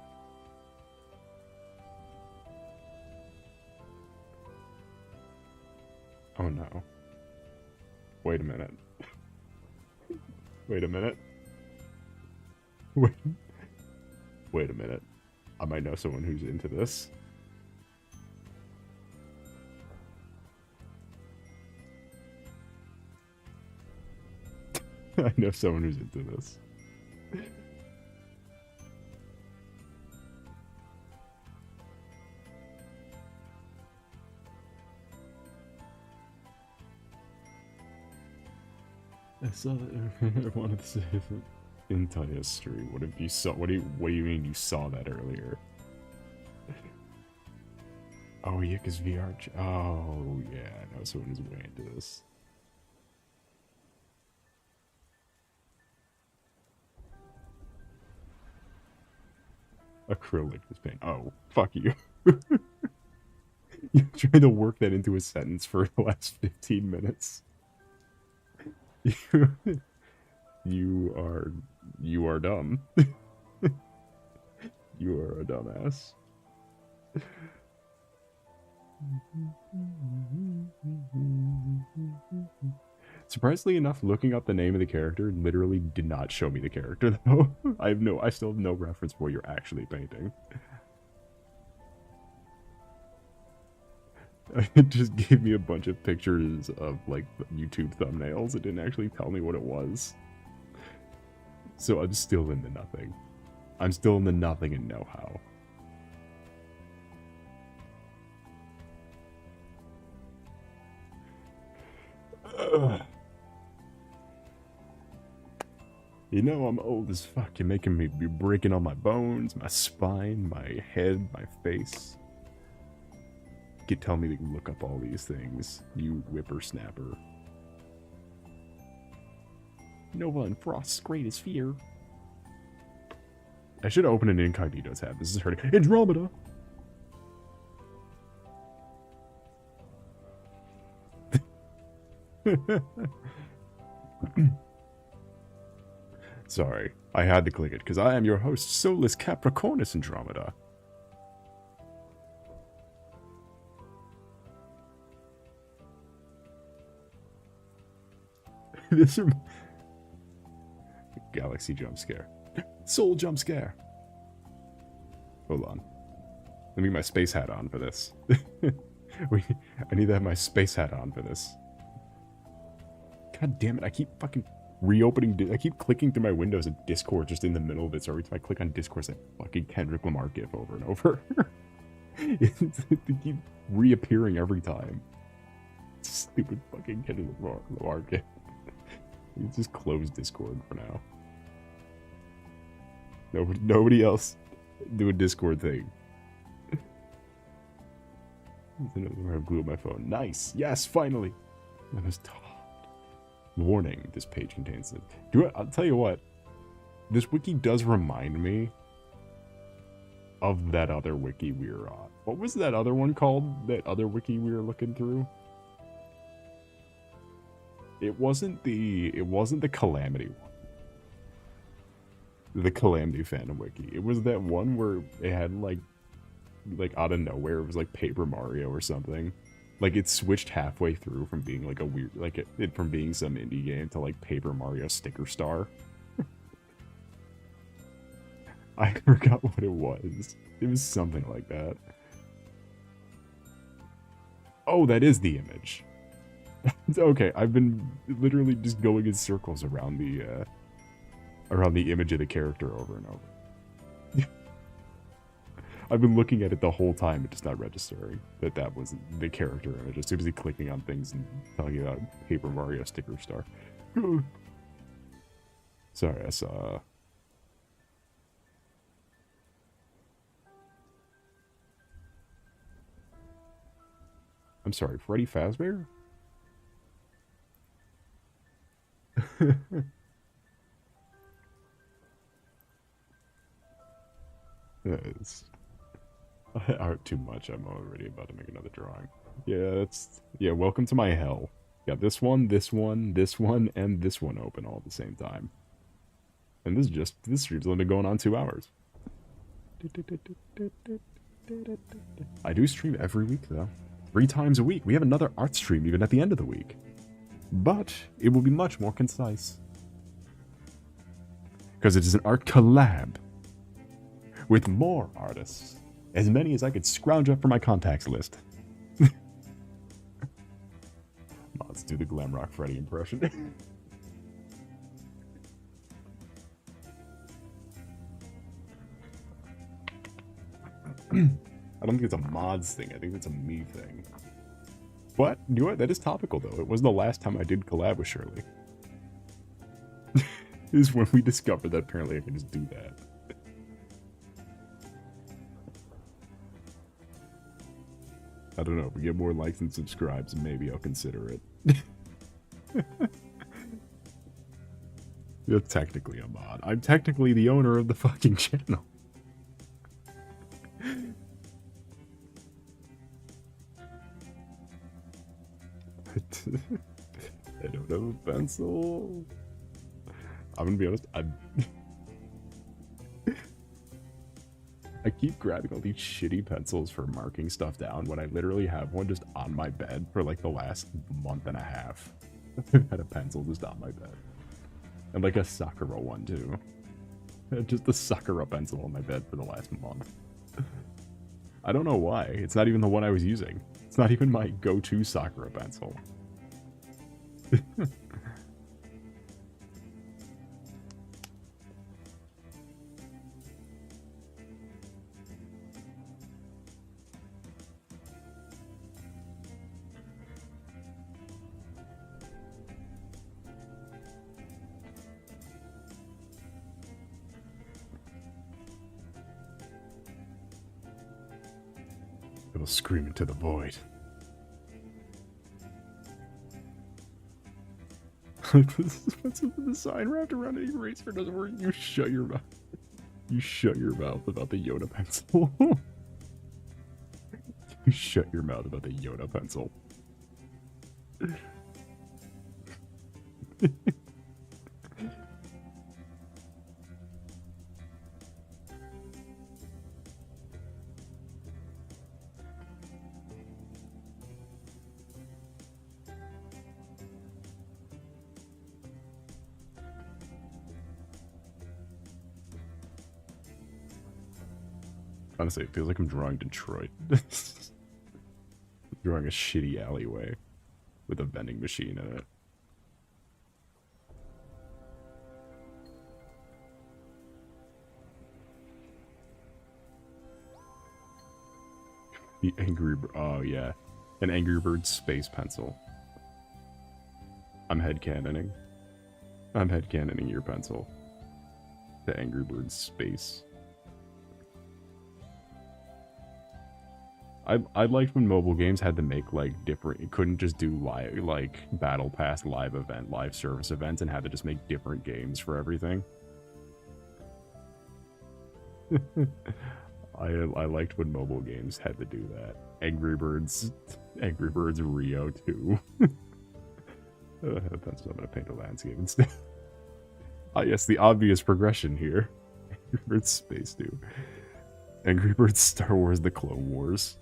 Oh no. Wait a minute. Wait a minute. Wait a minute. I might know someone who's into this. I know someone who's into this. I saw that. I wanted to say the entire stream. What if you saw? What do you mean you saw that earlier? Oh yeah, cause VR. Oh yeah, I know someone who's way into this. Acrylic is paint. Oh, fuck you. You tried to work that into a sentence for the last 15 minutes. You are dumb. You are a dumbass. Surprisingly enough, looking up the name of the character literally did not show me the character though. I still have no reference for what you're actually painting. It just gave me a bunch of pictures of like YouTube thumbnails. It didn't actually tell me what it was. So I'm still in the nothing. I'm still in the nothing and know-how. You know I'm old as fuck. You're making me be breaking all my bones, my spine, my head, my face. You tell me to look up all these things, you whippersnapper. Nova and Frost's greatest fear. I should open an incognito tab. This is hurting. Andromeda! Sorry, I had to click it because I am your host, Solace Capricornus Andromeda. This is Galaxy jump scare. Soul jump scare. Hold on. Let me get my space hat on for this. I need to have my space hat on for this. God damn it, I keep fucking reopening. I keep clicking through my windows and Discord just in the middle of it, so every time I click on Discord, it's a fucking Kendrick Lamar gif over and over. They keep reappearing every time. Stupid fucking Kendrick Lamar gif. You just close Discord for now. Nobody else do a Discord thing. I have glue on my phone. Nice. Yes, finally. I was taught. Warning, this page contains it. I'll tell you what. This wiki does remind me of that other wiki we were on. What was that other one called? That other wiki we were looking through? It wasn't the Calamity one. The Calamity Fandom wiki. It was that one where it had like out of nowhere, it was like Paper Mario or something. Like it switched halfway through from being like a weird, like from being some indie game to like Paper Mario Sticker Star. I forgot what it was. It was something like that. Oh, that is the image. Okay, I've been literally just going in circles around the image of the character over and over. I've been looking at it the whole time, but just not registering that that was the character image. As soon as he clicking on things and talking about Paper Mario Sticker Star. Sorry, I saw. I'm sorry, Freddy Fazbear? It's art too much. I'm already about to make another drawing. Yeah, welcome to my hell. Got this one, this one, this one, and this one open all at the same time. And this stream's only been going on 2 hours. I do stream every week though. 3 times a week. We have another art stream even at the end of the week. But it will be much more concise. Because it is an art collab with more artists. As many as I could scrounge up for my contacts list. Let's do the Glamrock Freddy impression. I don't think it's a mods thing. I think it's a me thing. But, you know what? That is topical, though. It wasn't the last time I did collab with Shirley. Is when we discovered that apparently I can just do that. I don't know. If we get more likes and subscribes, maybe I'll consider it. You're technically a mod. I'm technically the owner of the fucking channel. I don't have a pencil. I'm gonna be honest, I keep grabbing all these shitty pencils for marking stuff down when I literally have one just on my bed for like the last month and a half. I've had a pencil just on my bed. And like a Sakura one too. Just the Sakura pencil on my bed for the last month. I don't know why. It's not even the one I was using. It's not even my go-to Sakura pencil. It will scream into the void. The sign wrapped around an eraser doesn't work. You shut your mouth. You shut your mouth about the Yoda pencil. You shut your mouth about the Yoda pencil. Honestly, it feels like I'm drawing Detroit. Drawing a shitty alleyway with a vending machine in it. The Angry Bird. Oh, yeah. An Angry Bird space pencil. I'm headcanoning. I'm headcanoning your pencil. The Angry Bird space. I liked when mobile games had to make like different. It couldn't just do live like battle pass, live event, live service events, and had to just make different games for everything. I liked when mobile games had to do that. Angry Birds Rio 2. That's I'm gonna paint a landscape instead. Ah, yes, the obvious progression here. Angry Birds Space 2. Angry Birds Star Wars The Clone Wars.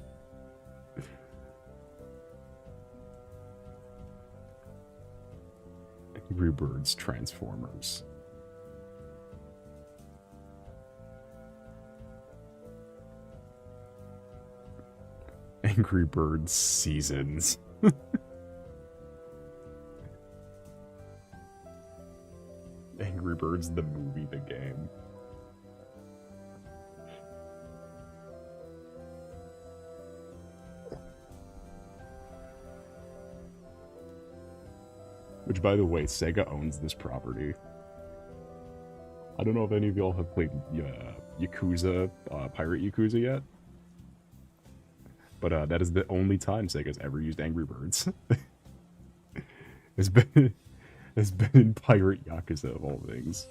Angry Birds Transformers. Angry Birds Seasons. Angry Birds the movie, the game. Which, by the way, Sega owns this property. I don't know if any of y'all have played Yakuza, Pirate Yakuza yet. But that is the only time Sega's ever used Angry Birds. It's been in Pirate Yakuza of all things.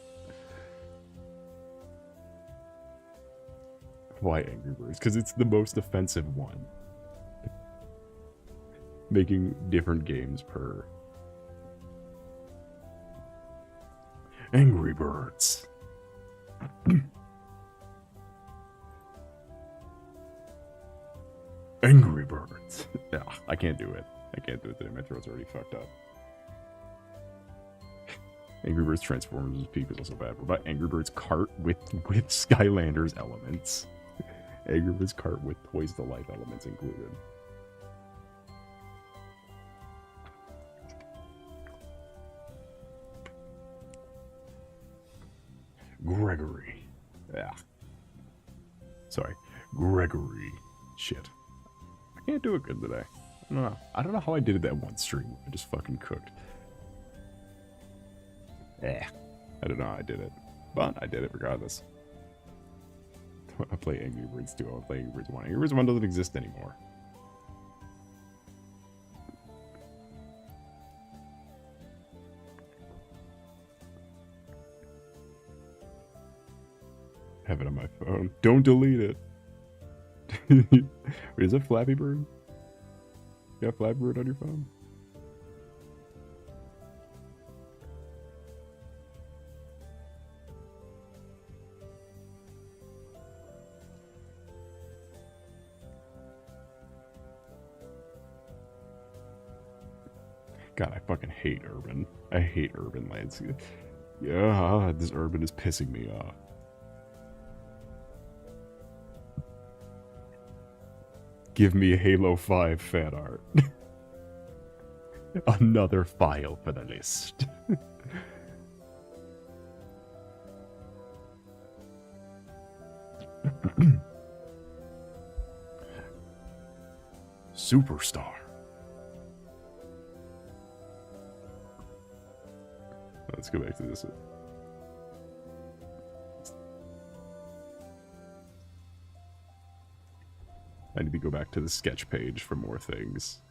Why Angry Birds? Because it's the most offensive one. Making different games per... Angry Birds. Angry Birds. Yeah, I can't do it. I can't do it today. My throat's already fucked up. Angry Birds Transformers Peak is also bad. What about Angry Birds Kart with Skylanders elements? Angry Birds Kart with Toys to Life elements included. Gregory. Yeah. Sorry. Gregory. Shit. I can't do it good today. I don't know. I don't know how I did it that one stream. I just fucking cooked. I don't know how I did it. But I did it regardless. I play Angry Birds 2. I'll play Angry Birds 1. Angry Birds 1 doesn't exist anymore. Have it on my phone. Don't delete it. Wait, is that Flappy Bird? You got Flappy Bird on your phone? God, I fucking hate urban. I hate urban landscape. Yeah, this urban is pissing me off. Give me Halo 5 fan art. Another file for the list. Superstar. Let's go back to this. I need to go back to the sketch page for more things.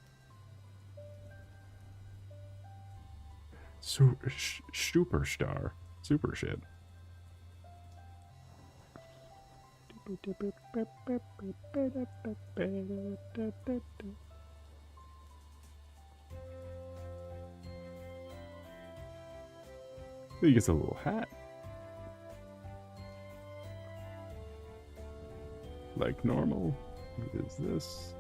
Superstar. Super shit. He gets a little hat. Like normal. What is this?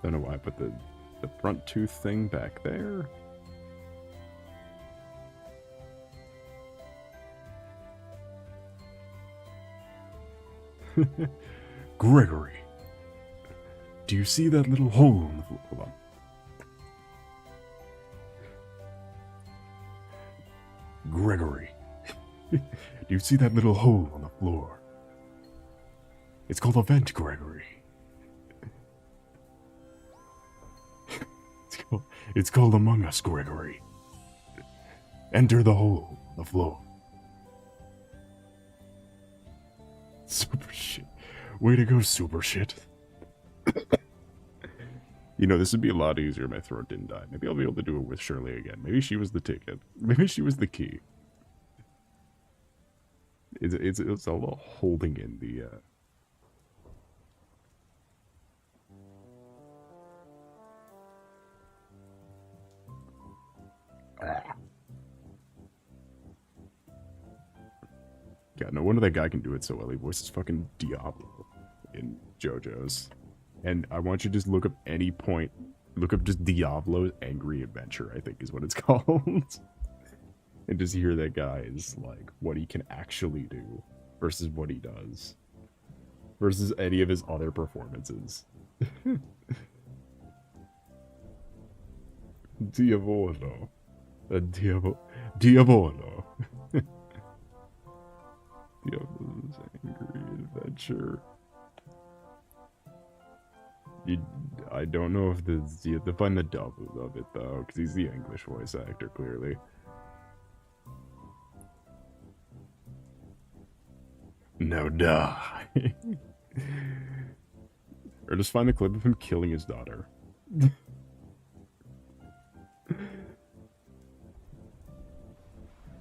Don't know why I put the front tooth thing back there. Gregory, do you see that little hole in the floor? Hold on. Gregory, do you see that little hole on the floor? It's called a vent, Gregory. It's called Among Us, Gregory. Enter the hole on the floor. shit. Way to go, super shit. You know, this would be a lot easier if my throat didn't die. Maybe I'll be able to do it with Shirley again. Maybe she was the ticket. Maybe she was the key. It's all holding in the, God, no wonder that guy can do it so well. He voices fucking Diablo in JoJo's. And I want you to just look up any point. Look up just Diablo's Angry Adventure, I think is what it's called. And just hear that guy's, like, what he can actually do versus what he does. Versus any of his other performances. Diavolo. Diavolo. Diablo's Angry Adventure. I don't know if you have to find the dub of it though, because he's the English voice actor, clearly. Now die. Or just find the clip of him killing his daughter. do,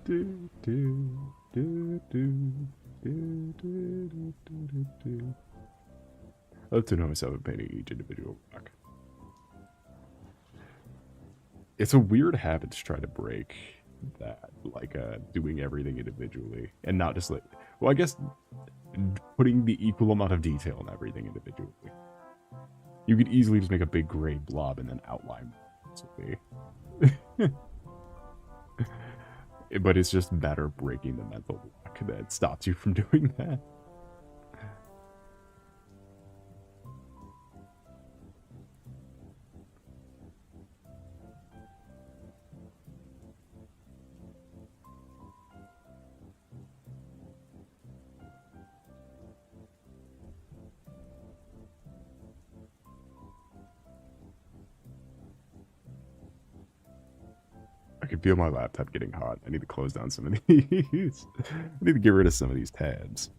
do, do, do, do, do, do, do, do. I love to know myself and painting each individual rock. It's a weird habit to try to break that, like doing everything individually and not just like, well, I guess putting the equal amount of detail in everything individually. You could easily just make a big gray blob and then outline it. But it's just better breaking the mental block that stops you from doing that. I can feel my laptop getting hot. I need to close down some of these. I need to get rid of some of these tabs.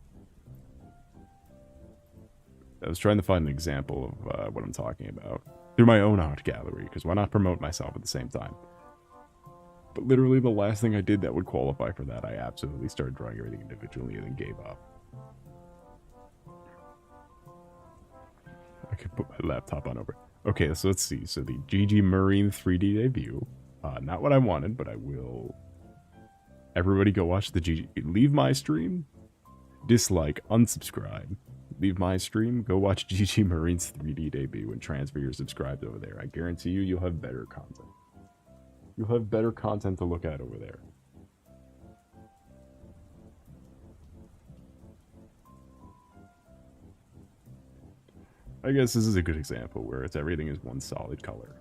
I was trying to find an example of what I'm talking about through my own art gallery, because why not promote myself at the same time? But literally the last thing I did that would qualify for that, I absolutely started drawing everything individually and then gave up. I could put my laptop on over. Okay, so let's see. So the GG Marine 3D debut. Not what I wanted, but I will. Everybody go watch the GG. Leave my stream. Dislike. Unsubscribe. Leave my stream. Go watch GG Marine's 3D debut and transfer your subscribed over there. I guarantee you, you'll have better content. You'll have better content to look at over there. I guess this is a good example where it's everything is one solid color.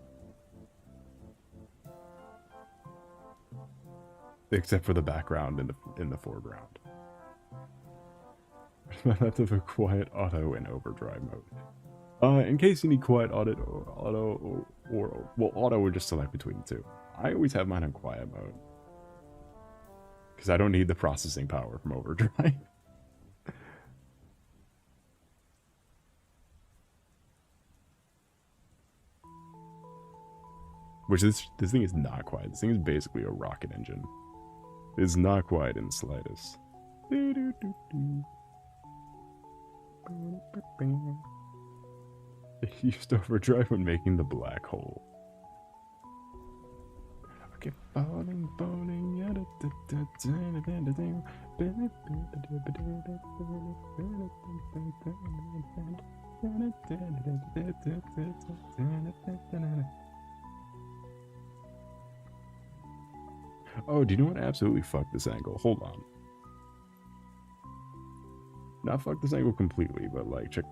Except for the background in the foreground. I have to have quiet auto and overdrive mode. In case you need quiet auto or well, auto would just select between the two. I always have mine on quiet mode because I don't need the processing power from overdrive. Which this thing is not quiet. This thing is basically a rocket engine. It's not quiet in the slightest. It used overdrive when making the black hole. I keep falling. Oh, do you know what? Absolutely fuck this angle. Hold on. Not fuck this angle completely, but like, check.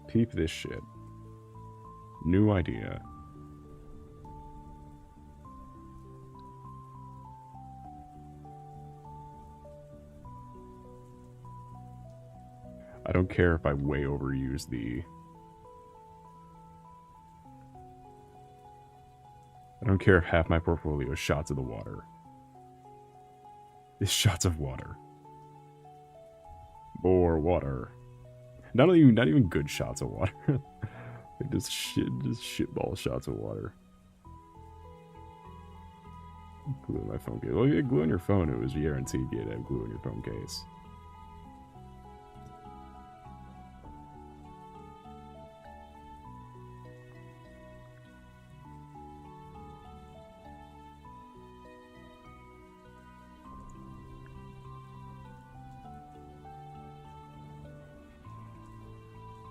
Peep this shit. New idea. I don't care if I way overuse the... I don't care if half my portfolio is shots of the water. It's shots of water. or water. Not even good shots of water. Like just shitball shots of water. Glue in my phone case. Well, if you had glue on your phone, it was guaranteed you'd have glue in your phone case.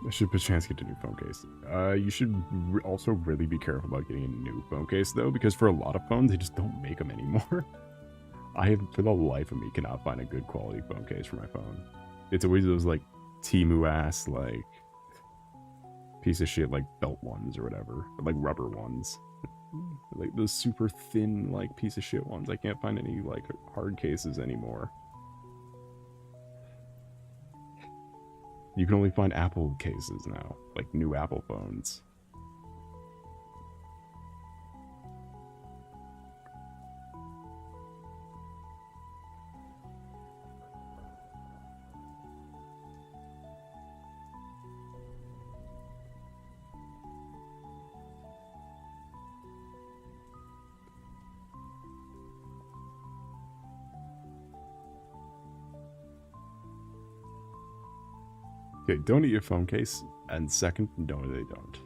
I should perchance get a new phone case. You should also really be careful about getting a new phone case, though, because for a lot of phones, they just don't make them anymore. I, for the life of me, cannot find a good quality phone case for my phone. It's always those, like, Temu-ass, like, piece of shit, like, belt ones or whatever. Or, like, rubber ones. Like, those super thin, like, piece of shit ones. I can't find any, like, hard cases anymore. You can only find Apple cases now, like new Apple phones. Okay, don't eat your phone case, and second, no, they don't.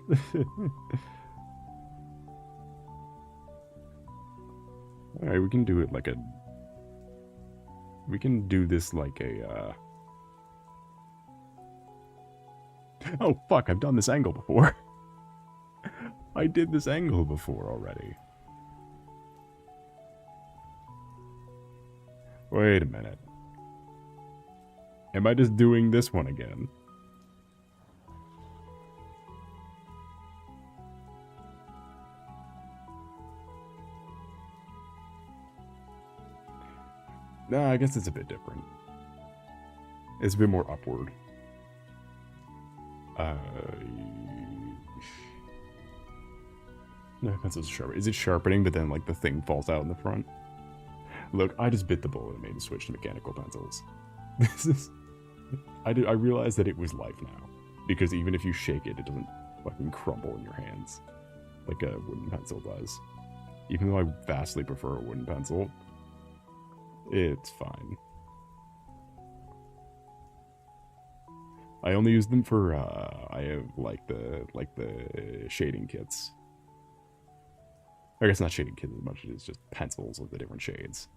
Alright, we can do it like a... We can do this like a, Oh, fuck, I've done this angle before. I did this angle before already. Wait a minute. Am I just doing this one again? Nah, I guess it's a bit different. It's a bit more upward. No, pencil's sharp. Is it sharpening, but then, like, the thing falls out in the front? Look, I just bit the bullet and made the switch to mechanical pencils. This is... I realized that it was life now. Because even if you shake it, it doesn't fucking crumble in your hands. Like a wooden pencil does. Even though I vastly prefer a wooden pencil, it's fine. I only use them for, I have, like the shading kits. I guess not shading kits as much as it's just pencils of the different shades.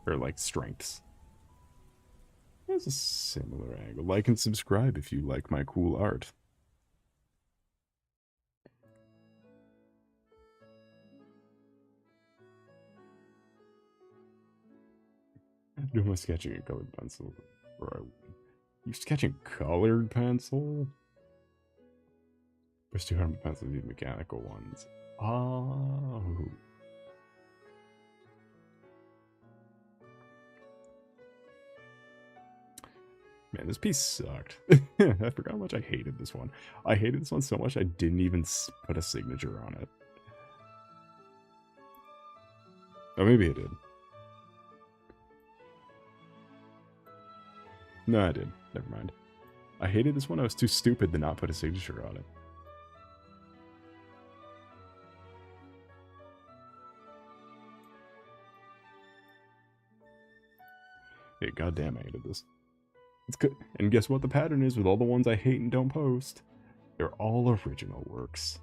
Or, like, strengths. It's a similar angle. Like and subscribe if you like my cool art. Do my sketching in colored pencil. Right. You sketching colored pencil? Push 200 pencils, these mechanical ones. Oh. Man, this piece sucked. I forgot how much I hated this one. I hated this one so much I didn't even put a signature on it. Oh, maybe I did. No, I did. Never mind. I hated this one. I was too stupid to not put a signature on it. Hey, goddamn, I hated this. It's good. And guess what the pattern is with all the ones I hate and don't post? They're all original works.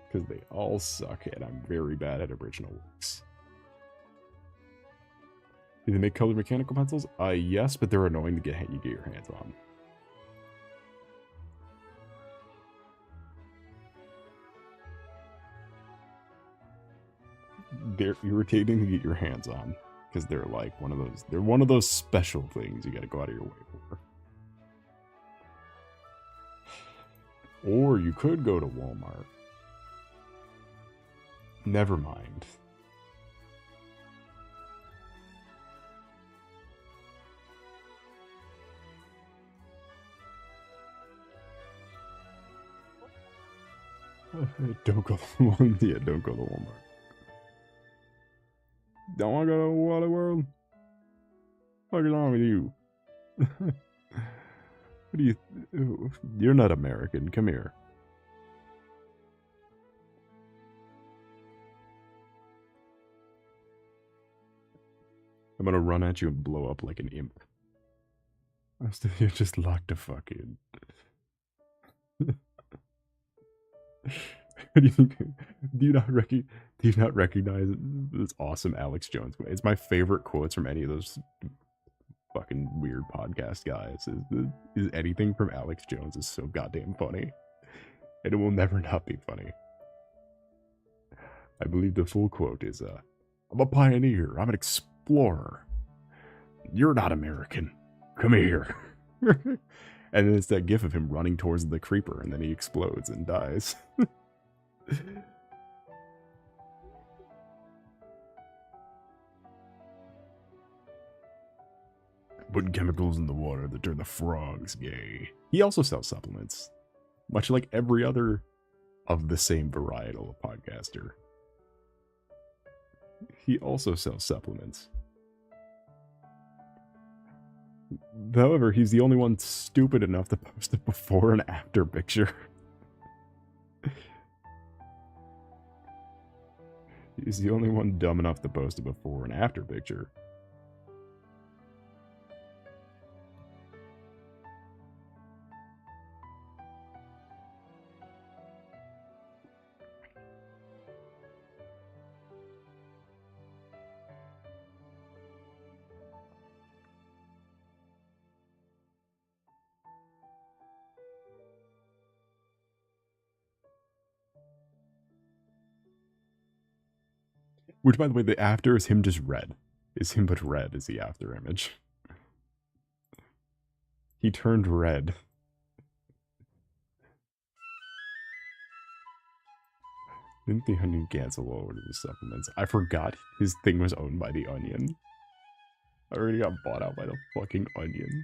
Because they all suck, and I'm very bad at original works. Do they make colored mechanical pencils? Yes, but they're annoying to get your hands on. They're irritating to get your hands on. Because they're like one of those special things you gotta go out of your way for. Or you could go to Walmart. Never mind. Don't go to Walmart. Yeah, don't go to Walmart. Don't want to go to Wally World? What's wrong with you? What do you... You're not American. Come here. I'm gonna run at you and blow up like an imp. You're just locked the fuck in. Do you think? Do you not recognize this awesome Alex Jones quote? It's my favorite quotes from any of those fucking weird podcast guys. Is anything from Alex Jones is so goddamn funny, and it will never not be funny. I believe the full quote is, "I'm a pioneer. I'm an explorer. You're not American. Come here." And then it's that gif of him running towards the creeper, and then he explodes and dies. Putting chemicals in the water that turn the frogs gay. He also sells supplements, much like every other of the same varietal podcaster. He also sells supplements. However, he's the only one stupid enough to post a before and after picture. He's the only one dumb enough to post a before and after picture. Which, by the way, the after is him just red. Is him but red is the after image. He turned red. Didn't the Onion cancel all of his supplements? I forgot his thing was owned by the Onion. I already got bought out by the fucking Onion.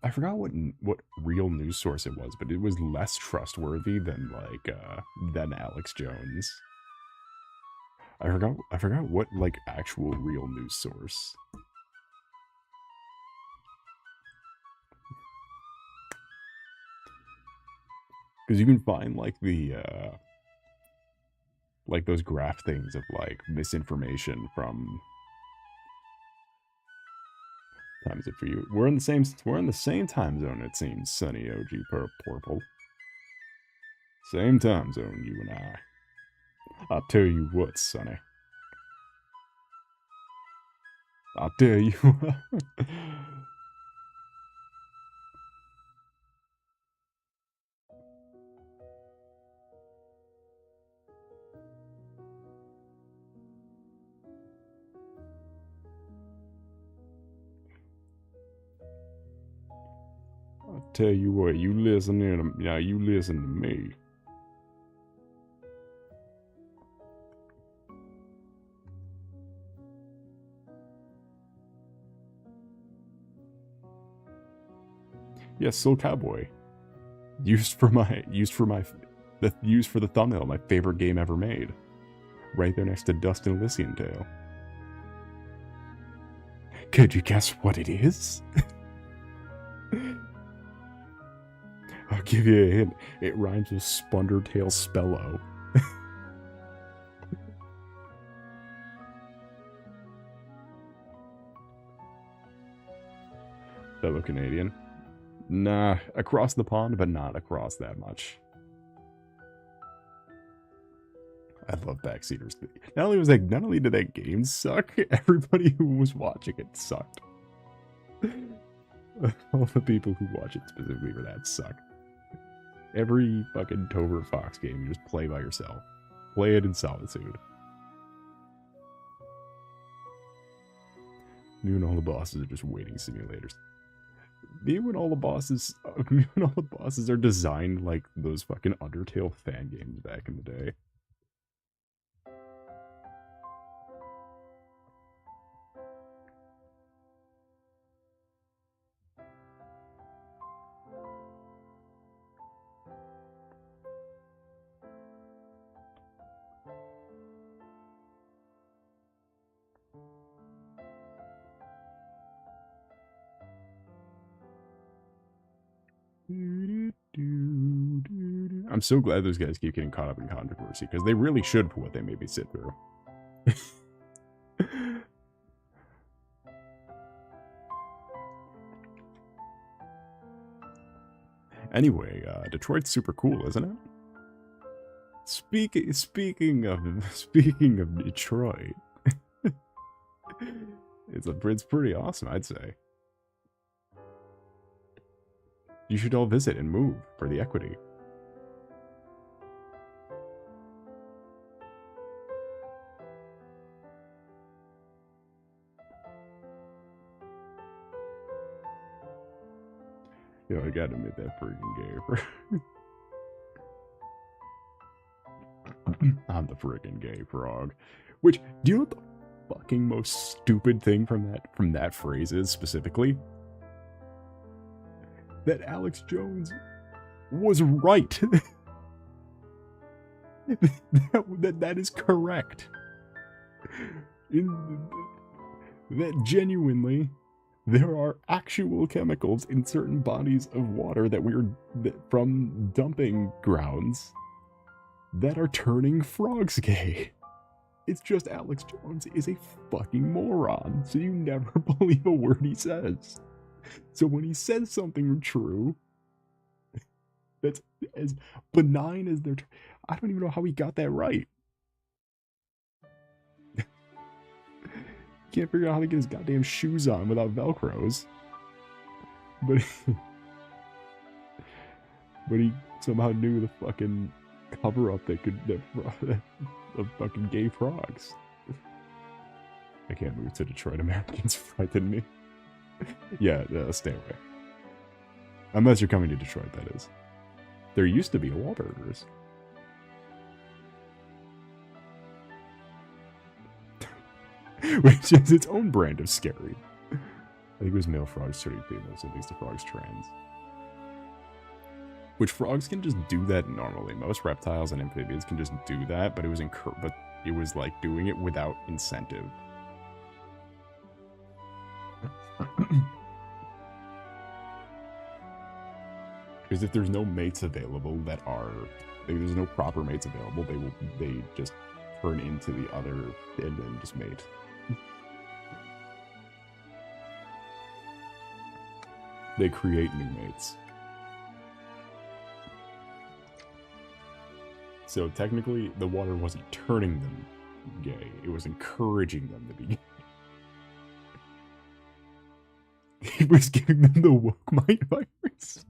I forgot what real news source it was, but it was less trustworthy than than Alex Jones. I forgot what like actual real news source. Because you can find like like those graph things of like misinformation from. Time is it for you? We're in the same time zone, it seems, Sunny OG Purple. Same time zone, you and I. I'll tell you what, Sonny. I'll tell you what. I'll tell you what, you listen to me. Yes, Soul Cowboy. Used for the thumbnail, my favorite game ever made. Right there next to Dust and Elysian Tale. Could you guess what it is? I'll give you a hint. It rhymes with Spundertail Spello. Fellow Canadian. Nah, across the pond, but not across that much. I love Backseaters. Not only did that game suck, everybody who was watching it sucked. All the people who watch it specifically for that suck. Every fucking Tover Fox game, you just play by yourself. Play it in solitude. You and all the bosses are just waiting simulators. Me and all the bosses are designed like those fucking Undertale fan games back in the day. I'm so glad those guys keep getting caught up in controversy, because they really should for what they made me sit through. Anyway, Detroit's super cool, isn't it? Speaking of Detroit, it's pretty awesome, I'd say. You should all visit and move for the equity. Yo, I gotta admit that freaking gay. I'm the freaking gay frog. Which, do you know what the fucking most stupid thing from that phrase is specifically? That Alex Jones was right. that is correct. That genuinely, there are actual chemicals in certain bodies of water from dumping grounds that are turning frogs gay. It's just Alex Jones is a fucking moron, so you never believe a word he says. So when he says something true, that's as benign as their... I don't even know how he got that right. Can't figure out how to get his goddamn shoes on without Velcros. But he somehow knew the fucking cover-up of fucking gay frogs. I can't move to Detroit. Americans frighten me. Yeah, stay away. Unless you're coming to Detroit, that is. There used to be a Wahlburgers. Which is its own brand of scary. I think it was male frogs turning females, so at least the frog's trans. Which frogs can just do that normally. Most reptiles and amphibians can just do that, but it was like doing it without incentive. Because if there's no mates available there's no proper mates available, they just turn into the other and then just mate. They create new mates. So technically, the water wasn't turning them gay, it was encouraging them to be gay. It was giving them the woke mind virus.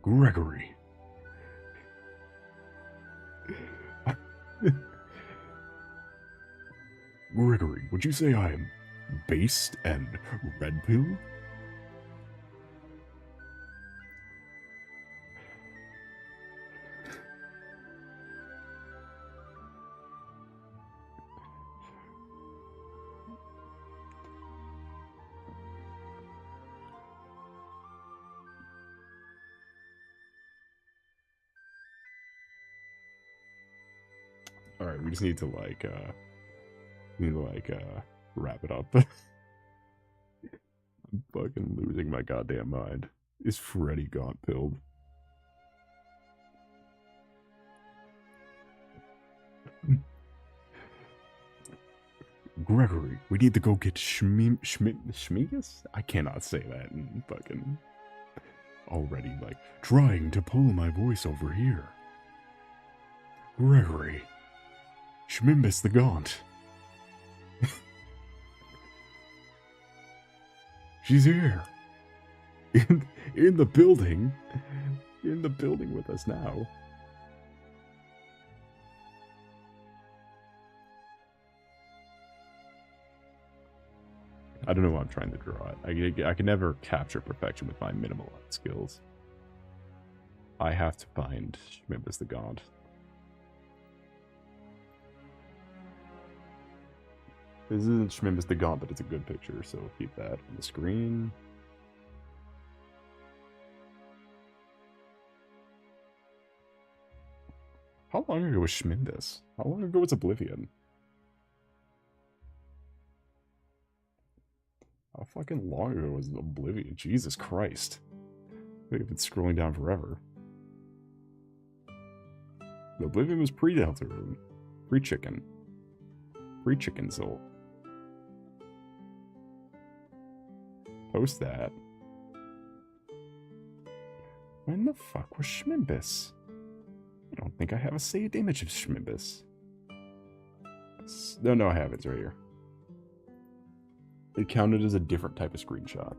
Gregory. Gregory, would you say I am based and red-pilled? Alright, we just need to wrap it up. I'm fucking losing my goddamn mind. Is Freddy got pilled? Gregory, we need to go get Schmigas? I cannot say that and fucking already trying to pull my voice over here. Gregory. Schmimbus the Gaunt. She's here. In the building. In the building with us now. I don't know what I'm trying to draw it. I can never capture perfection with my minimal art skills. I have to find Schmimbus the God. This isn't Schmimbus the God, but it's a good picture, so keep that on the screen. How long ago was Schmimbus? How long ago was Oblivion? How fucking long ago was Oblivion? Jesus Christ. I've been scrolling down forever. Oblivion was pre-Deltarune. Pre-Chicken. Pre-Chicken Soul. Post that. When the fuck was Schmimbus? I don't think I have a saved image of Schmimbus. No, I have it. It's right here. It counted as a different type of screenshot.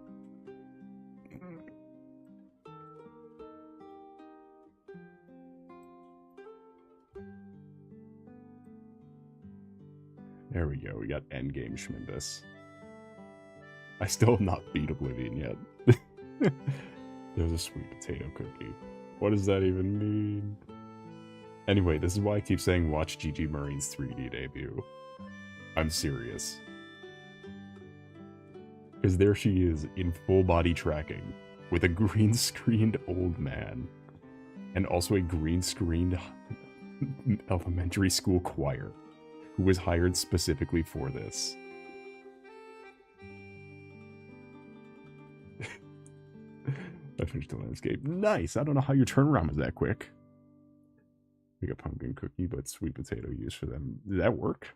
There we go. We got endgame Schmimbus. I still have not beat Oblivion yet. There's a sweet potato cookie. What does that even mean? Anyway, this is why I keep saying watch GG Marine's 3D debut. I'm serious. Because there she is in full body tracking with a green screened old man and also a green screened elementary school choir who was hired specifically for this. I finished the landscape. Nice! I don't know how your turnaround was that quick. We got pumpkin cookie, but sweet potato used for them. Did that work?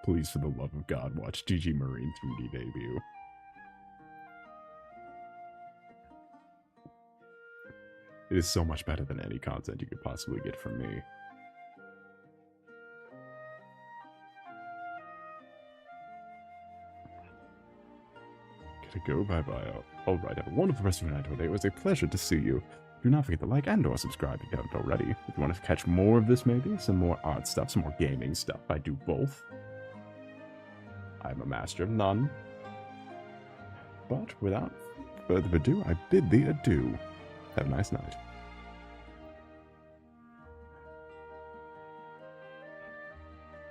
Please, for the love of God, watch GG Marine 3D debut. It is so much better than any content you could possibly get from me. Gotta go, bye-bye. Alright, have a wonderful rest of your night today. It was a pleasure to see you. Do not forget to like and or subscribe if you haven't already. If you want to catch more of this maybe, some more art stuff, some more gaming stuff, I do both. I'm a master of none. But without further ado, I bid thee adieu. Have a nice night.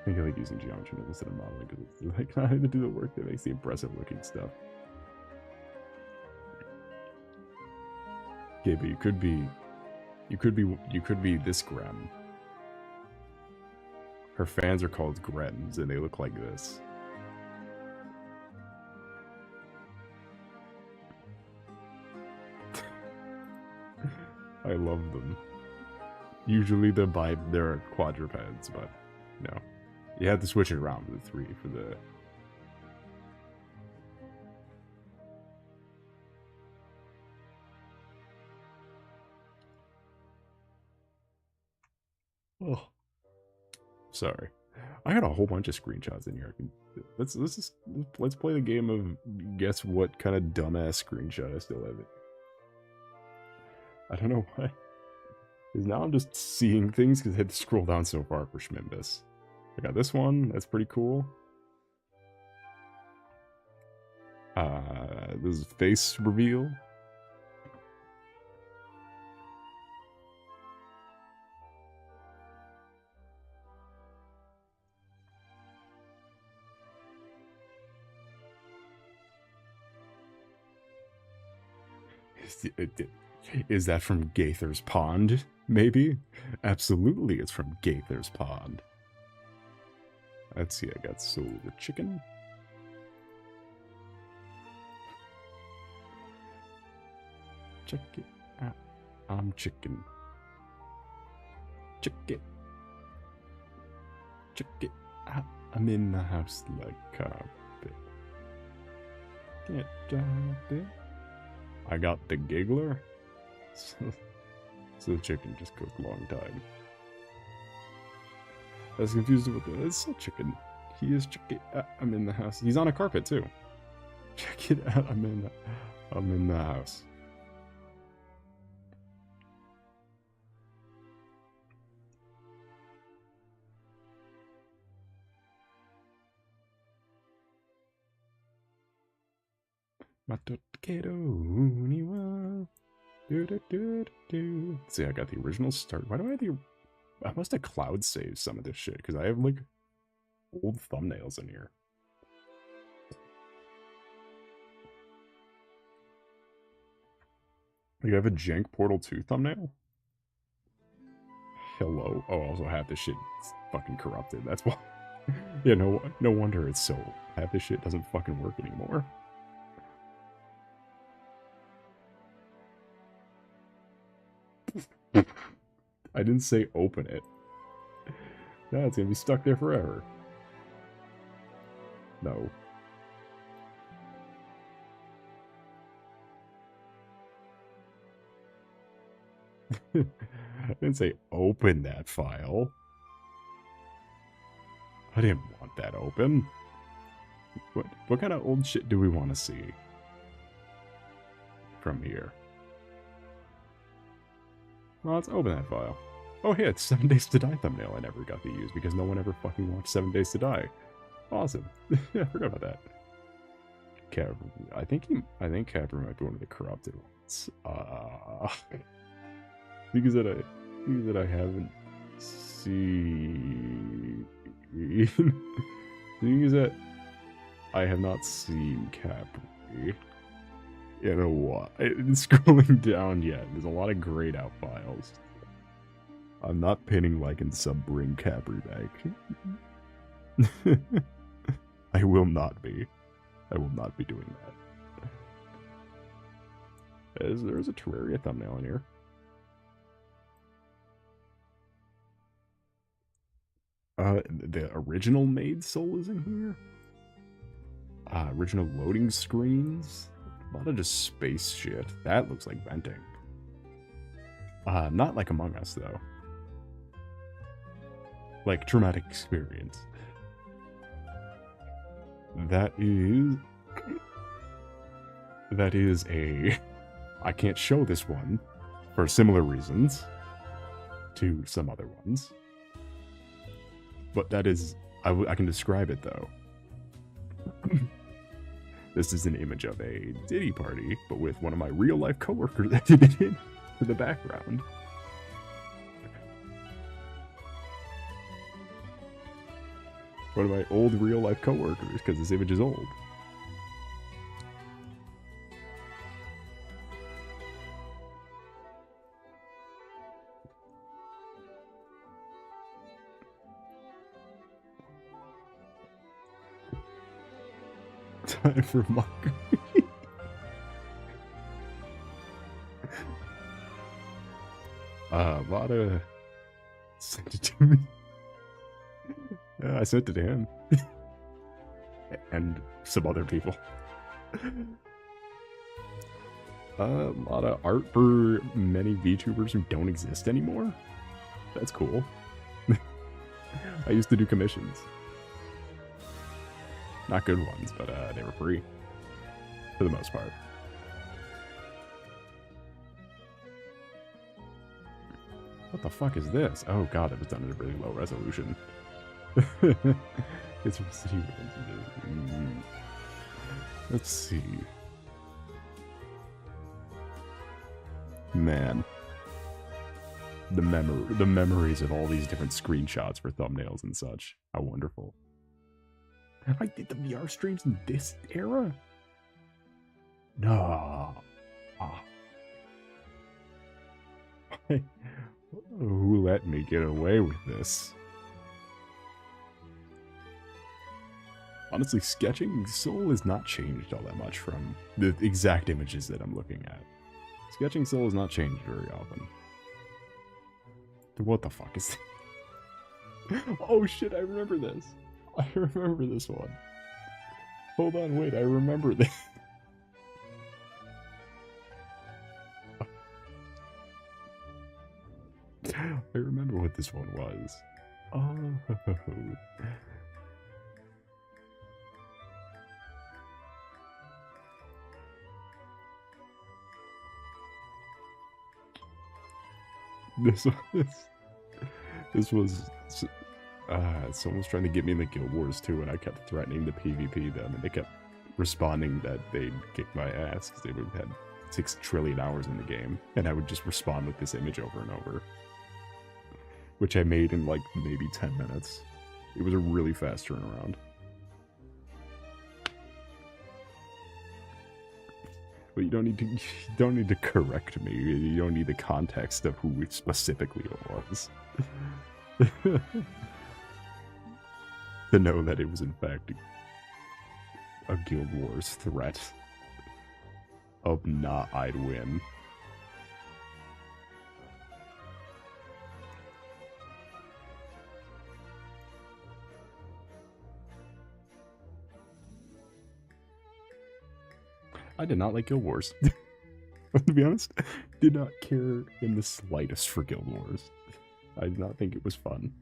I think I like using geometry instead of modeling because it's like not to do the work that makes the impressive looking stuff. Okay, but you could be this Grem. Her fans are called Grems, and they look like this. I love them. Usually they're quadrupeds, but no. You have to switch it around with the 3 for the... Oh. Sorry. I got a whole bunch of screenshots in here. Let's play the game of guess what kind of dumbass screenshot I still have it. I don't know why. Because now I'm just seeing things because I had to scroll down so far for Schmimbus. I got this one. That's pretty cool. This is face reveal. Is that from Gaither's Pond? Maybe? Absolutely, it's from Gaither's Pond. Let's see, I got Soul the Chicken. Check it out. I'm chicken. Check it. Check it out. I'm in the house like carpet. Get down there. I got the giggler. So the chicken just cooked a long time. I was confused with the... It's still chicken. He is chicken. I'm in the house. He's on a carpet too. Check it out. I'm in the house. See, I got the original start. Why do I have the... I must have cloud saved some of this shit, because I have, like, old thumbnails in here. Like, I have a Jank Portal 2 thumbnail? Hello? Oh, also half this shit is fucking corrupted. That's why. Yeah, no wonder it's so... Half this shit doesn't fucking work anymore. I didn't say open it. No, it's gonna be stuck there forever. No. I didn't say open that file. I didn't want that open. What kind of old shit do we want to see from here? Well, let's open that file. Oh, hey, it's 7 Days to Die thumbnail I never got to use because no one ever fucking watched 7 Days to Die. Awesome. Yeah, I forgot about that. I think Capper might be one of the corrupted ones. Because that I haven't seen. Thing is that I have not seen Capri in a while. It's scrolling down yet. There's a lot of grayed out files. I'm not pinning like and sub bring Capri back. I will not be. I will not be doing that. There's a Terraria thumbnail in here. The original Maid Soul is in here. Original loading screens. A lot of just space shit. That looks like venting. Not like Among Us, though. Like Traumatic Experience. That is a... I can't show this one for similar reasons to some other ones. But that is... I can describe it, though. This is an image of a Diddy party, but with one of my real-life coworkers edited in the background. One of my old real-life coworkers, because this image is old. Time for mockery. Vada sent it to me. I sent it to him. And some other people. A lot of art for many VTubers who don't exist anymore. That's cool. I used to do commissions. Not good ones, but they were free. For the most part. What the fuck is this? Oh god, it was done at a really low resolution. It's from City. Let's see. Man. The memories of all these different screenshots for thumbnails and such. How wonderful. I did the VR streams in this era? No. Who let me get away with this? Honestly, Sketching Soul has not changed all that much from the exact images that I'm looking at. Sketching Soul has not changed very often. What the fuck is this? Oh shit, I remember this. I remember this one. Hold on, wait, I remember this. I remember what this one was. Oh. This was someone was trying to get me in the Guild Wars too, and I kept threatening to PvP them, and they kept responding that they'd kick my ass because they would have had 6 trillion hours in the game, and I would just respond with this image over and over, which I made in like maybe 10 minutes. It was a really fast turnaround. But you don't need to correct me. You don't need the context of who specifically it was to know that it was in fact a Guild Wars threat of not I'd win. I did not like Guild Wars. To be honest, did not care in the slightest for Guild Wars. I did not think it was fun.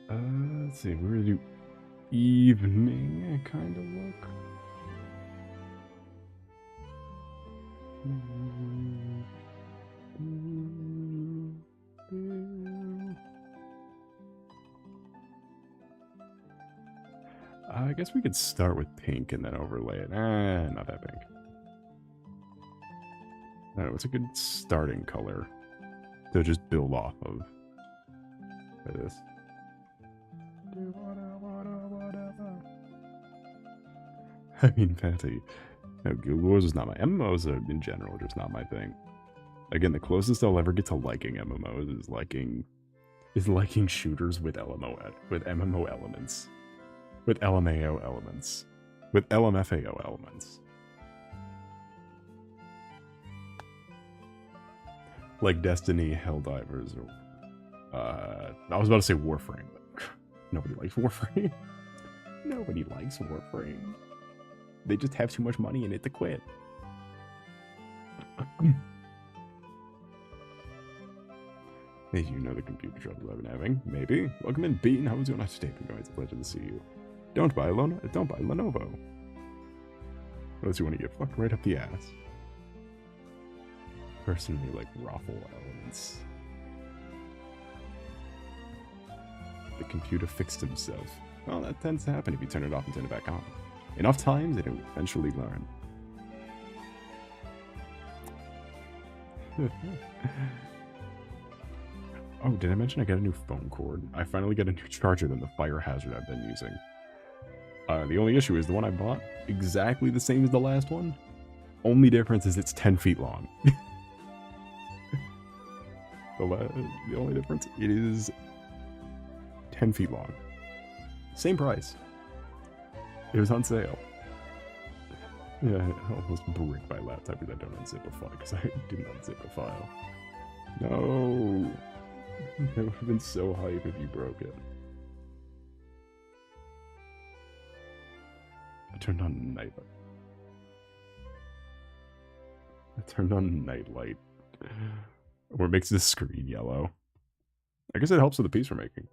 Let's see, we're gonna do evening kind of look. I guess we could start with pink and then overlay it. Not that pink. I don't know, it's a good starting color to just build off of this. I mean, Patty, no, Guild Wars is not my... MMOs are, in general, just not my thing. Again, the closest I'll ever get to liking MMOs is liking shooters with MMO elements. With LMAO elements. With LMFAO elements. Like Destiny, Helldivers, or... I was about to say Warframe, but nobody likes Warframe. Nobody likes Warframe. They just have too much money in it to quit. Hey, you know the computer troubles I've been having. Maybe. Welcome in, Bean. How was your night today? It's a pleasure to see you. Don't buy Lenovo. Unless you want to get fucked right up the ass. Personally, like raffle elements. The computer fixed himself. Well, that tends to happen if you turn it off and turn it back on. Enough times, it'll eventually learn. Oh, did I mention I got a new phone cord? I finally got a new charger than the fire hazard I've been using. The only issue is the one I bought, exactly the same as the last one. Only difference is it's 10 feet long. The only difference, it is 10 feet long. Same price. It was on sale. Yeah, I almost bricked my laptop because I don't unzip a file, because I didn't unzip a file. No! I would have been so hyped if you broke it. I turned on nightlight. Or makes the screen yellow. I guess it helps with the piece we're making.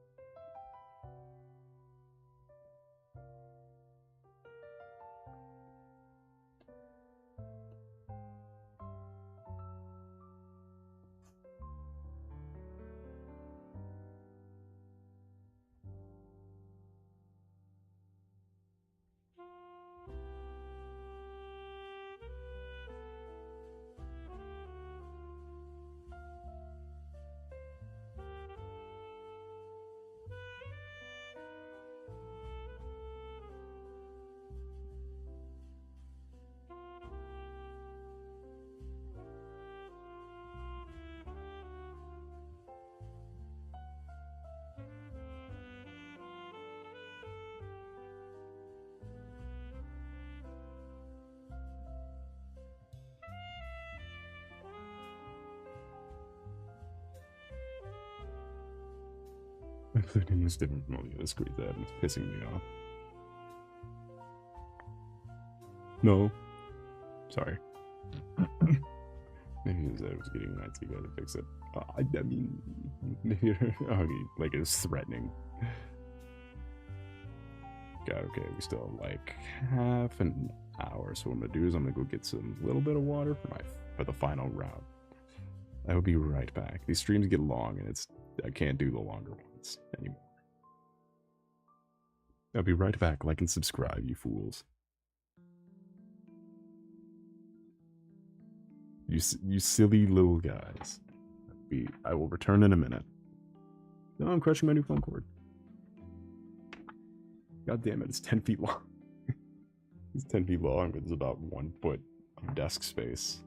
Including this different from all the other screens I have, and it's pissing me off. No. Sorry. Maybe it was getting nights you gotta fix it. I mean, maybe okay, like it's threatening. Okay, we still have like half an hour. So what I'm gonna do is I'm gonna go get some little bit of water for the final round. I will be right back. These streams get long, and I can't do the longer ones anymore. I'll be right back. Like and subscribe, you fools. You silly little guys. I will return in a minute. No, I'm crushing my new phone cord. God damn it, it's 10 feet long. It's 10 feet long, but there's about 1 foot of desk space.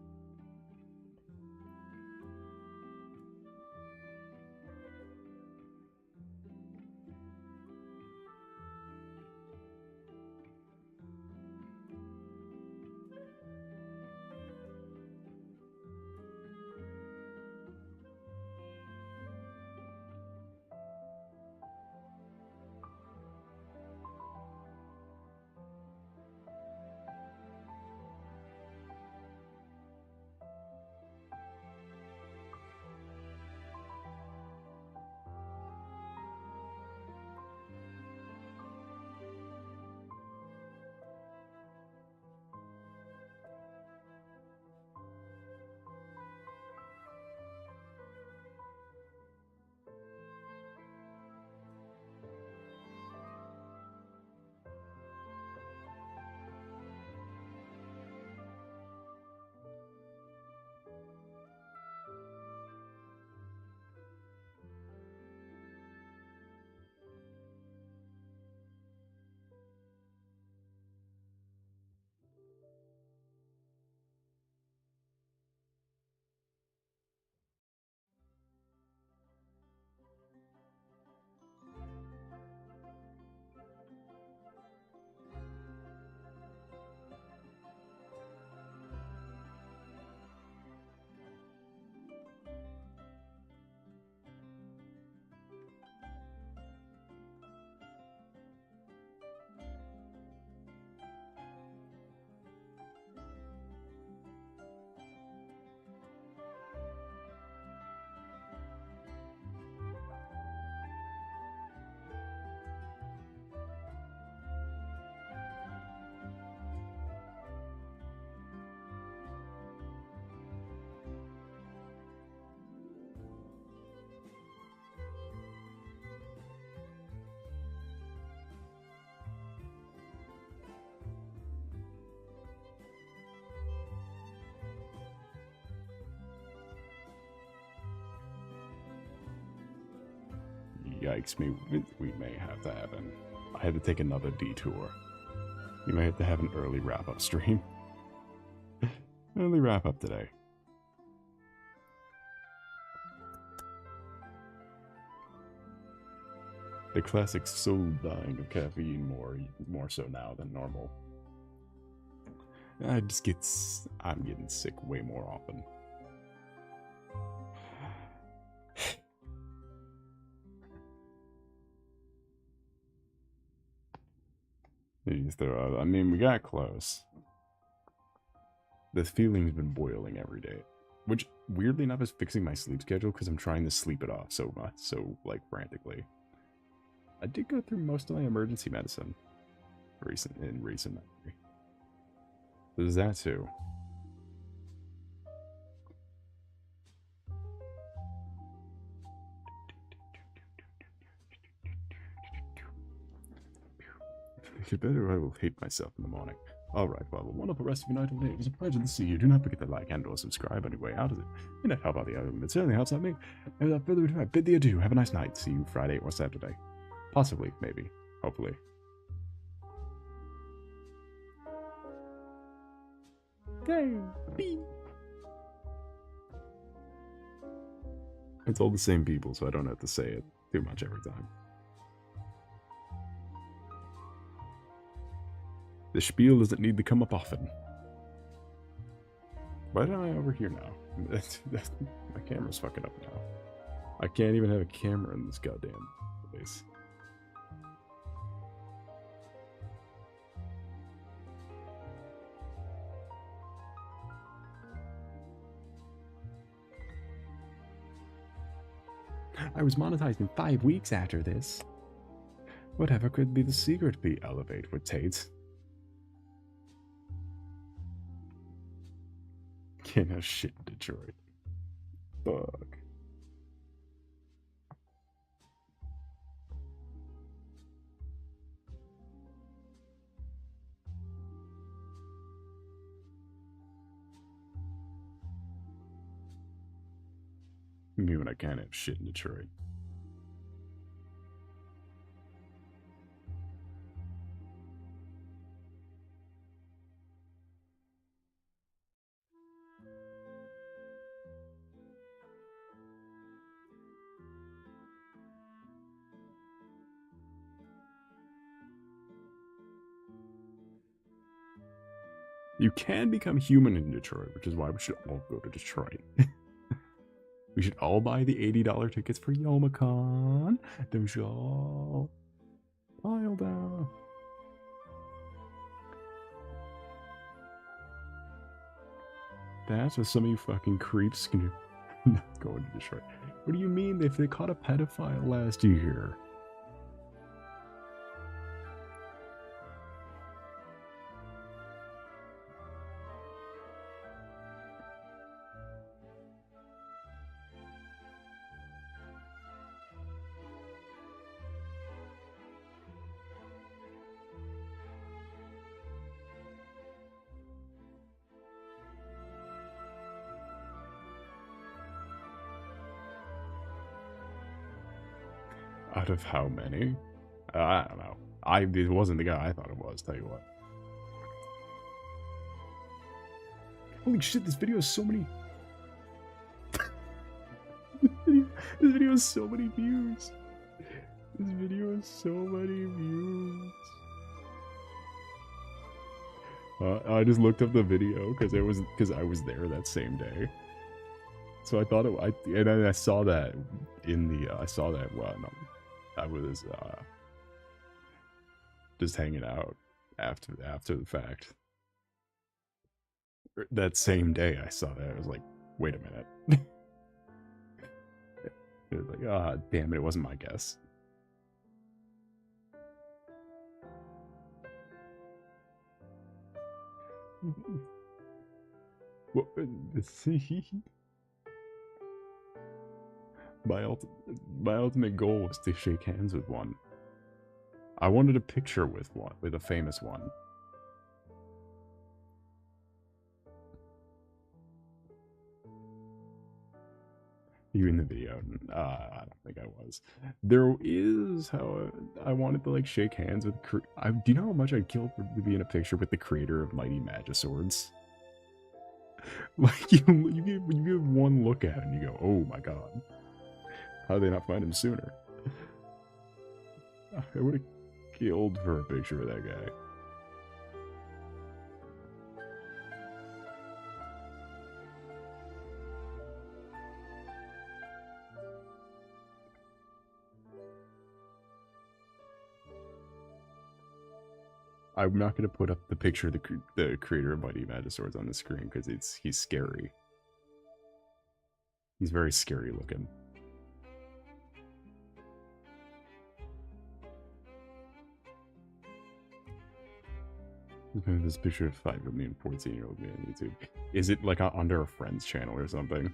Yikes, we may have to have I had to take another detour. We may have to have an early wrap-up stream. Early wrap-up today. The classic soul dying of caffeine more so now than normal. I'm getting sick way more often. I mean, we got close. This feeling's been boiling every day, which weirdly enough is fixing my sleep schedule because I'm trying to sleep it off so much, so like frantically. I did go through most of my emergency medicine in recent memory. There's that too. You better, I will hate myself in the morning. Alright, well, a wonderful rest of your night and day. It was a pleasure to see you. Do not forget to like and or subscribe anyway. How does it? You know, help out the other, it certainly helps out me. And without further ado, I bid thee adieu. Have a nice night. See you Friday or Saturday. Possibly, maybe. Hopefully. Yay! Beep. It's all the same people, so I don't have to say it too much every time. The spiel doesn't need to come up often. Why am I over here now? My camera's fucking up now. I can't even have a camera in this goddamn place. I was monetized in 5 weeks after this. Whatever could be the secret be elevate with Tate? Can't have shit in Detroit. Fuck. Me when I can't have shit in Detroit. You can become human in Detroit, which is why we should all go to Detroit. We should all buy the $80 tickets for YomaCon. Then we should all pile down. That's what some of you fucking creeps can do. Not going to Detroit. What do you mean if they caught a pedophile last year? Out of how many? I don't know. It wasn't the guy I thought it was, tell you what. Holy shit, this video has so many... this video has so many views. This video has so many views. I just looked up the video because I was there that same day. So I thought and then I saw that in the I was just hanging out after the fact. That same day I saw that, I was like, wait a minute. It was like, ah, damn it wasn't my guess. What? My ultimate goal was to shake hands with one. I wanted a picture with a famous one. You in the video? I don't think I was. There is how I wanted to like shake hands with. Do you know how much I'd kill to be in a picture with the creator of Mighty Magiswords? Like you give one look at him, you go, oh my god. How did they not find him sooner? I would have killed for a picture of that guy. I'm not going to put up the picture of the creator of Mighty Magiswords on the screen because he's scary. He's very scary looking. This picture of 5 million 14-year-old me on YouTube. Is it like under a friend's channel or something?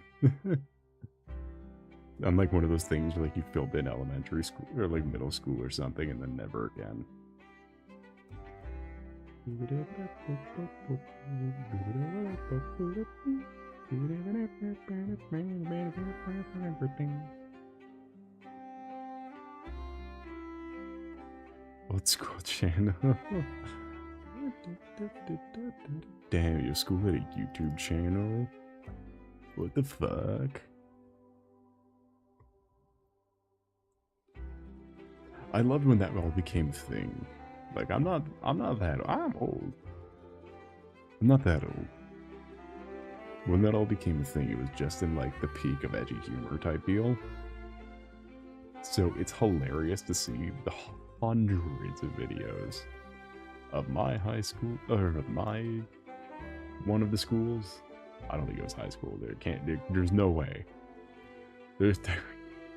I'm like one of those things where like you filmed in elementary school or like middle school or something and then never again. Old school channel. Damn, your school had a YouTube channel? What the fuck? I loved when that all became a thing. Like, I'm not that old. I'm old. I'm not that old. When that all became a thing, it was just in, like, the peak of edgy humor type deal. So it's hilarious to see the hundreds of videos of my high school, or of my, one of the schools. I don't think it was high school. There's no way.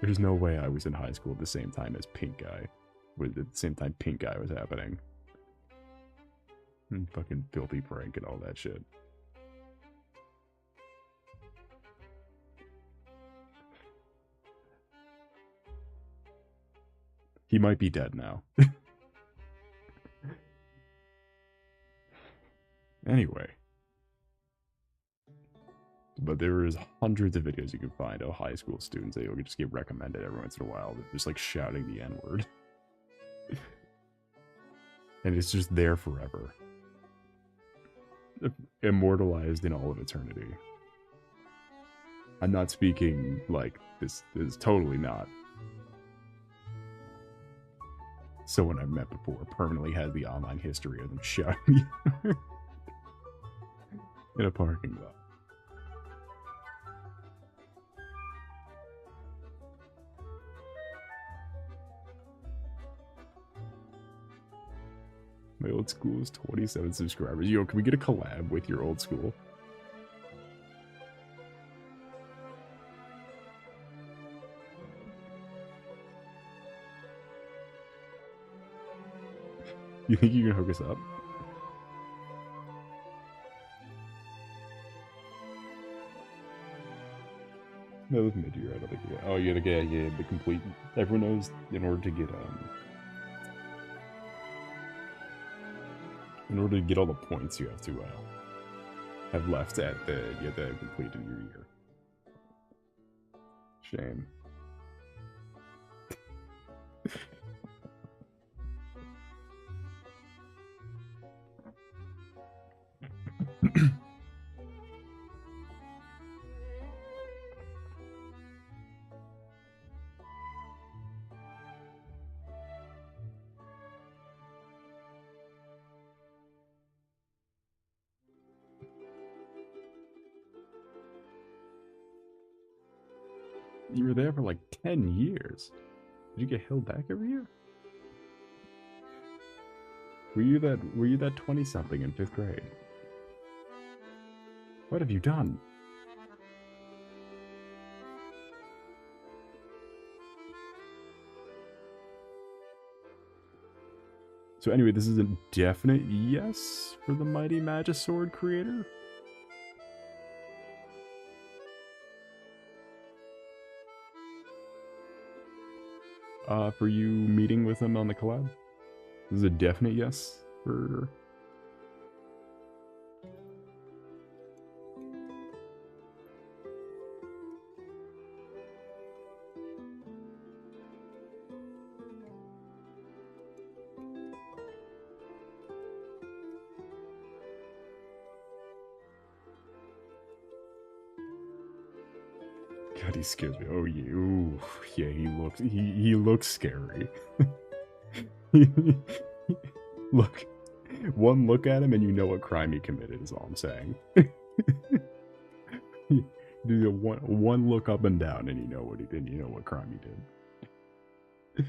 There's no way I was in high school at the same time as Pink Guy. At the same time Pink Guy was happening. And fucking Filthy Frank and all that shit. He might be dead now. Anyway. But there is hundreds of videos you can find of high school students that you'll just get recommended every once in a while. They're just like shouting the N-word. And it's just there forever. Immortalized in all of eternity. I'm not speaking like this is totally not. Someone I've met before permanently has the online history of them shouting in a parking lot. My old school is 27 subscribers. Yo, can we get a collab with your old school? You think you can hook us up? No, with mid-year, I don't think you. Oh, you gotta get the complete. Everyone knows in order to get all the points, you have to have left at the you have to have completed your year. Shame. You were there for like 10 years. Did you get held back every year? Were you that 20-something in 5th grade? What have you done? So anyway, this is a definite yes for the Mighty Magisword creator. For you meeting with him on the collab? This is a definite yes for... God, he scares me. Oh, yeah. Ooh, yeah, he looks scary. Look, one look at him and you know what crime he committed is all I'm saying. Do one look up and down and you know what he did. You know what crime he did.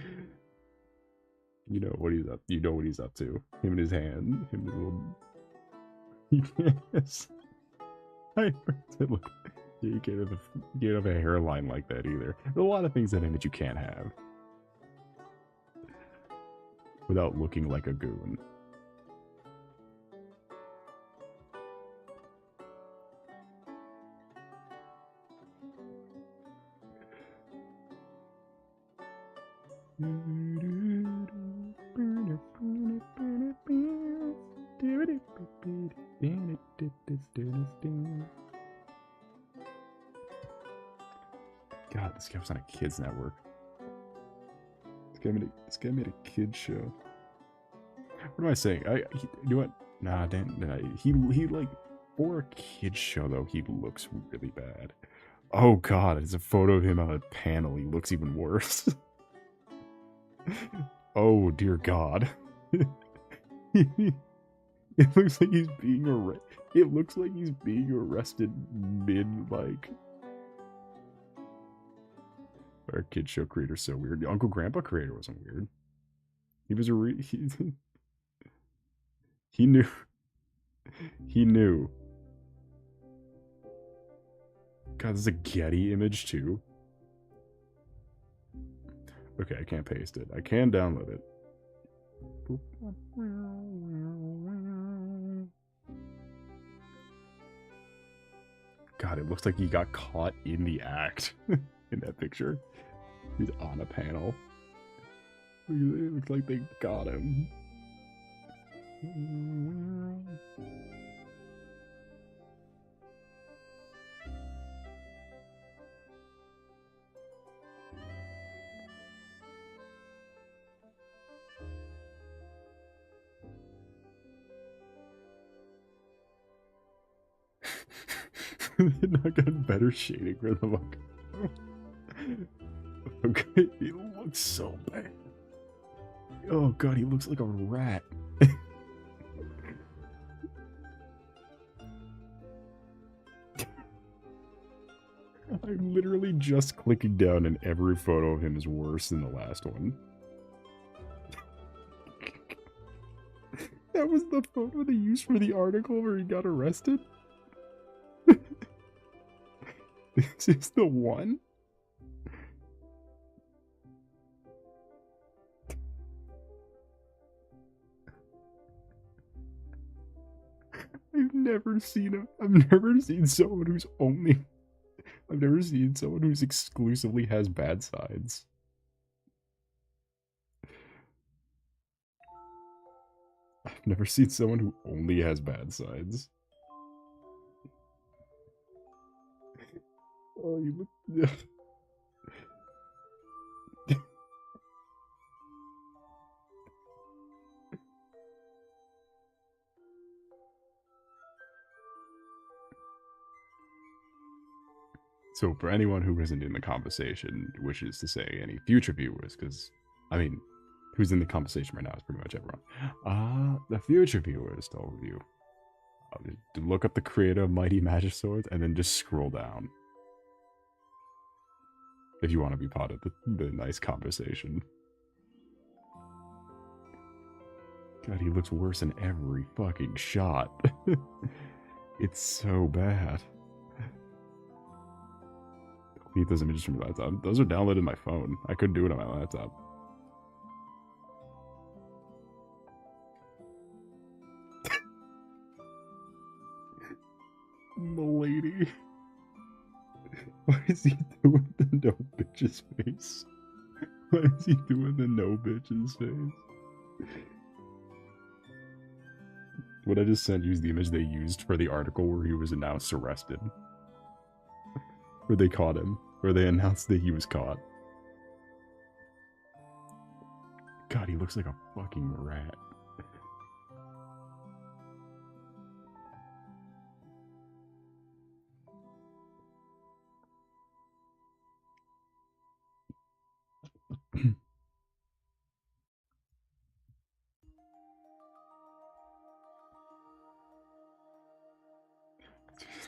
You know what he's up. You know what he's up to. Him and his hand. Him and his little. Yes. Look. You can't have a hairline like that either. There's a lot of things in it that you can't have without looking like a goon. God, this guy was on a kids network. This guy made a kids show. What am I saying? You know what? Nah, he like, for a kids show though, he looks really bad. Oh god, it's a photo of him on a panel. He looks even worse. Oh dear god. It looks like he's being arrested. It looks like he's being arrested mid, like... Our kid show creator's so weird. The Uncle Grandpa creator wasn't weird. He was he knew. He knew. God, this is a Getty image too. Okay, I can't paste it. I can download it. God, it looks like he got caught in the act in that picture. He's on a panel. It looks like they got him. They're not got better shading for the fuck. Okay, he looks so bad. Oh god, he looks like a rat. I'm literally just clicking down and every photo of him is worse than the last one. That was the photo they used for the article where he got arrested? This is the one? I've never seen someone who's only... I've never seen someone who's exclusively has bad sides. I've never seen someone who only has bad sides. Oh, you look... So for anyone who isn't in the conversation, which is to say any future viewers, because, I mean, who's in the conversation right now is pretty much everyone. The future viewers told you to look up the creator of Mighty Magic Swords and then just scroll down. If you want to be part of the nice conversation. God, he looks worse in every fucking shot. It's so bad. Delete those images from your laptop. Those are downloaded on my phone. I couldn't do it on my laptop. Milady. Why is he doing the no bitches face? Why is he doing the no bitches face? What I just sent you is the image they used for the article where he was announced arrested. Where they caught him. Where they announced that he was caught. God, he looks like a fucking rat.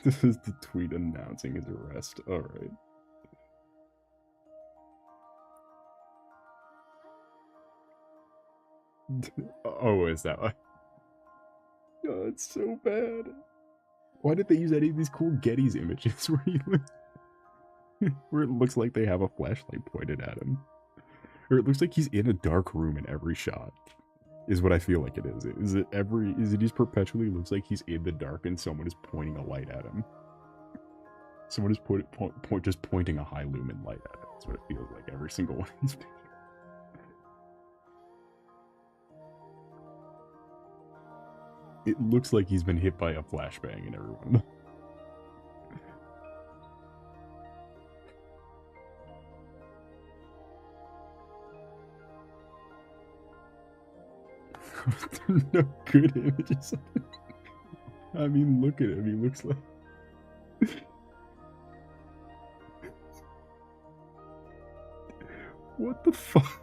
This is the tweet announcing his arrest. Alright. Oh, is that why? Oh, it's so bad. Why did they use any of these cool Getty's images where where it looks like they have a flashlight pointed at him? Or it looks like he's in a dark room in every shot. Is what I feel like it is. Is it just perpetually looks like he's in the dark and someone is pointing a light at him? Someone is just pointing a high lumen light at him. That's what it feels like every single one of these pictures. It looks like he's been hit by a flashbang in every one of them. They're no good images. I mean, look at him. He looks like... What the fuck?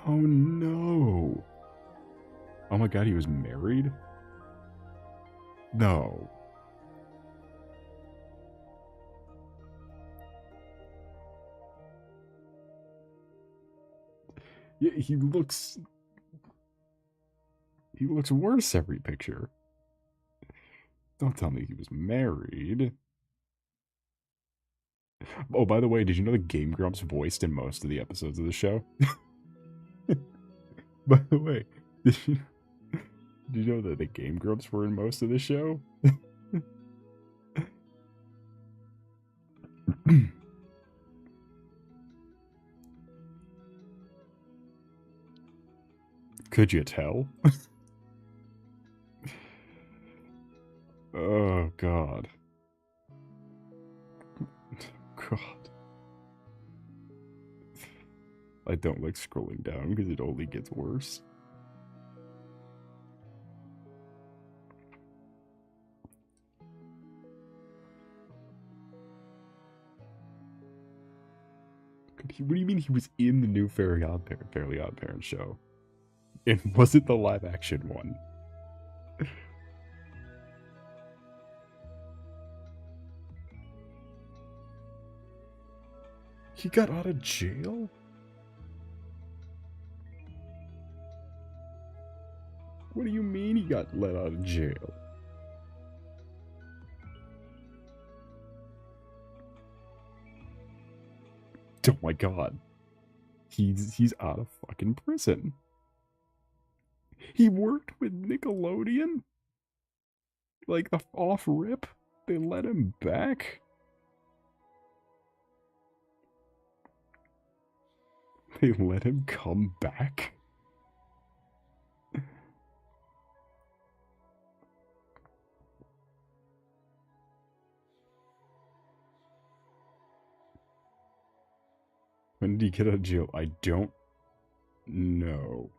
Oh no. Oh my god, he was married? No. Yeah, he looks worse every picture. Don't tell me he was married. Oh, by the way, did you know that Game Grumps voiced in most of the episodes of the show? By the way, did you know that the Game Grumps were in most of the show? Could you tell? Oh, God. God. I don't like scrolling down because it only gets worse. What do you mean he was in the new Fairly Odd Parents show? And was it the live action one? He got out of jail? What do you mean he got let out of jail? Oh my god. He's out of fucking prison. He worked with Nickelodeon? Like the off rip? They let him back? They let him come back? When did he get out of jail? I don't know.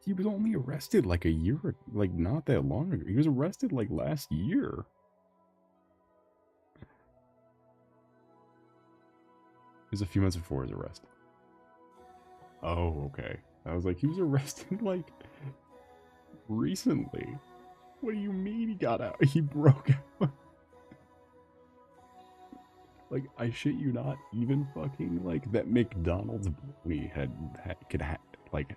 He was only arrested like a year, like not that long ago. He was arrested like last year. It was a few months before his arrest. Oh, okay. I was like, he was arrested like recently. What do you mean he got out? He broke out. Like, I shit you not, even fucking, like, that McDonald's brownie like,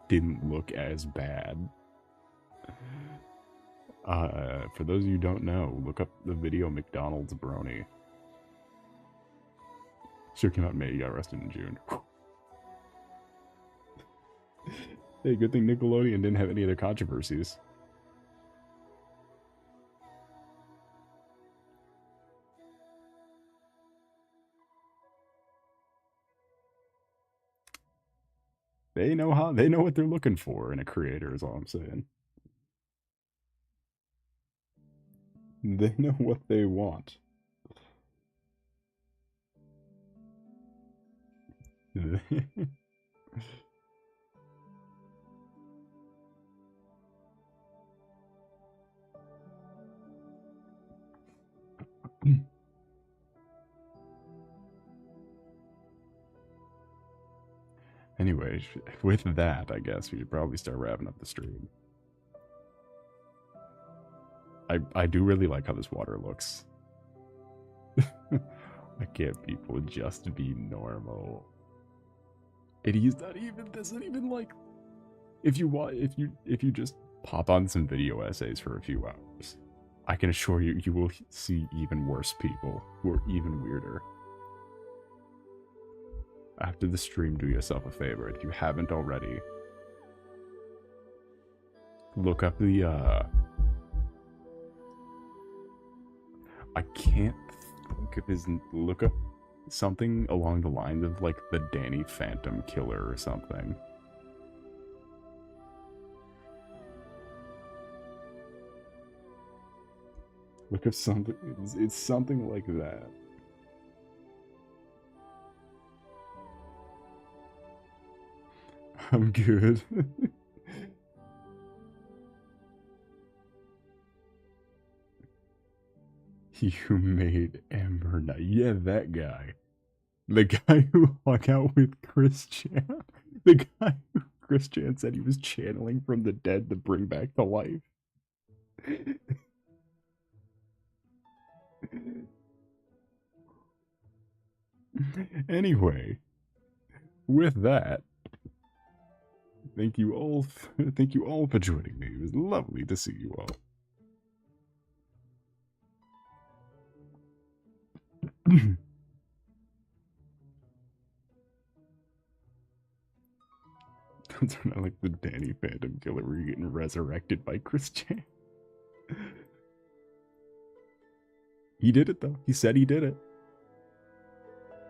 didn't look as bad. For those of you who don't know, look up the video McDonald's brownie. Sure came out in May, he got arrested in June. Hey, good thing Nickelodeon didn't have any other controversies. They know what they're looking for in a creator, is all I'm saying. They know what they want. Anyway, with that, I guess we should probably start wrapping up the stream. I do really like how this water looks. Why can't people just be normal? It is not even, that's not even like, if you just pop on some video essays for a few hours, I can assure you, you will see even worse people who are even weirder. After the stream, do yourself a favor. If you haven't already, look up the, I can't think of his, look up something along the lines of, like, the Danny Phantom Killer or something. Look up something, it's something like that. I'm good. You made Amber Knight. Yeah, that guy. The guy who hung out with Chris Chan. The guy who Chris Chan said he was channeling from the dead to bring back to life. Anyway, with that, thank you all for joining me. It was lovely to see you all. That's not like the Danny Phantom Killer where you're getting resurrected by Chris Chan. He did it though. He said he did it.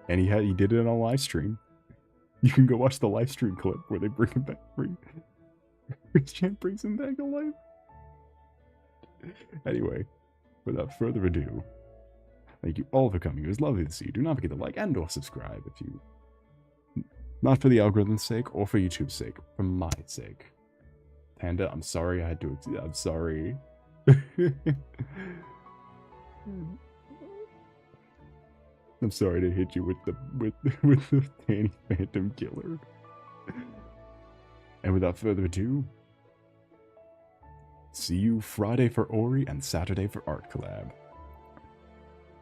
And he did it on a live stream. You can go watch the live stream clip where they bring him back. Chris Chan brings him back alive. Anyway, without further ado, thank you all for coming. It was lovely to see you. Do not forget to like and or subscribe if you... Not for the algorithm's sake or for YouTube's sake. For my sake. Panda, I'm sorry I had to... I'm sorry. I'm sorry to hit you with the Danny Phantom Killer. And without further ado, see you Friday for Ori and Saturday for Art Collab.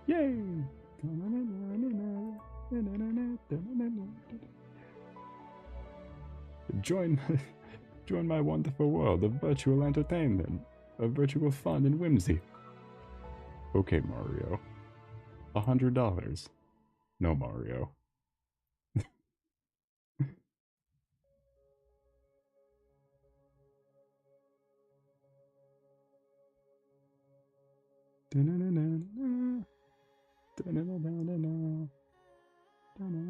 Yay! Join my wonderful world of virtual entertainment, of virtual fun and whimsy. Okay, Mario. $100. No, Mario. Da-na-na-na-na. Da-na-na-na-na-na. Da-na.